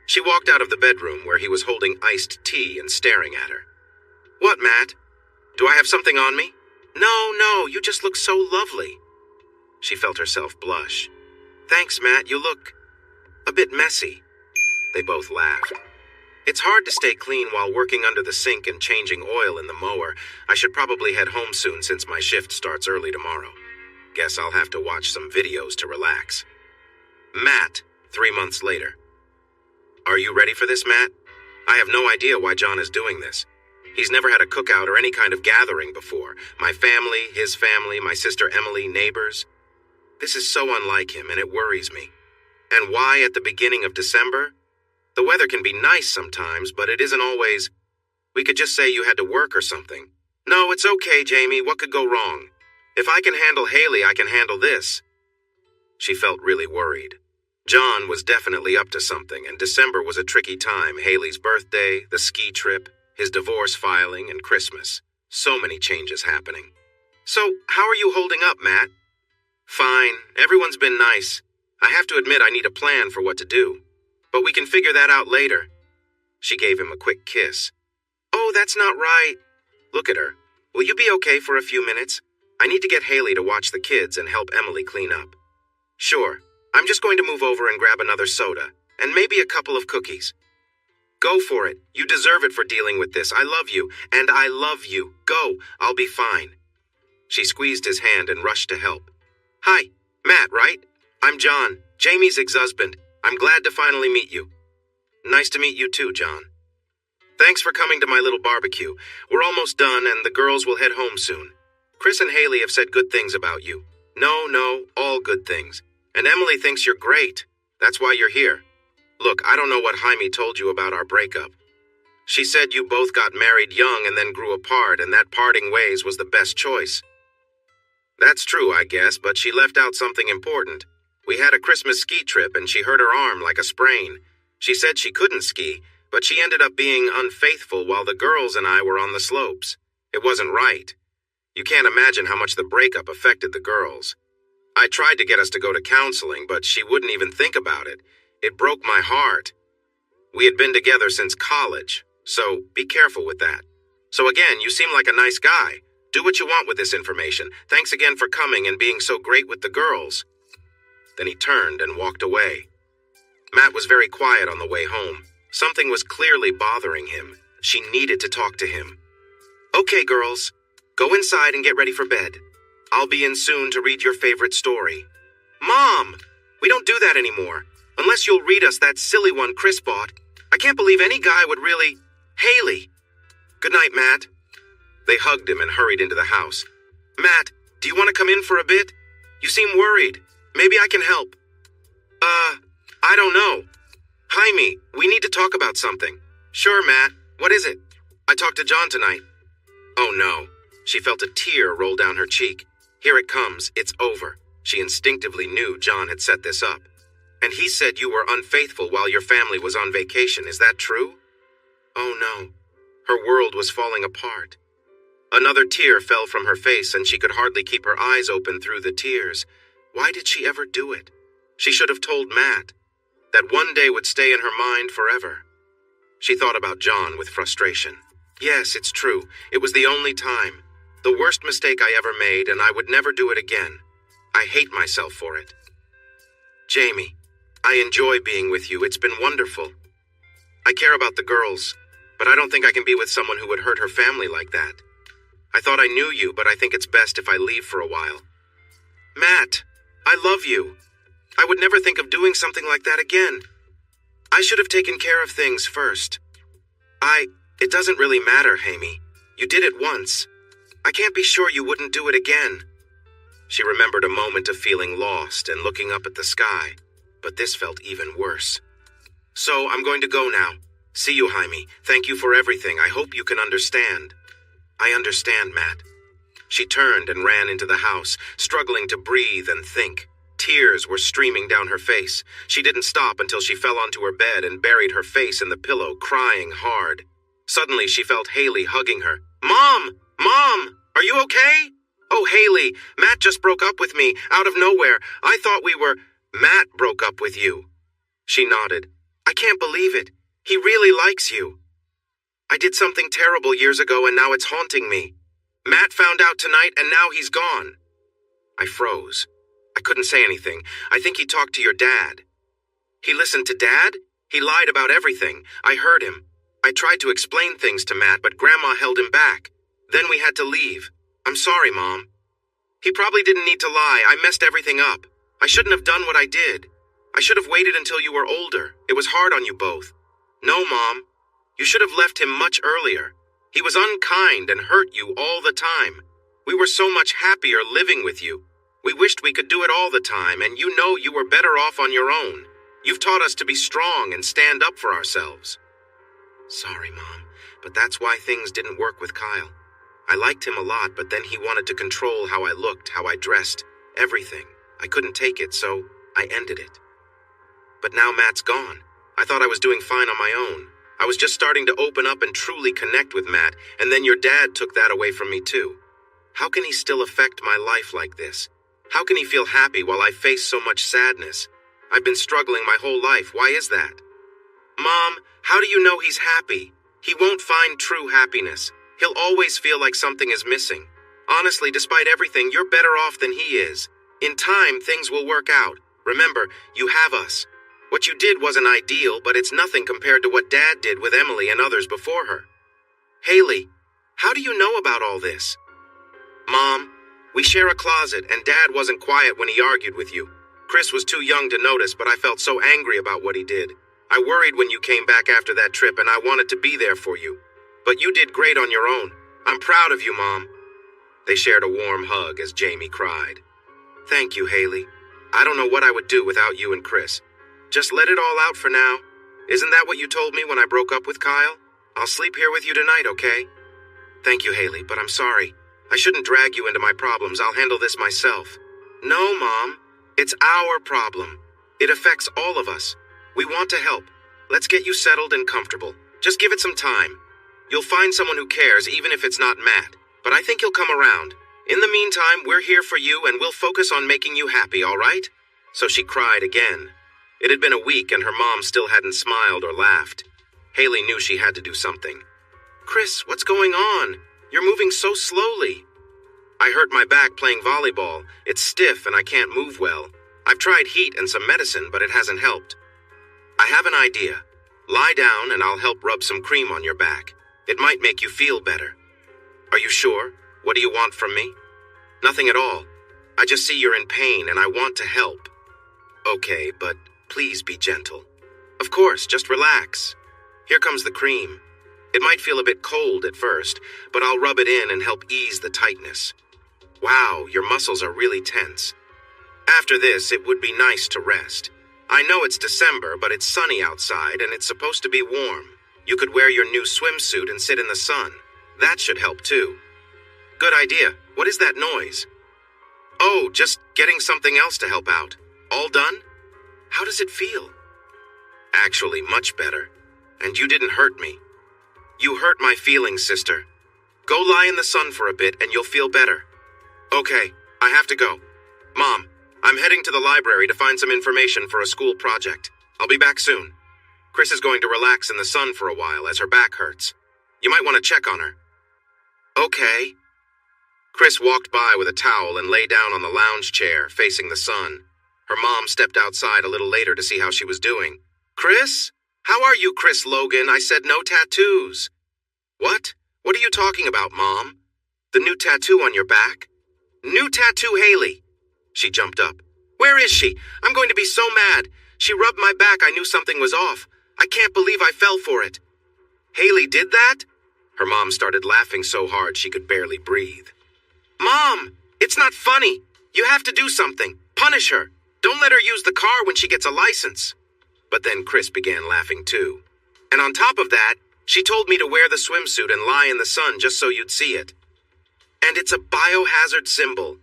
She walked out of the bedroom where he was holding iced tea and staring at her. What, Matt? Do I have something on me? No, you just look so lovely. She felt herself blush. Thanks, Matt, you look a bit messy. They both laughed. It's hard to stay clean while working under the sink and changing oil in the mower. I should probably head home soon since my shift starts early tomorrow. Guess I'll have to watch some videos to relax. Matt, 3 months later. Are you ready for this, Matt? I have no idea why John is doing this. He's never had a cookout or any kind of gathering before. My family, his family, my sister Emily, neighbors. This is so unlike him, and it worries me. And why at the beginning of December? The weather can be nice sometimes, but it isn't always. We could just say you had to work or something. No, it's okay, Jamie. What could go wrong? If I can handle Haley, I can handle this. She felt really worried. John was definitely up to something, and December was a tricky time. Haley's birthday, the ski trip, his divorce filing, and Christmas. So many changes happening. So, how are you holding up, Matt? Fine. Everyone's been nice. I have to admit I need a plan for what to do. But we can figure that out later. She gave him a quick kiss. Oh, that's not right. Look at her. Will you be okay for a few minutes? I need to get Haley to watch the kids and help Emily clean up. Sure. I'm just going to move over and grab another soda, and maybe a couple of cookies. Go for it. You deserve it for dealing with this. I love you, and I love you. Go. I'll be fine. She squeezed his hand and rushed to help. Hi. Matt, right? I'm John, Jamie's ex-husband. I'm glad to finally meet you. Nice to meet you too, John. Thanks for coming to my little barbecue. We're almost done, and the girls will head home soon. Chris and Haley have said good things about you. No, all good things. And Emily thinks you're great. That's why you're here. Look, I don't know what Jaime told you about our breakup. She said you both got married young and then grew apart, and that parting ways was the best choice. That's true, I guess, but she left out something important. We had a Christmas ski trip, and she hurt her arm like a sprain. She said she couldn't ski, but she ended up being unfaithful while the girls and I were on the slopes. It wasn't right. You can't imagine how much the breakup affected the girls. I tried to get us to go to counseling, but she wouldn't even think about it. It broke my heart. We had been together since college, so be careful with that. So again, you seem like a nice guy. Do what you want with this information. Thanks again for coming and being so great with the girls. Then he turned and walked away. Matt was very quiet on the way home. Something was clearly bothering him. She needed to talk to him. Okay, girls. Go inside and get ready for bed. I'll be in soon to read your favorite story. Mom! We don't do that anymore. Unless you'll read us that silly one Chris bought. I can't believe any guy would really... Haley! Good night, Matt. They hugged him and hurried into the house. Matt, do you want to come in for a bit? You seem worried. Maybe I can help. I don't know. Jaime, we need to talk about something. Sure, Matt. What is it? I talked to John tonight. Oh, no. She felt a tear roll down her cheek. Here it comes. It's over. She instinctively knew John had set this up. And he said you were unfaithful while your family was on vacation. Is that true? Oh, no. Her world was falling apart. Another tear fell from her face, and she could hardly keep her eyes open through the tears. Why did she ever do it? She should have told Matt. That one day would stay in her mind forever. She thought about John with frustration. Yes, it's true. It was the only time. The worst mistake I ever made, and I would never do it again. I hate myself for it. Jamie, I enjoy being with you. It's been wonderful. I care about the girls, but I don't think I can be with someone who would hurt her family like that. I thought I knew you, but I think it's best if I leave for a while. Matt, I love you. I would never think of doing something like that again. I should have taken care of things first. It doesn't really matter, Jaime. You did it once. I can't be sure you wouldn't do it again. She remembered a moment of feeling lost and looking up at the sky, but this felt even worse. So I'm going to go now. See you, Jaime. Thank you for everything. I hope you can understand. I understand, Matt. She turned and ran into the house, struggling to breathe and think. Tears were streaming down her face. She didn't stop until she fell onto her bed and buried her face in the pillow, crying hard. Suddenly, she felt Haley hugging her. Mom! Mom! Are you okay? Oh, Haley, Matt just broke up with me, out of nowhere. I thought we were... Matt broke up with you. She nodded. I can't believe it. He really likes you. I did something terrible years ago and now it's haunting me. Matt found out tonight and now he's gone. I froze. I couldn't say anything. I think he talked to your dad. He listened to Dad? He lied about everything. I heard him. I tried to explain things to Matt, but Grandma held him back. Then we had to leave. I'm sorry, Mom. He probably didn't need to lie. I messed everything up. I shouldn't have done what I did. I should have waited until you were older. It was hard on you both. No, Mom. You should have left him much earlier. He was unkind and hurt you all the time. We were so much happier living with you. We wished we could do it all the time, and you know you were better off on your own. You've taught us to be strong and stand up for ourselves. Sorry, Mom, but that's why things didn't work with Kyle. I liked him a lot, but then he wanted to control how I looked, how I dressed, everything. I couldn't take it, so I ended it. But now Matt's gone. I thought I was doing fine on my own. I was just starting to open up and truly connect with Matt, and then your dad took that away from me too. How can he still affect my life like this? How can he feel happy while I face so much sadness? I've been struggling my whole life. Why is that? Mom, how do you know he's happy? He won't find true happiness. He'll always feel like something is missing. Honestly, despite everything, you're better off than he is. In time, things will work out. Remember, you have us. What you did wasn't ideal, but it's nothing compared to what Dad did with Emily and others before her. Haley, how do you know about all this? Mom, we share a closet, and Dad wasn't quiet when he argued with you. Chris was too young to notice, but I felt so angry about what he did. I worried when you came back after that trip, and I wanted to be there for you. But you did great on your own. I'm proud of you, Mom. They shared a warm hug as Jamie cried. Thank you, Haley. I don't know what I would do without you and Chris. Just let it all out for now. Isn't that what you told me when I broke up with Kyle? I'll sleep here with you tonight, okay? Thank you, Haley, but I'm sorry. I shouldn't drag you into my problems. I'll handle this myself. No, Mom. It's our problem. It affects all of us. We want to help. Let's get you settled and comfortable. Just give it some time. You'll find someone who cares, even if it's not Matt. But I think he'll come around. In the meantime, we're here for you and we'll focus on making you happy, all right? So she cried again. It had been a week and her mom still hadn't smiled or laughed. Haley knew she had to do something. Chris, what's going on? You're moving so slowly. I hurt my back playing volleyball. It's stiff and I can't move well. I've tried heat and some medicine, but it hasn't helped. I have an idea. Lie down and I'll help rub some cream on your back. It might make you feel better. Are you sure? What do you want from me? Nothing at all. I just see you're in pain and I want to help. Okay, but please be gentle. Of course, just relax. Here comes the cream. It might feel a bit cold at first, but I'll rub it in and help ease the tightness. Wow, your muscles are really tense. After this, it would be nice to rest. I know it's December, but it's sunny outside and it's supposed to be warm. You could wear your new swimsuit and sit in the sun. That should help too. Good idea. What is that noise? Oh, just getting something else to help out. All done? How does it feel? Actually, much better. And you didn't hurt me. You hurt my feelings, sister. Go lie in the sun for a bit and you'll feel better. Okay, I have to go. Mom, I'm heading to the library to find some information for a school project. I'll be back soon. Chris is going to relax in the sun for a while as her back hurts. You might want to check on her. Okay. Chris walked by with a towel and lay down on the lounge chair, facing the sun. Her mom stepped outside a little later to see how she was doing. Chris? How are you, Chris Logan? I said no tattoos. What? What are you talking about, Mom? The new tattoo on your back? New tattoo, Haley. She jumped up. Where is she? I'm going to be so mad. She rubbed my back. I knew something was off. I can't believe I fell for it. Haley did that? Her mom started laughing so hard she could barely breathe. Mom, it's not funny. You have to do something. Punish her. Don't let her use the car when she gets a license. But then Chris began laughing too. And on top of that, she told me to wear the swimsuit and lie in the sun just so you'd see it. And it's a biohazard symbol.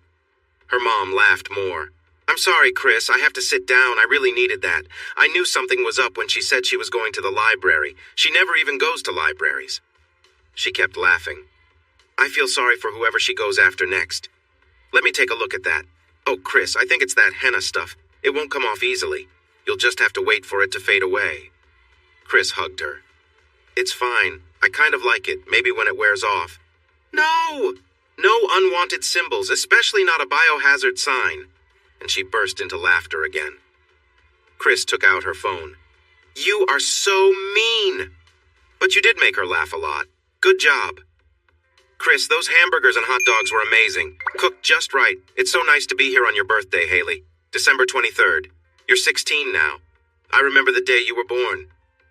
Her mom laughed more. I'm sorry, Chris. I have to sit down. I really needed that. I knew something was up when she said she was going to the library. She never even goes to libraries. She kept laughing. I feel sorry for whoever she goes after next. Let me take a look at that. Oh, Chris, I think it's that henna stuff. It won't come off easily. You'll just have to wait for it to fade away. Chris hugged her. It's fine. I kind of like it, maybe when it wears off. No! No unwanted symbols, especially not a biohazard sign. And she burst into laughter again. Chris took out her phone. You are so mean! But you did make her laugh a lot. Good job. Chris, those hamburgers and hot dogs were amazing. Cooked just right. It's so nice to be here on your birthday, Haley. December 23rd. You're 16 now. I remember the day you were born.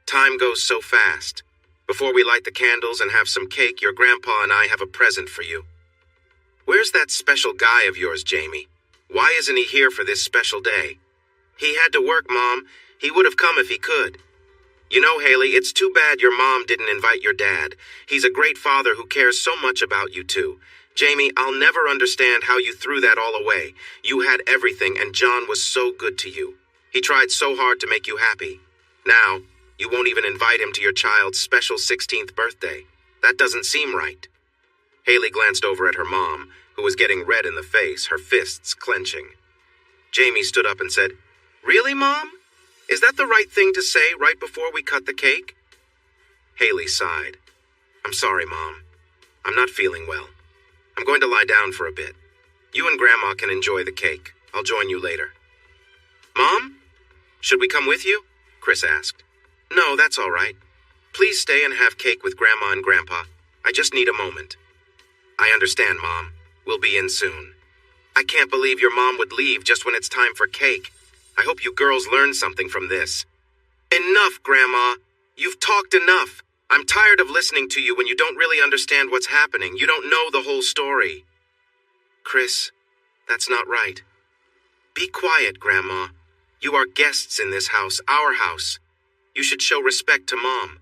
Time goes so fast. Before we light the candles and have some cake, your grandpa and I have a present for you. Where's that special guy of yours, Jamie? Why isn't he here for this special day? He had to work, Mom. He would have come if he could. You know, Haley, it's too bad your mom didn't invite your dad. He's a great father who cares so much about you two. Jamie, I'll never understand how you threw that all away. You had everything, and John was so good to you. He tried so hard to make you happy. Now, you won't even invite him to your child's special 16th birthday. That doesn't seem right. Haley glanced over at her mom, who was getting red in the face, her fists clenching. Jamie stood up and said, "Really, Mom? Is that the right thing to say right before we cut the cake?" Haley sighed. "I'm sorry, Mom. I'm not feeling well. I'm going to lie down for a bit. You and Grandma can enjoy the cake. I'll join you later." "Mom? Should we come with you?" Chris asked. "No, that's all right. Please stay and have cake with Grandma and Grandpa. I just need a moment." "I understand, Mom. We'll be in soon." "I can't believe your mom would leave just when it's time for cake. I hope you girls learned something from this." "Enough, Grandma. You've talked enough. I'm tired of listening to you when you don't really understand what's happening. You don't know the whole story." "Chris, that's not right." "Be quiet, Grandma. You are guests in this house, our house. You should show respect to Mom.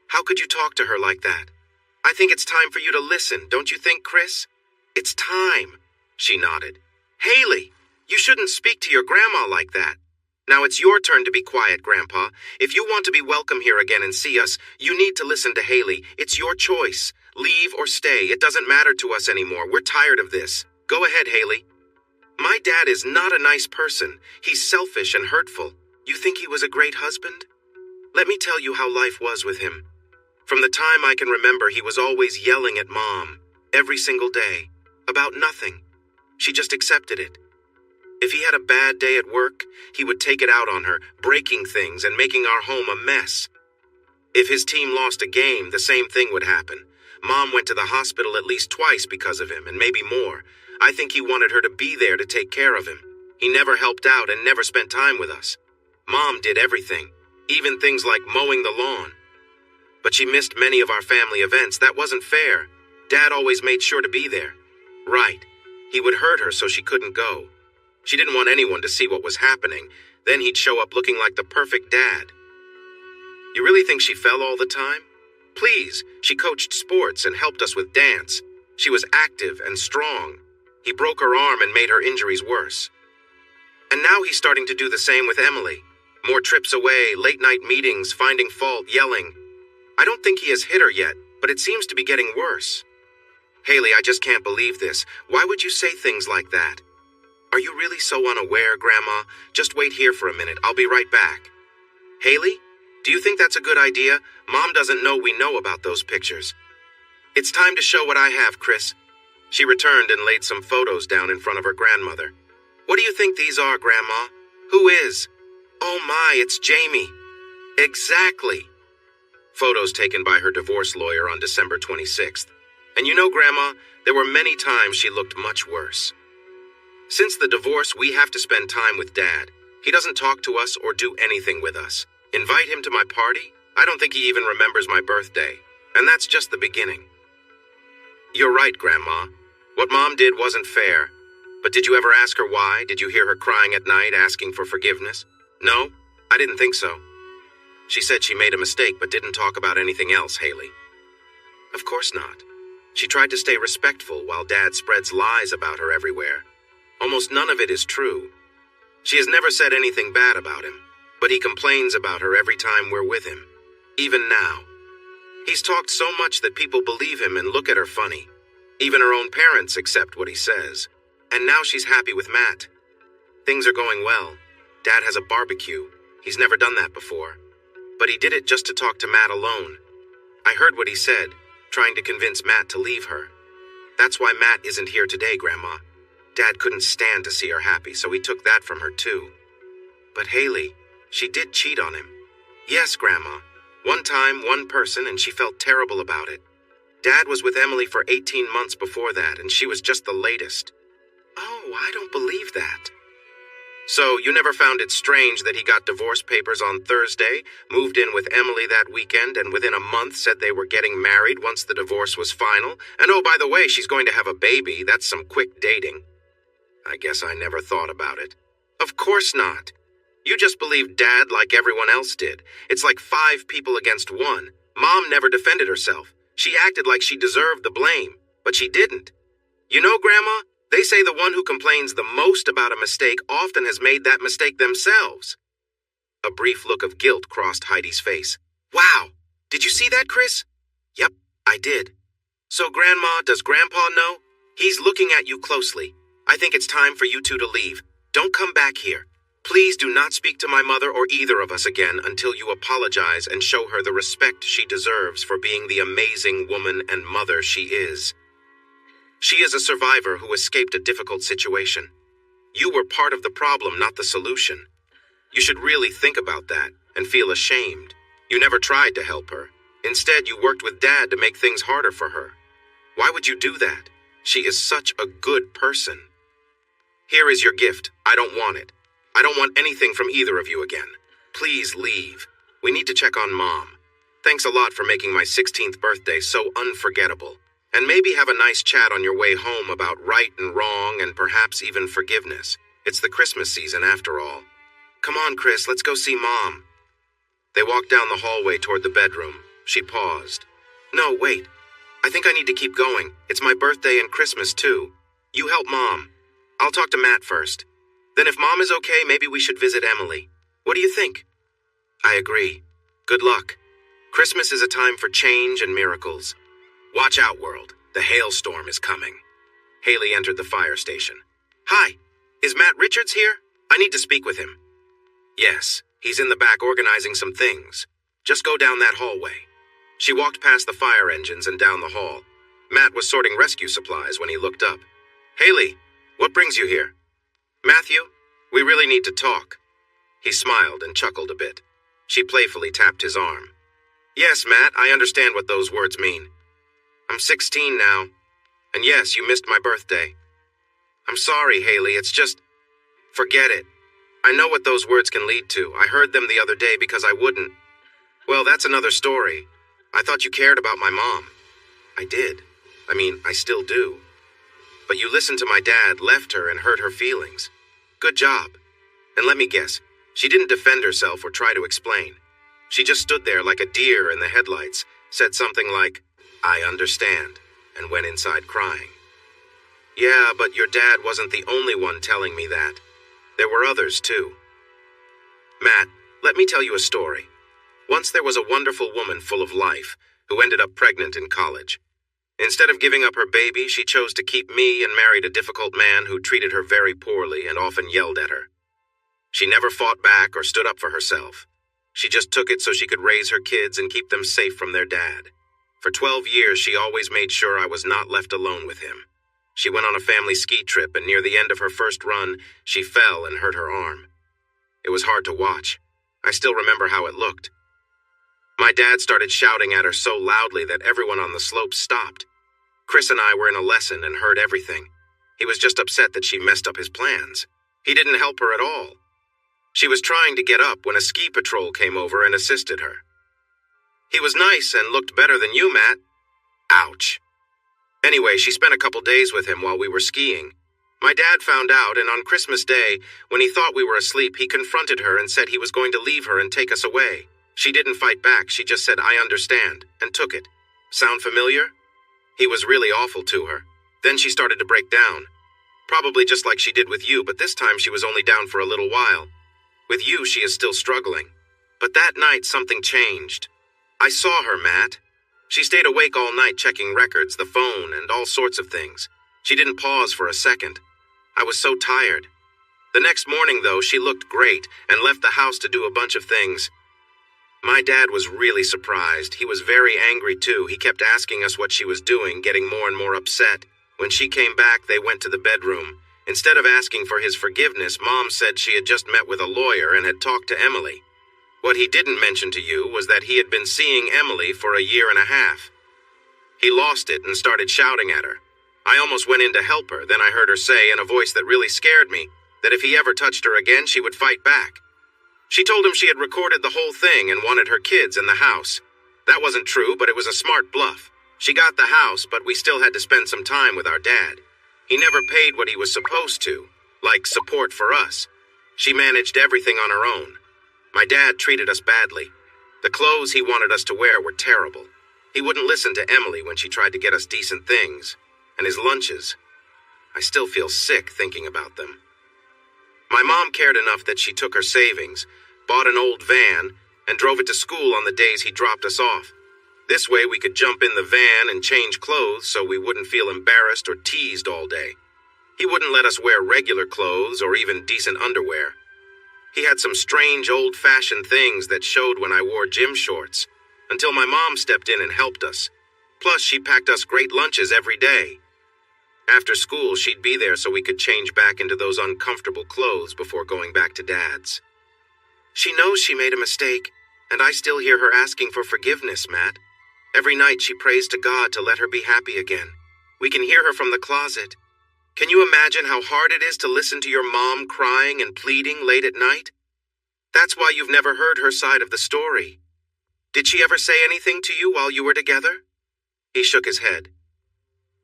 How could you talk to her like that? I think it's time for you to listen, don't you think, Chris? It's time." She nodded. "Haley, you shouldn't speak to your grandma like that. Now it's your turn to be quiet, Grandpa. If you want to be welcome here again and see us, you need to listen to Haley. It's your choice. Leave or stay. It doesn't matter to us anymore. We're tired of this. Go ahead, Haley." "My dad is not a nice person. He's selfish and hurtful. You think he was a great husband? Let me tell you how life was with him. From the time I can remember, he was always yelling at Mom, every single day, about nothing. She just accepted it. If he had a bad day at work, he would take it out on her, breaking things and making our home a mess. If his team lost a game, the same thing would happen. Mom went to the hospital at least twice because of him, and maybe more. I think he wanted her to be there to take care of him. He never helped out and never spent time with us. Mom did everything, even things like mowing the lawn. But she missed many of our family events. That wasn't fair. Dad always made sure to be there. Right. He would hurt her so she couldn't go. She didn't want anyone to see what was happening. Then he'd show up looking like the perfect dad. You really think she fell all the time? Please, she coached sports and helped us with dance. She was active and strong. He broke her arm and made her injuries worse. And now he's starting to do the same with Emily. More trips away, late-night meetings, finding fault, yelling. I don't think he has hit her yet, but it seems to be getting worse. Haley, I just can't believe this. Why would you say things like that? Are you really so unaware, Grandma? Just wait here for a minute. I'll be right back. Haley, do you think that's a good idea? Mom doesn't know we know about those pictures. It's time to show what I have, Chris. She returned and laid some photos down in front of her grandmother. What do you think these are, Grandma? Who is? Oh my, it's Jamie. Exactly. Photos taken by her divorce lawyer on December 26th. And you know, Grandma, there were many times she looked much worse. Since the divorce, we have to spend time with Dad. He doesn't talk to us or do anything with us. Invite him to my party? I don't think he even remembers my birthday. And that's just the beginning. You're right, Grandma. What Mom did wasn't fair. But did you ever ask her why? Did you hear her crying at night, asking for forgiveness? No, I didn't think so. She said she made a mistake but didn't talk about anything else, Haley. Of course not. She tried to stay respectful while Dad spreads lies about her everywhere. Almost none of it is true. She has never said anything bad about him, but he complains about her every time we're with him, even now. He's talked so much that people believe him and look at her funny. Even her own parents accept what he says. And now she's happy with Matt. Things are going well. Dad has a barbecue. He's never done that before. But he did it just to talk to Matt alone. I heard what he said, trying to convince Matt to leave her. That's why Matt isn't here today, Grandma. Dad couldn't stand to see her happy, so he took that from her too. But Haley, she did cheat on him. Yes, Grandma. One time, one person, and she felt terrible about it. Dad was with Emily for 18 months before that, and she was just the latest. Oh, I don't believe that. So, you never found it strange that he got divorce papers on Thursday, moved in with Emily that weekend, and within a month said they were getting married once the divorce was final? And oh, by the way, she's going to have a baby. That's some quick dating. I guess I never thought about it. Of course not. You just believed Dad like everyone else did. It's like 5 people against 1. Mom never defended herself. She acted like she deserved the blame, but she didn't. You know, Grandma, they say the one who complains the most about a mistake often has made that mistake themselves. A brief look of guilt crossed Heidi's face. Wow, did you see that, Chris? Yep, I did. So, Grandma, does Grandpa know? He's looking at you closely. I think it's time for you two to leave. Don't come back here. Please do not speak to my mother or either of us again until you apologize and show her the respect she deserves for being the amazing woman and mother she is. She is a survivor who escaped a difficult situation. You were part of the problem, not the solution. You should really think about that and feel ashamed. You never tried to help her. Instead, you worked with Dad to make things harder for her. Why would you do that? She is such a good person. Here is your gift. I don't want it. I don't want anything from either of you again. Please leave. We need to check on Mom. Thanks a lot for making my 16th birthday so unforgettable. And maybe have a nice chat on your way home about right and wrong and perhaps even forgiveness. It's the Christmas season after all. Come on, Chris, let's go see Mom. They walked down the hallway toward the bedroom. She paused. No, wait. I think I need to keep going. It's my birthday and Christmas too. You help Mom. I'll talk to Matt first. Then if Mom is okay, maybe we should visit Emily. What do you think? I agree. Good luck. Christmas is a time for change and miracles. Watch out, world. The hailstorm is coming. Haley entered the fire station. Hi, is Matt Richards here? I need to speak with him. Yes, he's in the back organizing some things. Just go down that hallway. She walked past the fire engines and down the hall. Matt was sorting rescue supplies when he looked up. Haley, what brings you here? Matthew, we really need to talk. He smiled and chuckled a bit. She playfully tapped his arm. Yes, Matt, I understand what those words mean. I'm 16 now. And yes, you missed my birthday. I'm sorry, Haley, it's just... Forget it. I know what those words can lead to. I heard them the other day because I wouldn't. Well, that's another story. I thought you cared about my mom. I did. I mean, I still do. But you listened to my dad, left her, and hurt her feelings. Good job. And let me guess, she didn't defend herself or try to explain. She just stood there like a deer in the headlights, said something like, I understand, and went inside crying. Yeah, but your dad wasn't the only one telling me that. There were others, too. Matt, let me tell you a story. Once there was a wonderful woman full of life who ended up pregnant in college. Instead of giving up her baby, she chose to keep me and married a difficult man who treated her very poorly and often yelled at her. She never fought back or stood up for herself. She just took it so she could raise her kids and keep them safe from their dad. For 12 years, she always made sure I was not left alone with him. She went on a family ski trip, and near the end of her first run, she fell and hurt her arm. It was hard to watch. I still remember how it looked. My dad started shouting at her so loudly that everyone on the slope stopped. Chris and I were in a lesson and heard everything. He was just upset that she messed up his plans. He didn't help her at all. She was trying to get up when a ski patrol came over and assisted her. He was nice and looked better than you, Matt. Ouch. Anyway, she spent a couple days with him while we were skiing. My dad found out, and on Christmas Day, when he thought we were asleep, he confronted her and said he was going to leave her and take us away. She didn't fight back. She just said, I understand, and took it. Sound familiar? He was really awful to her. Then she started to break down. Probably just like she did with you, but this time she was only down for a little while. With you, she is still struggling. But that night, something changed. I saw her, Matt. She stayed awake all night checking records, the phone, and all sorts of things. She didn't pause for a second. I was so tired. The next morning, though, she looked great and left the house to do a bunch of things. My dad was really surprised. He was very angry, too. He kept asking us what she was doing, getting more and more upset. When she came back, they went to the bedroom. Instead of asking for his forgiveness, Mom said she had just met with a lawyer and had talked to Emily. What he didn't mention to you was that he had been seeing Emily for a year and a half. He lost it and started shouting at her. I almost went in to help her, then I heard her say in a voice that really scared me that if he ever touched her again, she would fight back. She told him she had recorded the whole thing and wanted her kids in the house. That wasn't true, but it was a smart bluff. She got the house, but we still had to spend some time with our dad. He never paid what he was supposed to, like support for us. She managed everything on her own. My dad treated us badly. The clothes he wanted us to wear were terrible. He wouldn't listen to Emily when she tried to get us decent things. And his lunches. I still feel sick thinking about them. My mom cared enough that she took her savings, bought an old van, and drove it to school on the days he dropped us off. This way we could jump in the van and change clothes so we wouldn't feel embarrassed or teased all day. He wouldn't let us wear regular clothes or even decent underwear. He had some strange old-fashioned things that showed when I wore gym shorts, until my mom stepped in and helped us. Plus, she packed us great lunches every day. After school, she'd be there so we could change back into those uncomfortable clothes before going back to Dad's. She knows she made a mistake, and I still hear her asking for forgiveness, Matt. Every night she prays to God to let her be happy again. We can hear her from the closet. Can you imagine how hard it is to listen to your mom crying and pleading late at night? That's why you've never heard her side of the story. Did she ever say anything to you while you were together? He shook his head.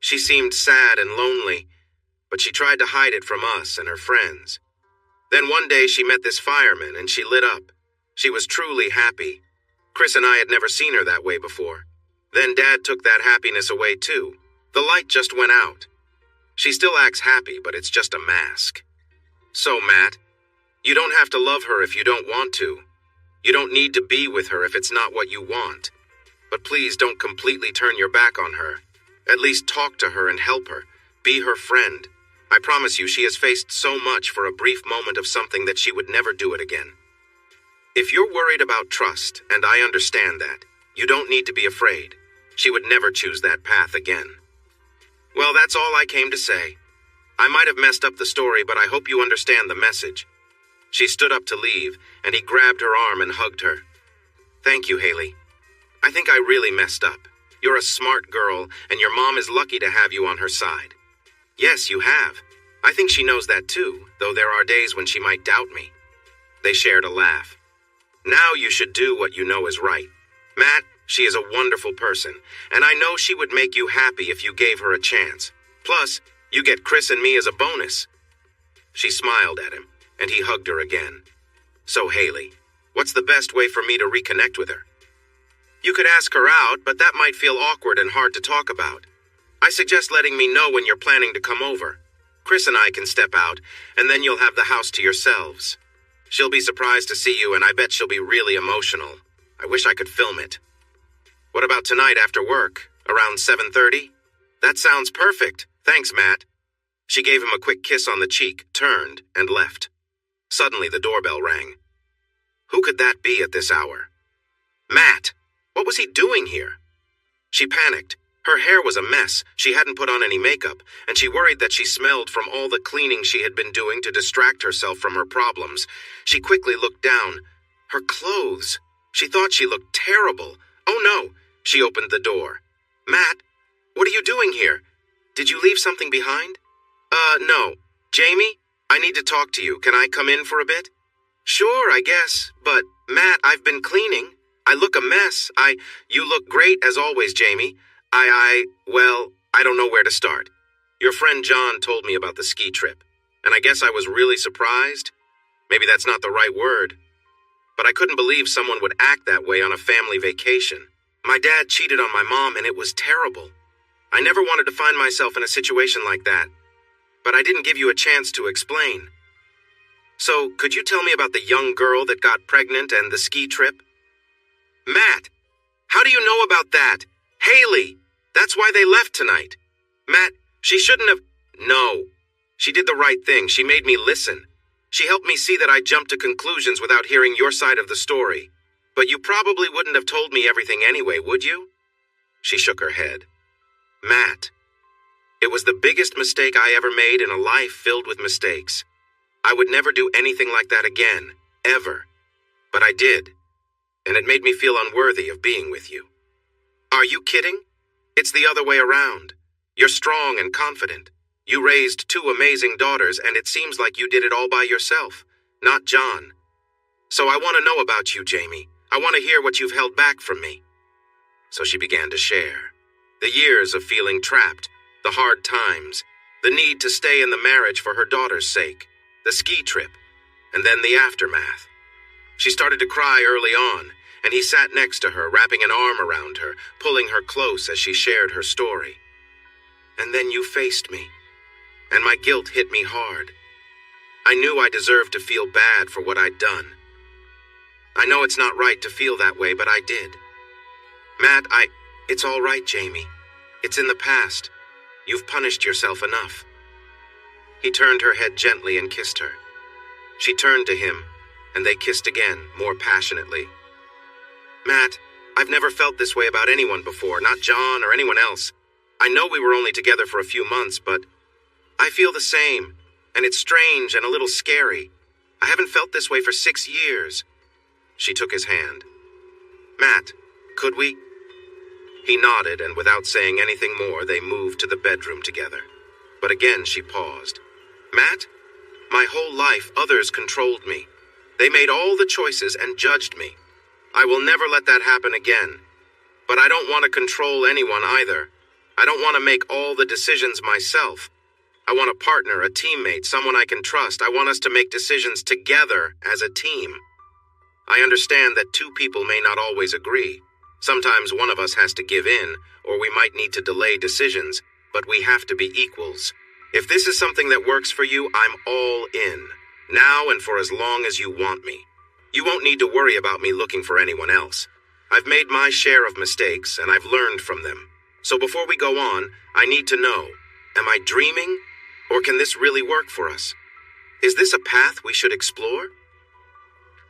She seemed sad and lonely, but she tried to hide it from us and her friends. Then one day she met this fireman and she lit up. She was truly happy. Chris and I had never seen her that way before. Then Dad took that happiness away too. The light just went out. She still acts happy, but it's just a mask. So, Matt, you don't have to love her if you don't want to. You don't need to be with her if it's not what you want. But please don't completely turn your back on her. At least talk to her and help her. Be her friend. I promise you she has faced so much for a brief moment of something that she would never do it again. If you're worried about trust, and I understand that, you don't need to be afraid. She would never choose that path again. Well, that's all I came to say. I might have messed up the story, but I hope you understand the message. She stood up to leave, and he grabbed her arm and hugged her. Thank you, Haley. I think I really messed up. You're a smart girl, and your mom is lucky to have you on her side. Yes, you have. I think she knows that too, though there are days when she might doubt me. They shared a laugh. Now you should do what you know is right. Matt, she is a wonderful person, and I know she would make you happy if you gave her a chance. Plus, you get Chris and me as a bonus. She smiled at him, and he hugged her again. So, Haley, what's the best way for me to reconnect with her? You could ask her out, but that might feel awkward and hard to talk about. I suggest letting me know when you're planning to come over. Chris and I can step out, and then you'll have the house to yourselves. She'll be surprised to see you, and I bet she'll be really emotional. I wish I could film it. What about tonight after work? Around 7:30? That sounds perfect. Thanks, Matt. She gave him a quick kiss on the cheek, turned, and left. Suddenly the doorbell rang. Who could that be at this hour? Matt! What was he doing here? She panicked. Her hair was a mess. She hadn't put on any makeup, and she worried that she smelled from all the cleaning she had been doing to distract herself from her problems. She quickly looked down. Her clothes. She thought she looked terrible. Oh no! She opened the door. Matt, what are you doing here? Did you leave something behind? No. Jamie, I need to talk to you. Can I come in for a bit? Sure, I guess. But, Matt, I've been cleaning. I look a mess. You look great as always, Jamie. Well, I don't know where to start. Your friend John told me about the ski trip, and I guess I was really surprised. Maybe that's not the right word. But I couldn't believe someone would act that way on a family vacation. My dad cheated on my mom, and it was terrible. I never wanted to find myself in a situation like that, but I didn't give you a chance to explain. So, could you tell me about the young girl that got pregnant and the ski trip? Matt, how do you know about that? Haley, that's why they left tonight. Matt, she shouldn't have... No, she did the right thing. She made me listen. She helped me see that I jumped to conclusions without hearing your side of the story. But you probably wouldn't have told me everything anyway, would you? She shook her head. Matt, it was the biggest mistake I ever made in a life filled with mistakes. I would never do anything like that again, ever. But I did, and it made me feel unworthy of being with you. Are you kidding? It's the other way around. You're strong and confident. You raised two amazing daughters, and it seems like you did it all by yourself, not John. So I want to know about you, Jamie. I want to hear what you've held back from me. So she began to share. The years of feeling trapped, the hard times, the need to stay in the marriage for her daughter's sake, the ski trip, and then the aftermath. She started to cry early on, and he sat next to her, wrapping an arm around her, pulling her close as she shared her story. And then you faced me, and my guilt hit me hard. I knew I deserved to feel bad for what I'd done. I know it's not right to feel that way, but I did. Matt, it's all right, Jamie. It's in the past. You've punished yourself enough. He turned her head gently and kissed her. She turned to him, and they kissed again, more passionately. Matt, I've never felt this way about anyone before, not John or anyone else. I know we were only together for a few months, but I feel the same, and it's strange and a little scary. I haven't felt this way for 6 years. She took his hand. Matt, could we? He nodded, and without saying anything more, they moved to the bedroom together. But again she paused. Matt, my whole life others controlled me. They made all the choices and judged me. I will never let that happen again. But I don't want to control anyone either. I don't want to make all the decisions myself. I want a partner, a teammate, someone I can trust. I want us to make decisions together as a team. I understand that two people may not always agree. Sometimes one of us has to give in, or we might need to delay decisions, but we have to be equals. If this is something that works for you, I'm all in. Now and for as long as you want me. You won't need to worry about me looking for anyone else. I've made my share of mistakes, and I've learned from them. So before we go on, I need to know, am I dreaming, or can this really work for us? Is this a path we should explore?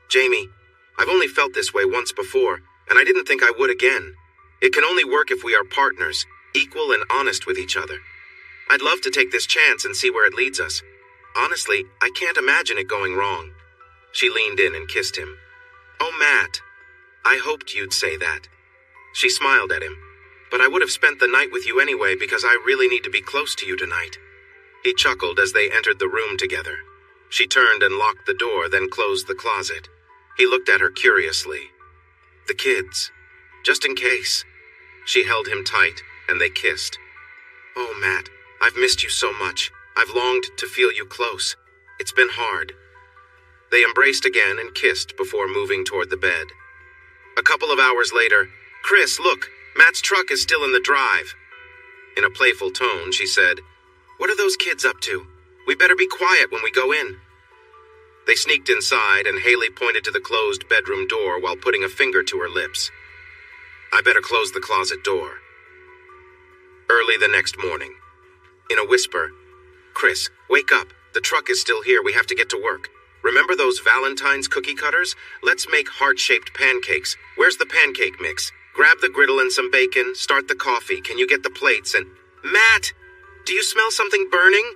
Jamie, I've only felt this way once before, and I didn't think I would again. It can only work if we are partners, equal and honest with each other. I'd love to take this chance and see where it leads us. Honestly, I can't imagine it going wrong. She leaned in and kissed him. Oh, Matt, I hoped you'd say that. She smiled at him. But I would have spent the night with you anyway because I really need to be close to you tonight. He chuckled as they entered the room together. She turned and locked the door, then closed the closet. He looked at her curiously. The kids. Just in case. She held him tight, and they kissed. Oh, Matt, I've missed you so much. I've longed to feel you close. It's been hard. They embraced again and kissed before moving toward the bed. A couple of hours later, Chris, look, Matt's truck is still in the drive. In a playful tone, she said, What are those kids up to? We better be quiet when we go in. They sneaked inside, and Haley pointed to the closed bedroom door while putting a finger to her lips. I better close the closet door. Early the next morning. In a whisper, Chris, wake up. The truck is still here. We have to get to work. Remember those Valentine's cookie cutters? Let's make heart-shaped pancakes. Where's the pancake mix? Grab the griddle and some bacon. Start the coffee. Can you get the plates? And Matt, do you smell something burning?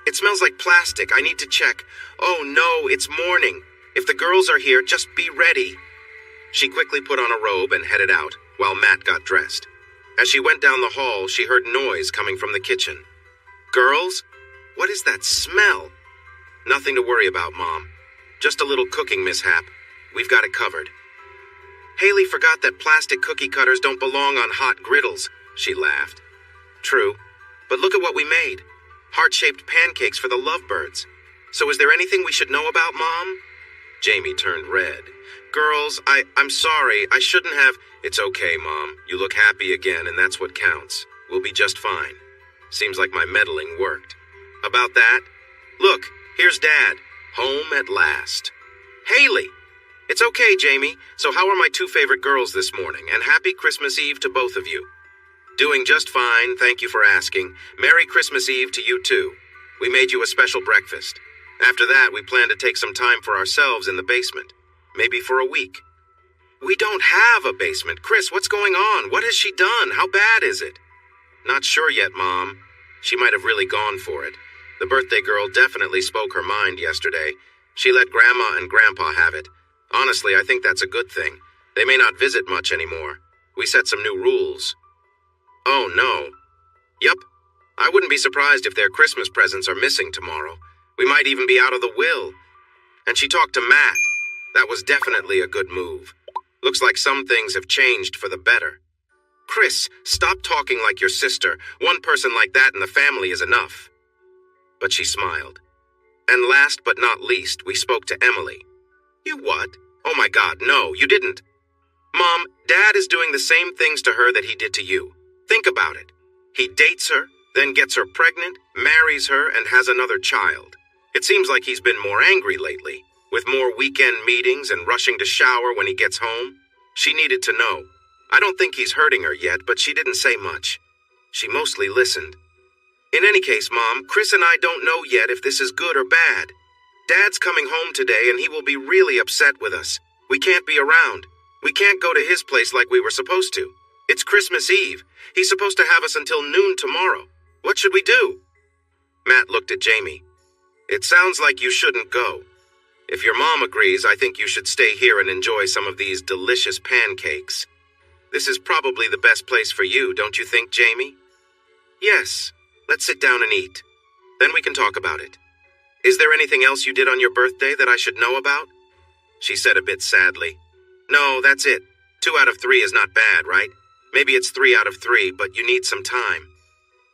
It smells like plastic. I need to check. Oh no, it's morning. If the girls are here, just be ready. She quickly put on a robe and headed out, while Matt got dressed. As she went down the hall, she heard noise coming from the kitchen. Girls? What is that smell? Nothing to worry about, Mom. Just a little cooking mishap. We've got it covered. Haley forgot that plastic cookie cutters don't belong on hot griddles, she laughed. True, but look at what we made. Heart-shaped pancakes for the lovebirds. So is there anything we should know about, Mom? Jamie turned red. Girls, I'm sorry. I shouldn't have... It's okay, Mom. You look happy again, and that's what counts. We'll be just fine. Seems like my meddling worked. About that? Look, here's Dad. Home at last. Haley! It's okay, Jamie. So how are my two favorite girls this morning? And happy Christmas Eve to both of you. Doing just fine, thank you for asking. Merry Christmas Eve to you too. We made you a special breakfast. After that, we plan to take some time for ourselves in the basement. Maybe for a week. We don't have a basement. Chris, what's going on? What has she done? How bad is it? Not sure yet, Mom. She might have really gone for it. The birthday girl definitely spoke her mind yesterday. She let Grandma and Grandpa have it. Honestly, I think that's a good thing. They may not visit much anymore. We set some new rules. Oh, no. Yup. I wouldn't be surprised if their Christmas presents are missing tomorrow. We might even be out of the will. And she talked to Matt. That was definitely a good move. Looks like some things have changed for the better. Chris, stop talking like your sister. One person like that in the family is enough. But she smiled. And last but not least, we spoke to Emily. You what? Oh my God, no, you didn't. Mom, Dad is doing the same things to her that he did to you. Think about it. He dates her, then gets her pregnant, marries her, and has another child. It seems like he's been more angry lately, with more weekend meetings and rushing to shower when he gets home. She needed to know. I don't think he's hurting her yet, but she didn't say much. She mostly listened. In any case, Mom, Chris and I don't know yet if this is good or bad. Dad's coming home today and he will be really upset with us. We can't be around. We can't go to his place like we were supposed to. It's Christmas Eve. He's supposed to have us until noon tomorrow. What should we do? Matt looked at Jamie. It sounds like you shouldn't go. If your mom agrees, I think you should stay here and enjoy some of these delicious pancakes. This is probably the best place for you, don't you think, Jamie? Yes. Let's sit down and eat. Then we can talk about it. Is there anything else you did on your birthday that I should know about? She said a bit sadly. No, that's it. 2 out of 3 is not bad, right? Maybe it's 3 out of 3, but you need some time.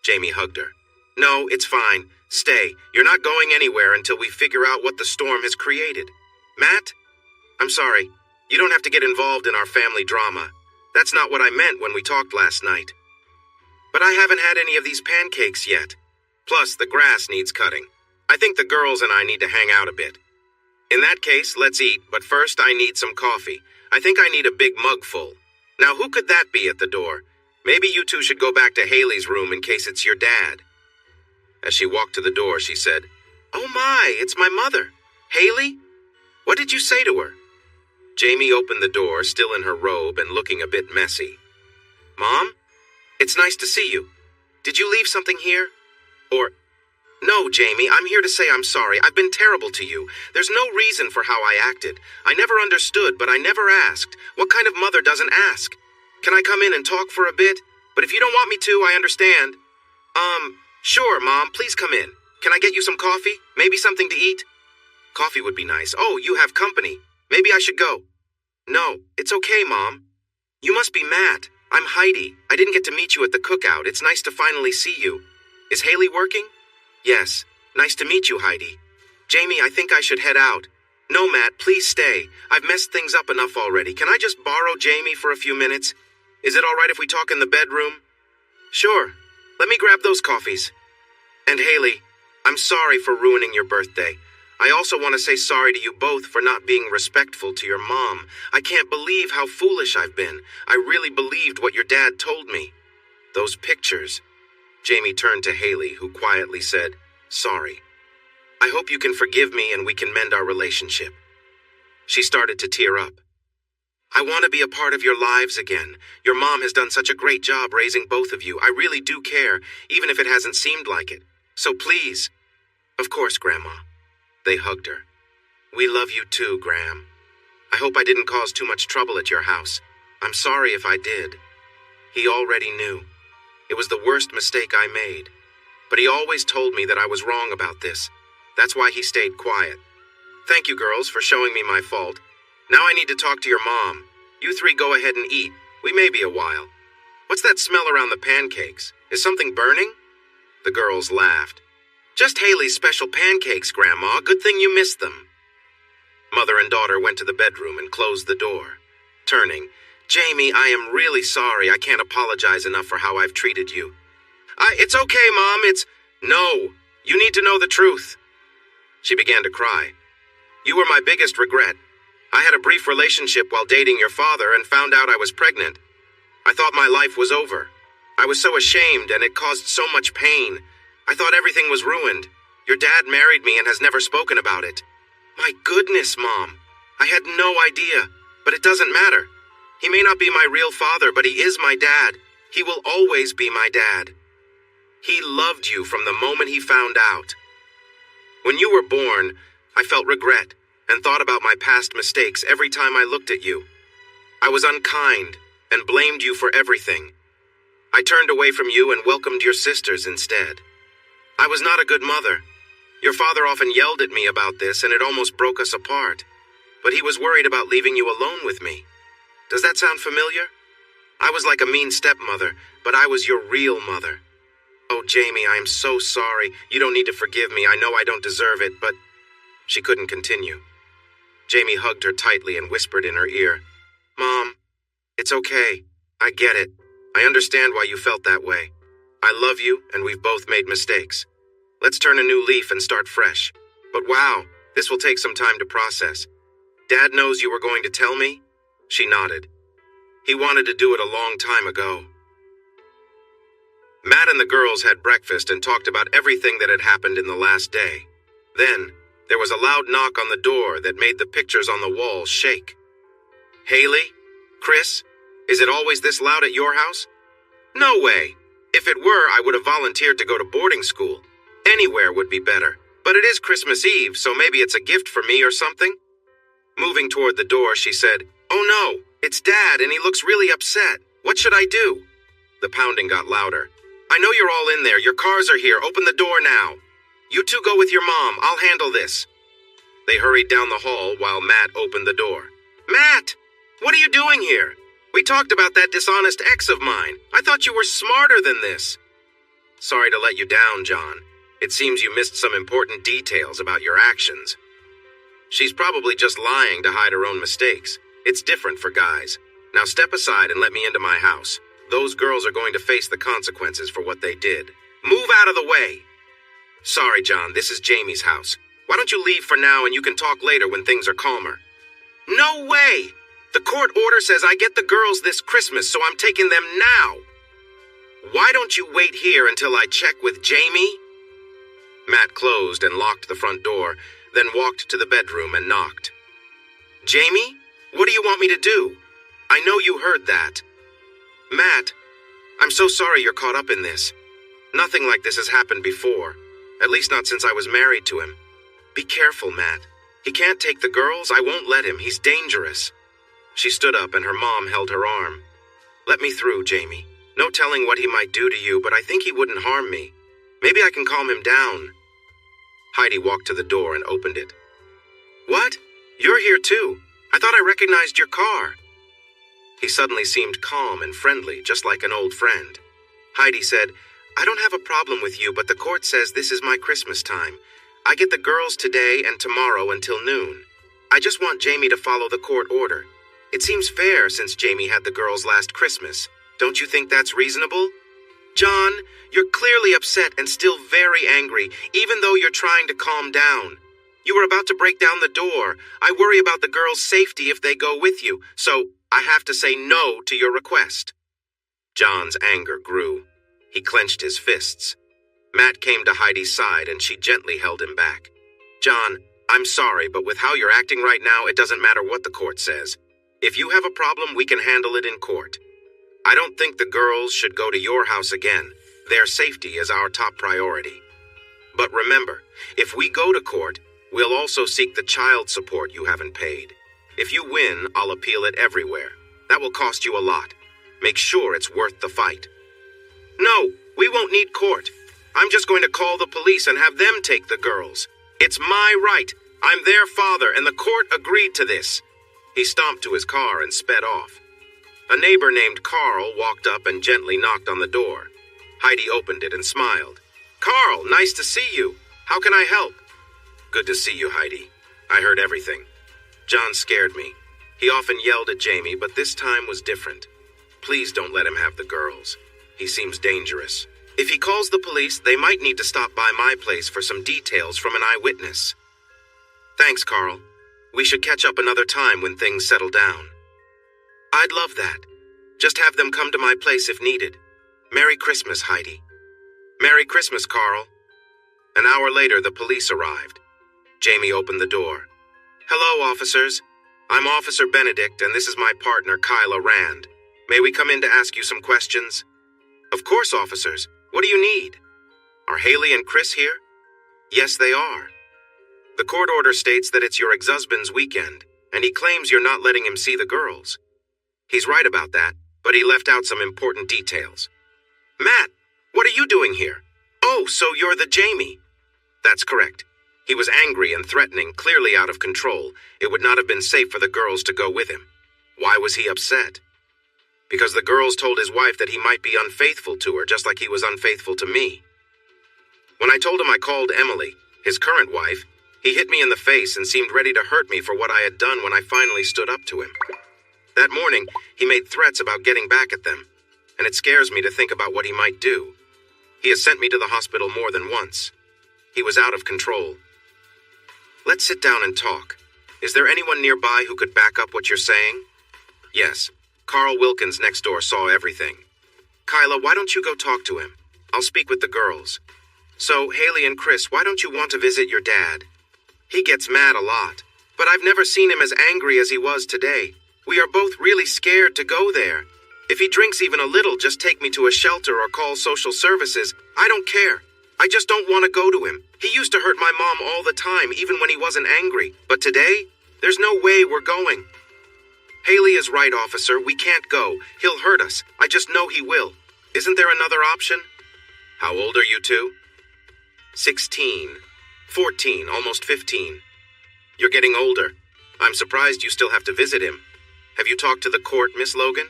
Jamie hugged her. No, it's fine. Stay. You're not going anywhere until we figure out what the storm has created. Matt? I'm sorry. You don't have to get involved in our family drama. That's not what I meant when we talked last night. But I haven't had any of these pancakes yet. Plus, the grass needs cutting. I think the girls and I need to hang out a bit. In that case, let's eat, but first I need some coffee. I think I need a big mug full. Now, who could that be at the door? Maybe you two should go back to Haley's room in case it's your dad. As she walked to the door, she said, Oh my, it's my mother. Haley? What did you say to her? Jamie opened the door, still in her robe and looking a bit messy. Mom? It's nice to see you. Did you leave something here? Or... No, Jamie, I'm here to say I'm sorry. I've been terrible to you. There's no reason for how I acted. I never understood, but I never asked. What kind of mother doesn't ask? Can I come in and talk for a bit? But if you don't want me to, I understand. Sure, Mom, please come in. Can I get you some coffee? Maybe something to eat? Coffee would be nice. Oh, you have company. Maybe I should go. No, it's okay, Mom. You must be Matt. I'm Heidi. I didn't get to meet you at the cookout. It's nice to finally see you. Is Haley working? Yes. Nice to meet you, Heidi. Jamie, I think I should head out. No, Matt, please stay. I've messed things up enough already. Can I just borrow Jamie for a few minutes? Is it all right if we talk in the bedroom? Sure. Let me grab those coffees. And Haley, I'm sorry for ruining your birthday. I also want to say sorry to you both for not being respectful to your mom. I can't believe how foolish I've been. I really believed what your dad told me. Those pictures. Jamie turned to Haley, who quietly said, Sorry. I hope you can forgive me and we can mend our relationship. She started to tear up. I want to be a part of your lives again. Your mom has done such a great job raising both of you. I really do care, even if it hasn't seemed like it. So please. Of course, Grandma. They hugged her. We love you too, Gram. I hope I didn't cause too much trouble at your house. I'm sorry if I did. He already knew. It was the worst mistake I made. But he always told me that I was wrong about this. That's why he stayed quiet. Thank you, girls, for showing me my fault. Now I need to talk to your mom. You three go ahead and eat. We may be a while. What's that smell around the pancakes? Is something burning? The girls laughed. Just Haley's special pancakes, Grandma. Good thing you missed them. Mother and daughter went to the bedroom and closed the door. Turning, Jamie, I am really sorry. I can't apologize enough for how I've treated you. It's okay, Mom. No. You need to know the truth. She began to cry. You were my biggest regret. I had a brief relationship while dating your father and found out I was pregnant. I thought my life was over. I was so ashamed and it caused so much pain. I thought everything was ruined. Your dad married me and has never spoken about it. My goodness, Mom. I had no idea, but it doesn't matter. He may not be my real father, but he is my dad. He will always be my dad. He loved you from the moment he found out. When you were born, I felt regret and thought about my past mistakes every time I looked at you. I was unkind and blamed you for everything. I turned away from you and welcomed your sisters instead. I was not a good mother. Your father often yelled at me about this, and it almost broke us apart. But he was worried about leaving you alone with me. Does that sound familiar? I was like a mean stepmother, but I was your real mother. Oh, Jamie, I am so sorry. You don't need to forgive me. I know I don't deserve it, but... She couldn't continue. Jamie hugged her tightly and whispered in her ear, Mom, it's okay. I get it. I understand why you felt that way. I love you, and we've both made mistakes. Let's turn a new leaf and start fresh. But wow, this will take some time to process. Dad knows you were going to tell me? She nodded. He wanted to do it a long time ago. Matt and the girls had breakfast and talked about everything that had happened in the last day. Then, there was a loud knock on the door that made the pictures on the wall shake. Haley? Chris? Is it always this loud at your house? No way. If it were, I would have volunteered to go to boarding school. Anywhere would be better. But it is Christmas Eve, so maybe it's a gift for me or something? Moving toward the door, she said, Oh no, it's Dad and he looks really upset. What should I do? The pounding got louder. I know you're all in there. Your cars are here. Open the door now. You two go with your mom. I'll handle this. They hurried down the hall while Matt opened the door. Matt! What are you doing here? We talked about that dishonest ex of mine. I thought you were smarter than this. Sorry to let you down, John. It seems you missed some important details about your actions. She's probably just lying to hide her own mistakes. It's different for guys. Now step aside and let me into my house. Those girls are going to face the consequences for what they did. Move out of the way. Sorry, John, this is Jamie's house. Why don't you leave for now and you can talk later when things are calmer? No way! The court order says I get the girls this Christmas, so I'm taking them now. Why don't you wait here until I check with Jamie? Matt closed and locked the front door, then walked to the bedroom and knocked. Jamie, what do you want me to do? I know you heard that. Matt, I'm so sorry you're caught up in this. Nothing like this has happened before, at least not since I was married to him. Be careful, Matt. He can't take the girls. I won't let him. He's dangerous. She stood up and her mom held her arm. Let me through, Jamie. No telling what he might do to you, but I think he wouldn't harm me. Maybe I can calm him down. Heidi walked to the door and opened it. What? You're here too. I thought I recognized your car. He suddenly seemed calm and friendly, just like an old friend. Heidi said, I don't have a problem with you, but the court says this is my Christmas time. I get the girls today and tomorrow until noon. I just want Jamie to follow the court order. It seems fair since Jamie had the girls last Christmas. Don't you think that's reasonable? John, you're clearly upset and still very angry, even though you're trying to calm down. You were about to break down the door. I worry about the girls' safety if they go with you, so I have to say no to your request. John's anger grew. He clenched his fists. Matt came to Heidi's side and she gently held him back. John, I'm sorry, but with how you're acting right now, it doesn't matter what the court says. If you have a problem, we can handle it in court. I don't think the girls should go to your house again. Their safety is our top priority. But remember, if we go to court, we'll also seek the child support you haven't paid. If you win, I'll appeal it everywhere. That will cost you a lot. Make sure it's worth the fight. No, we won't need court. I'm just going to call the police and have them take the girls. It's my right. I'm their father, and the court agreed to this. He stomped to his car and sped off. A neighbor named Carl walked up and gently knocked on the door. Heidi opened it and smiled. Carl, nice to see you. How can I help? Good to see you, Heidi. I heard everything. John scared me. He often yelled at Jamie, but this time was different. Please don't let him have the girls. He seems dangerous. If he calls the police, they might need to stop by my place for some details from an eyewitness. Thanks, Carl. We should catch up another time when things settle down. I'd love that. Just have them come to my place if needed. Merry Christmas, Heidi. Merry Christmas, Carl. An hour later, the police arrived. Jamie opened the door. Hello, officers. I'm Officer Benedict, and this is my partner, Kyla Rand. May we come in to ask you some questions? Of course, officers. What do you need? Are Haley and Chris here? Yes, they are. The court order states that it's your ex-husband's weekend, and he claims you're not letting him see the girls. He's right about that, but he left out some important details. Matt, what are you doing here? Oh, so you're the Jamie. That's correct. He was angry and threatening, clearly out of control. It would not have been safe for the girls to go with him. Why was he upset? Because the girls told his wife that he might be unfaithful to her, just like he was unfaithful to me. When I told him I called Emily, his current wife, he hit me in the face and seemed ready to hurt me for what I had done when I finally stood up to him. That morning, he made threats about getting back at them, and it scares me to think about what he might do. He has sent me to the hospital more than once. He was out of control. Let's sit down and talk. Is there anyone nearby who could back up what you're saying? Yes. Carl Wilkins next door saw everything. Kyla, why don't you go talk to him? I'll speak with the girls. So, Haley and Chris, why don't you want to visit your dad? He gets mad a lot, but I've never seen him as angry as he was today. We are both really scared to go there. If he drinks even a little, just take me to a shelter or call social services. I don't care. I just don't want to go to him. He used to hurt my mom all the time, even when he wasn't angry. But today, there's no way we're going. Haley is right, officer. We can't go. He'll hurt us. I just know he will. Isn't there another option? How old are you two? 16. 14, almost 15. You're getting older. I'm surprised you still have to visit him. Have you talked to the court, Miss Logan?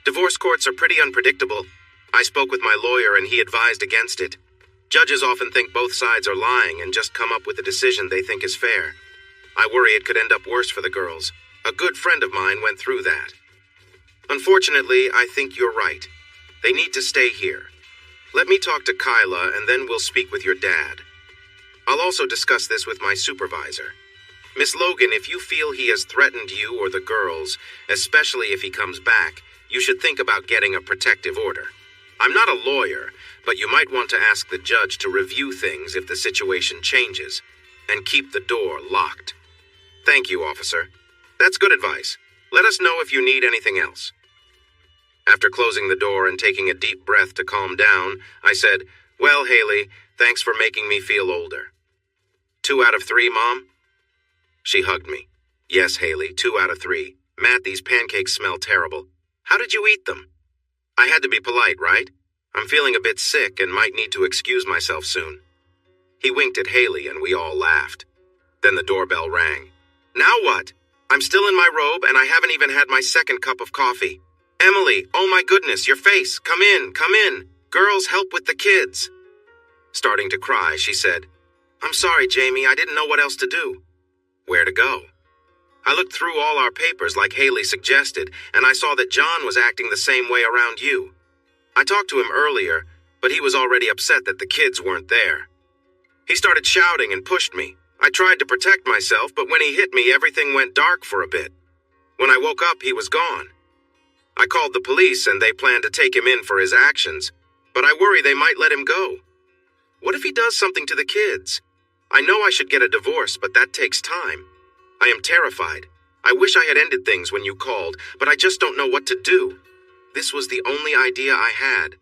Divorce courts are pretty unpredictable. I spoke with my lawyer and he advised against it. Judges often think both sides are lying and just come up with a decision they think is fair. I worry it could end up worse for the girls. A good friend of mine went through that. Unfortunately, I think you're right. They need to stay here. Let me talk to Kyla and then we'll speak with your dad. I'll also discuss this with my supervisor. Miss Logan, if you feel he has threatened you or the girls, especially if he comes back, you should think about getting a protective order. I'm not a lawyer, but you might want to ask the judge to review things if the situation changes, and keep the door locked. Thank you, officer. That's good advice. Let us know if you need anything else. After closing the door and taking a deep breath to calm down, I said, Well, Haley, thanks for making me feel older. 2 out of 3, Mom? She hugged me. Yes, Haley, 2 out of 3. Matt, these pancakes smell terrible. How did you eat them? I had to be polite, right? I'm feeling a bit sick and might need to excuse myself soon. He winked at Haley and we all laughed. Then the doorbell rang. Now what? I'm still in my robe and I haven't even had my second cup of coffee. Emily, oh my goodness, your face. Come in, come in. Girls, help with the kids. Starting to cry, she said, I'm sorry, Jamie, I didn't know what else to do. Where to go? I looked through all our papers like Haley suggested, and I saw that John was acting the same way around you. I talked to him earlier, but he was already upset that the kids weren't there. He started shouting and pushed me. I tried to protect myself, but when he hit me, everything went dark for a bit. When I woke up, he was gone. I called the police and they planned to take him in for his actions, but I worry they might let him go. What if he does something to the kids? I know I should get a divorce, but that takes time. I am terrified. I wish I had ended things when you called, but I just don't know what to do. This was the only idea I had.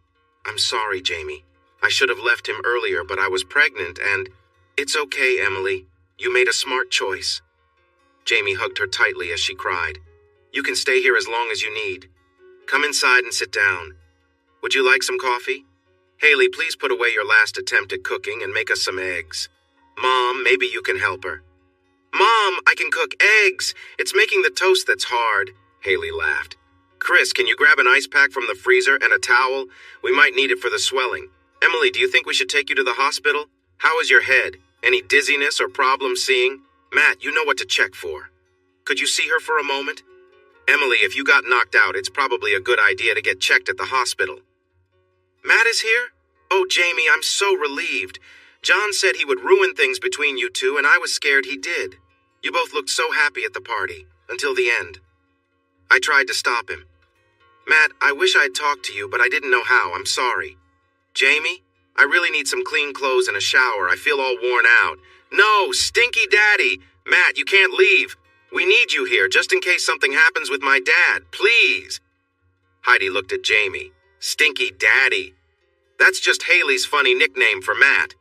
I'm sorry, Jamie. I should have left him earlier, but I was pregnant and... It's okay, Emily. You made a smart choice. Jamie hugged her tightly as she cried. You can stay here as long as you need. Come inside and sit down. Would you like some coffee? Haley, please put away your last attempt at cooking and make us some eggs. Mom, maybe you can help her. Mom, I can cook eggs. It's making the toast that's hard. Haley laughed. Chris, can you grab an ice pack from the freezer and a towel? We might need it for the swelling. Emily, do you think we should take you to the hospital? How is your head? Any dizziness or problems seeing? Matt, you know what to check for. Could you see her for a moment? Emily, if you got knocked out, it's probably a good idea to get checked at the hospital. Matt is here? Oh, Jamie, I'm so relieved. John said he would ruin things between you two, and I was scared he did. You both looked so happy at the party, until the end. I tried to stop him. Matt, I wish I'd talked to you, but I didn't know how. I'm sorry. Jamie, I really need some clean clothes and a shower. I feel all worn out. No, Stinky Daddy! Matt, you can't leave. We need you here, just in case something happens with my dad. Please! Heidi looked at Jamie. Stinky Daddy. That's just Haley's funny nickname for Matt.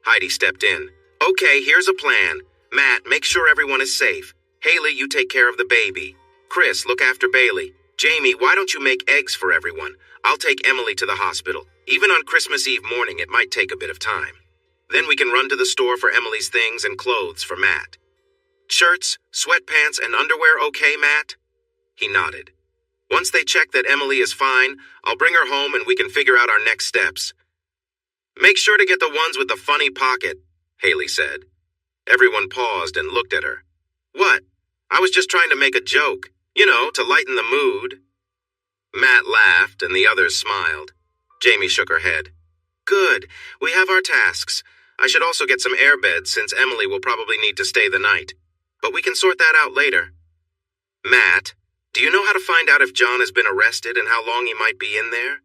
Heidi stepped in. Okay, here's a plan. Matt, make sure everyone is safe. Haley, you take care of the baby. Chris, look after Bailey. Jamie, why don't you make eggs for everyone? I'll take Emily to the hospital. Even on Christmas Eve morning, it might take a bit of time. Then we can run to the store for Emily's things and clothes for Matt. Shirts, sweatpants, and underwear okay, Matt? He nodded. Once they check that Emily is fine, I'll bring her home and we can figure out our next steps. Make sure to get the ones with the funny pocket, Haley said. Everyone paused and looked at her. What? I was just trying to make a joke, to lighten the mood. Matt laughed and the others smiled. Jamie shook her head. Good. We have our tasks. I should also get some airbeds since Emily will probably need to stay the night. But we can sort that out later. Matt, do you know how to find out if John has been arrested and how long he might be in there?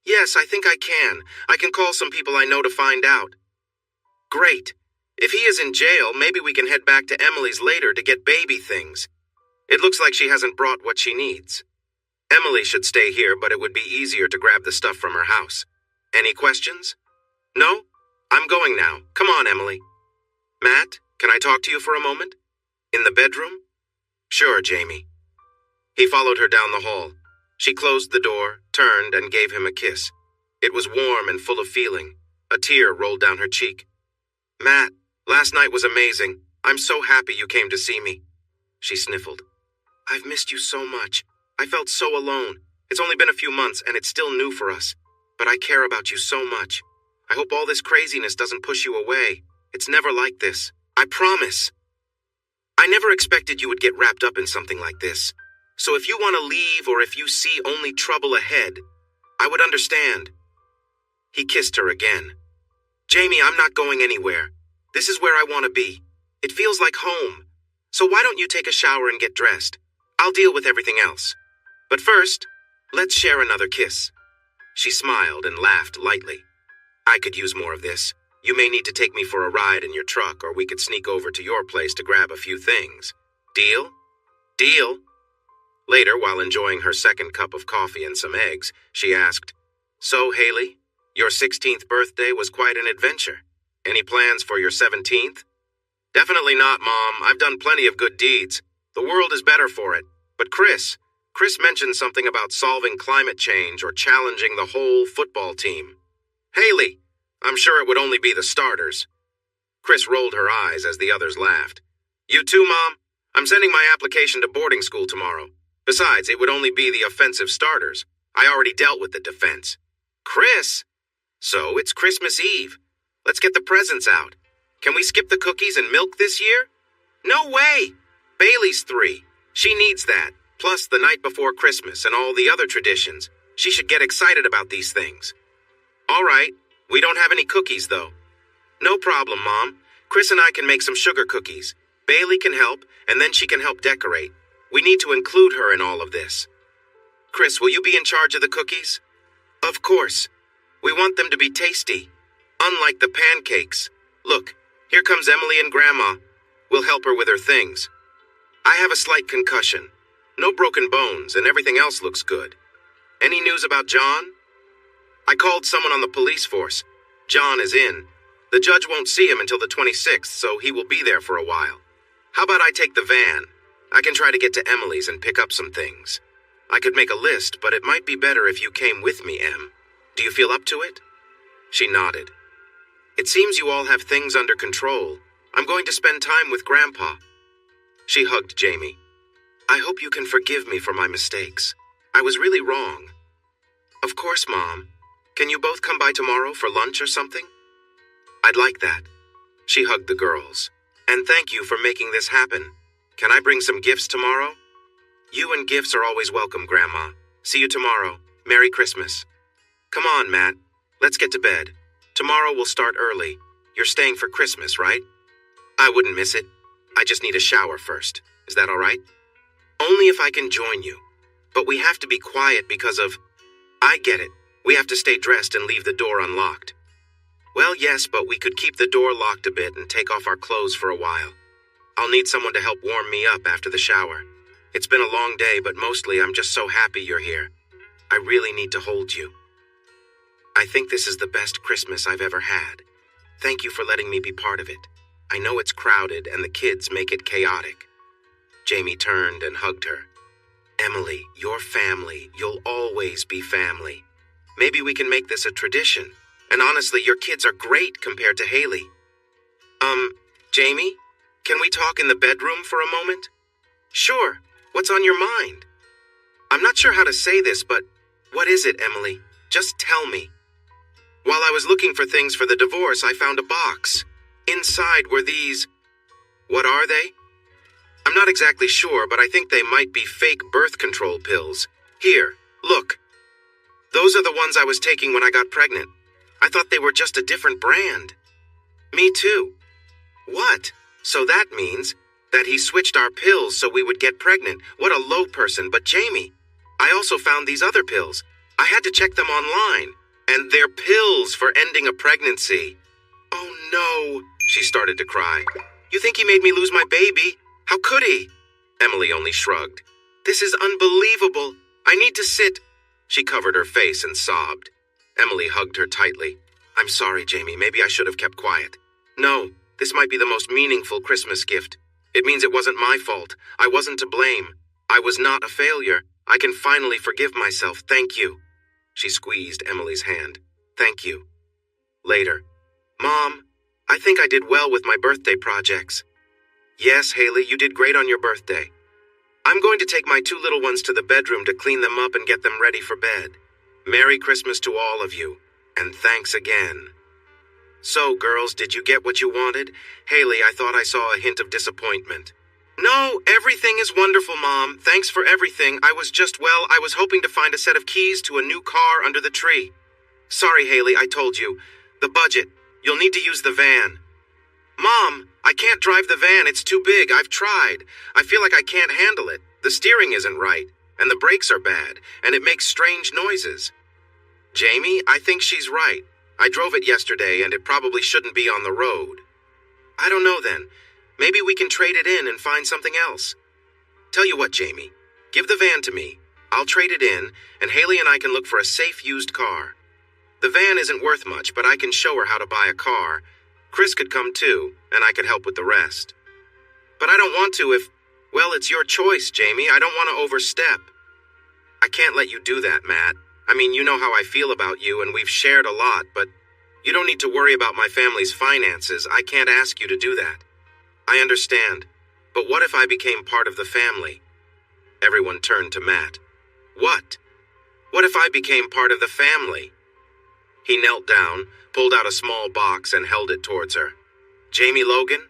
Yes, I think I can. I can call some people I know to find out. Great. If he is in jail, maybe we can head back to Emily's later to get baby things. It looks like she hasn't brought what she needs. Emily should stay here, but it would be easier to grab the stuff from her house. Any questions? No? I'm going now. Come on, Emily. Matt, can I talk to you for a moment? In the bedroom? Sure, Jamie. He followed her down the hall. She closed the door, turned, and gave him a kiss. It was warm and full of feeling. A tear rolled down her cheek. Matt, last night was amazing. I'm so happy you came to see me. She sniffled. I've missed you so much. I felt so alone. It's only been a few months and it's still new for us. But I care about you so much. I hope all this craziness doesn't push you away. It's never like this. I promise. I never expected you would get wrapped up in something like this. So if you want to leave or if you see only trouble ahead, I would understand. He kissed her again. Jamie, I'm not going anywhere. This is where I want to be. It feels like home. So why don't you take a shower and get dressed? I'll deal with everything else. But first, let's share another kiss. She smiled and laughed lightly. I could use more of this. You may need to take me for a ride in your truck, or we could sneak over to your place to grab a few things. Deal? Deal. Later, while enjoying her second cup of coffee and some eggs, she asked, So, Haley, your 16th birthday was quite an adventure. Any plans for your 17th? Definitely not, Mom. I've done plenty of good deeds. The world is better for it. But Chris mentioned something about solving climate change or challenging the whole football team. Haley, I'm sure it would only be the starters. Chris rolled her eyes as the others laughed. You too, Mom? I'm sending my application to boarding school tomorrow. Besides, it would only be the offensive starters. I already dealt with the defense. Chris? So it's Christmas Eve. Let's get the presents out. Can we skip the cookies and milk this year? No way! Bailey's 3. She needs that, plus the night before Christmas and all the other traditions. She should get excited about these things. All right, we don't have any cookies, though. No problem, Mom. Chris and I can make some sugar cookies. Bailey can help, and then she can help decorate. We need to include her in all of this. Chris, will you be in charge of the cookies? Of course. We want them to be tasty. Unlike the pancakes. Look, here comes Emily and Grandma. We'll help her with her things. I have a slight concussion. No broken bones, and everything else looks good. Any news about John? I called someone on the police force. John is in. The judge won't see him until the 26th, so he will be there for a while. How about I take the van? I can try to get to Emily's and pick up some things. I could make a list, but it might be better if you came with me, Em. Do you feel up to it? She nodded. It seems you all have things under control. I'm going to spend time with Grandpa. She hugged Jamie. I hope you can forgive me for my mistakes. I was really wrong. Of course, Mom. Can you both come by tomorrow for lunch or something? I'd like that. She hugged the girls. And thank you for making this happen. Can I bring some gifts tomorrow? You and gifts are always welcome, Grandma. See you tomorrow. Merry Christmas. Come on, Matt. Let's get to bed. Tomorrow we'll start early. You're staying for Christmas, right? I wouldn't miss it. I just need a shower first. Is that all right? Only if I can join you. But we have to be quiet because of... I get it. We have to stay dressed and leave the door unlocked. Well, yes, but we could keep the door locked a bit and take off our clothes for a while. I'll need someone to help warm me up after the shower. It's been a long day, but mostly I'm just so happy you're here. I really need to hold you. I think this is the best Christmas I've ever had. Thank you for letting me be part of it. I know it's crowded and the kids make it chaotic. Jamie turned and hugged her. Emily, your family. You'll always be family. Maybe we can make this a tradition. And honestly, your kids are great compared to Haley. Jamie, can we talk in the bedroom for a moment? Sure. What's on your mind? I'm not sure how to say this, but what is it, Emily? Just tell me. While I was looking for things for the divorce, I found a box. Inside were these... What are they? I'm not exactly sure, but I think they might be fake birth control pills. Here, look. Those are the ones I was taking when I got pregnant. I thought they were just a different brand. Me too. What? So that means that he switched our pills so we would get pregnant. What a low person. But Jamie, I also found these other pills. I had to check them online. And they're pills for ending a pregnancy. Oh no, she started to cry. You think he made me lose my baby? How could he? Emily only shrugged. This is unbelievable. I need to sit. She covered her face and sobbed. Emily hugged her tightly. I'm sorry, Jamie. Maybe I should have kept quiet. No, this might be the most meaningful Christmas gift. It means it wasn't my fault. I wasn't to blame. I was not a failure. I can finally forgive myself. Thank you. She squeezed Emily's hand. Thank you. Later. Mom, I think I did well with my birthday projects. Yes, Haley, you did great on your birthday. I'm going to take my two little ones to the bedroom to clean them up and get them ready for bed. Merry Christmas to all of you, and thanks again. So, girls, did you get what you wanted? Haley, I thought I saw a hint of disappointment. No, everything is wonderful, Mom. Thanks for everything. I was hoping to find a set of keys to a new car under the tree. Sorry, Haley, I told you. The budget. You'll need to use the van. Mom, I can't drive the van. It's too big. I've tried. I feel like I can't handle it. The steering isn't right, and the brakes are bad, and it makes strange noises. Jamie, I think she's right. I drove it yesterday, and it probably shouldn't be on the road. I don't know then. Maybe we can trade it in and find something else. Tell you what, Jamie. Give the van to me. I'll trade it in, and Haley and I can look for a safe used car. The van isn't worth much, but I can show her how to buy a car. Chris could come too, and I could help with the rest. But I don't want to if... Well, it's your choice, Jamie. I don't want to overstep. I can't let you do that, Matt. I mean, you know how I feel about you, and we've shared a lot, but you don't need to worry about my family's finances. I can't ask you to do that. I understand. But what if I became part of the family? Everyone turned to Matt. What? What if I became part of the family? He knelt down, pulled out a small box, and held it towards her. Jamie Logan?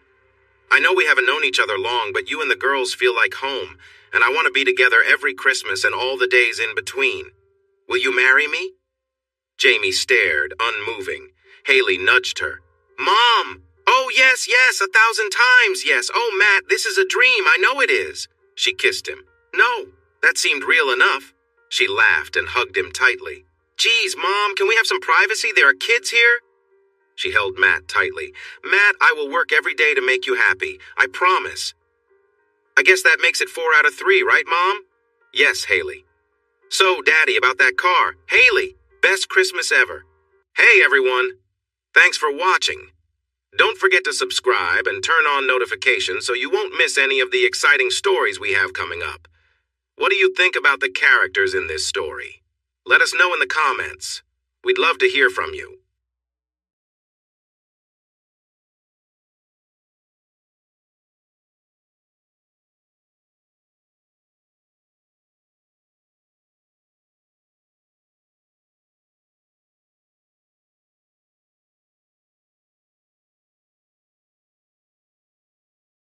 I know we haven't known each other long, but you and the girls feel like home, and I want to be together every Christmas and all the days in between. Will you marry me? Jamie stared, unmoving. Haley nudged her. Mom! Oh, yes, 1,000 times, yes. Oh, Matt, this is a dream. I know it is. She kissed him. No, that seemed real enough. She laughed and hugged him tightly. Geez, Mom, can we have some privacy? There are kids here. She held Matt tightly. Matt, I will work every day to make you happy. I promise. I guess that makes it 4 out of 3, right, Mom? Yes, Haley. So, Daddy, about that car. Haley, best Christmas ever. Hey, everyone. Thanks for watching. Don't forget to subscribe and turn on notifications so you won't miss any of the exciting stories we have coming up. What do you think about the characters in this story? Let us know in the comments. We'd love to hear from you.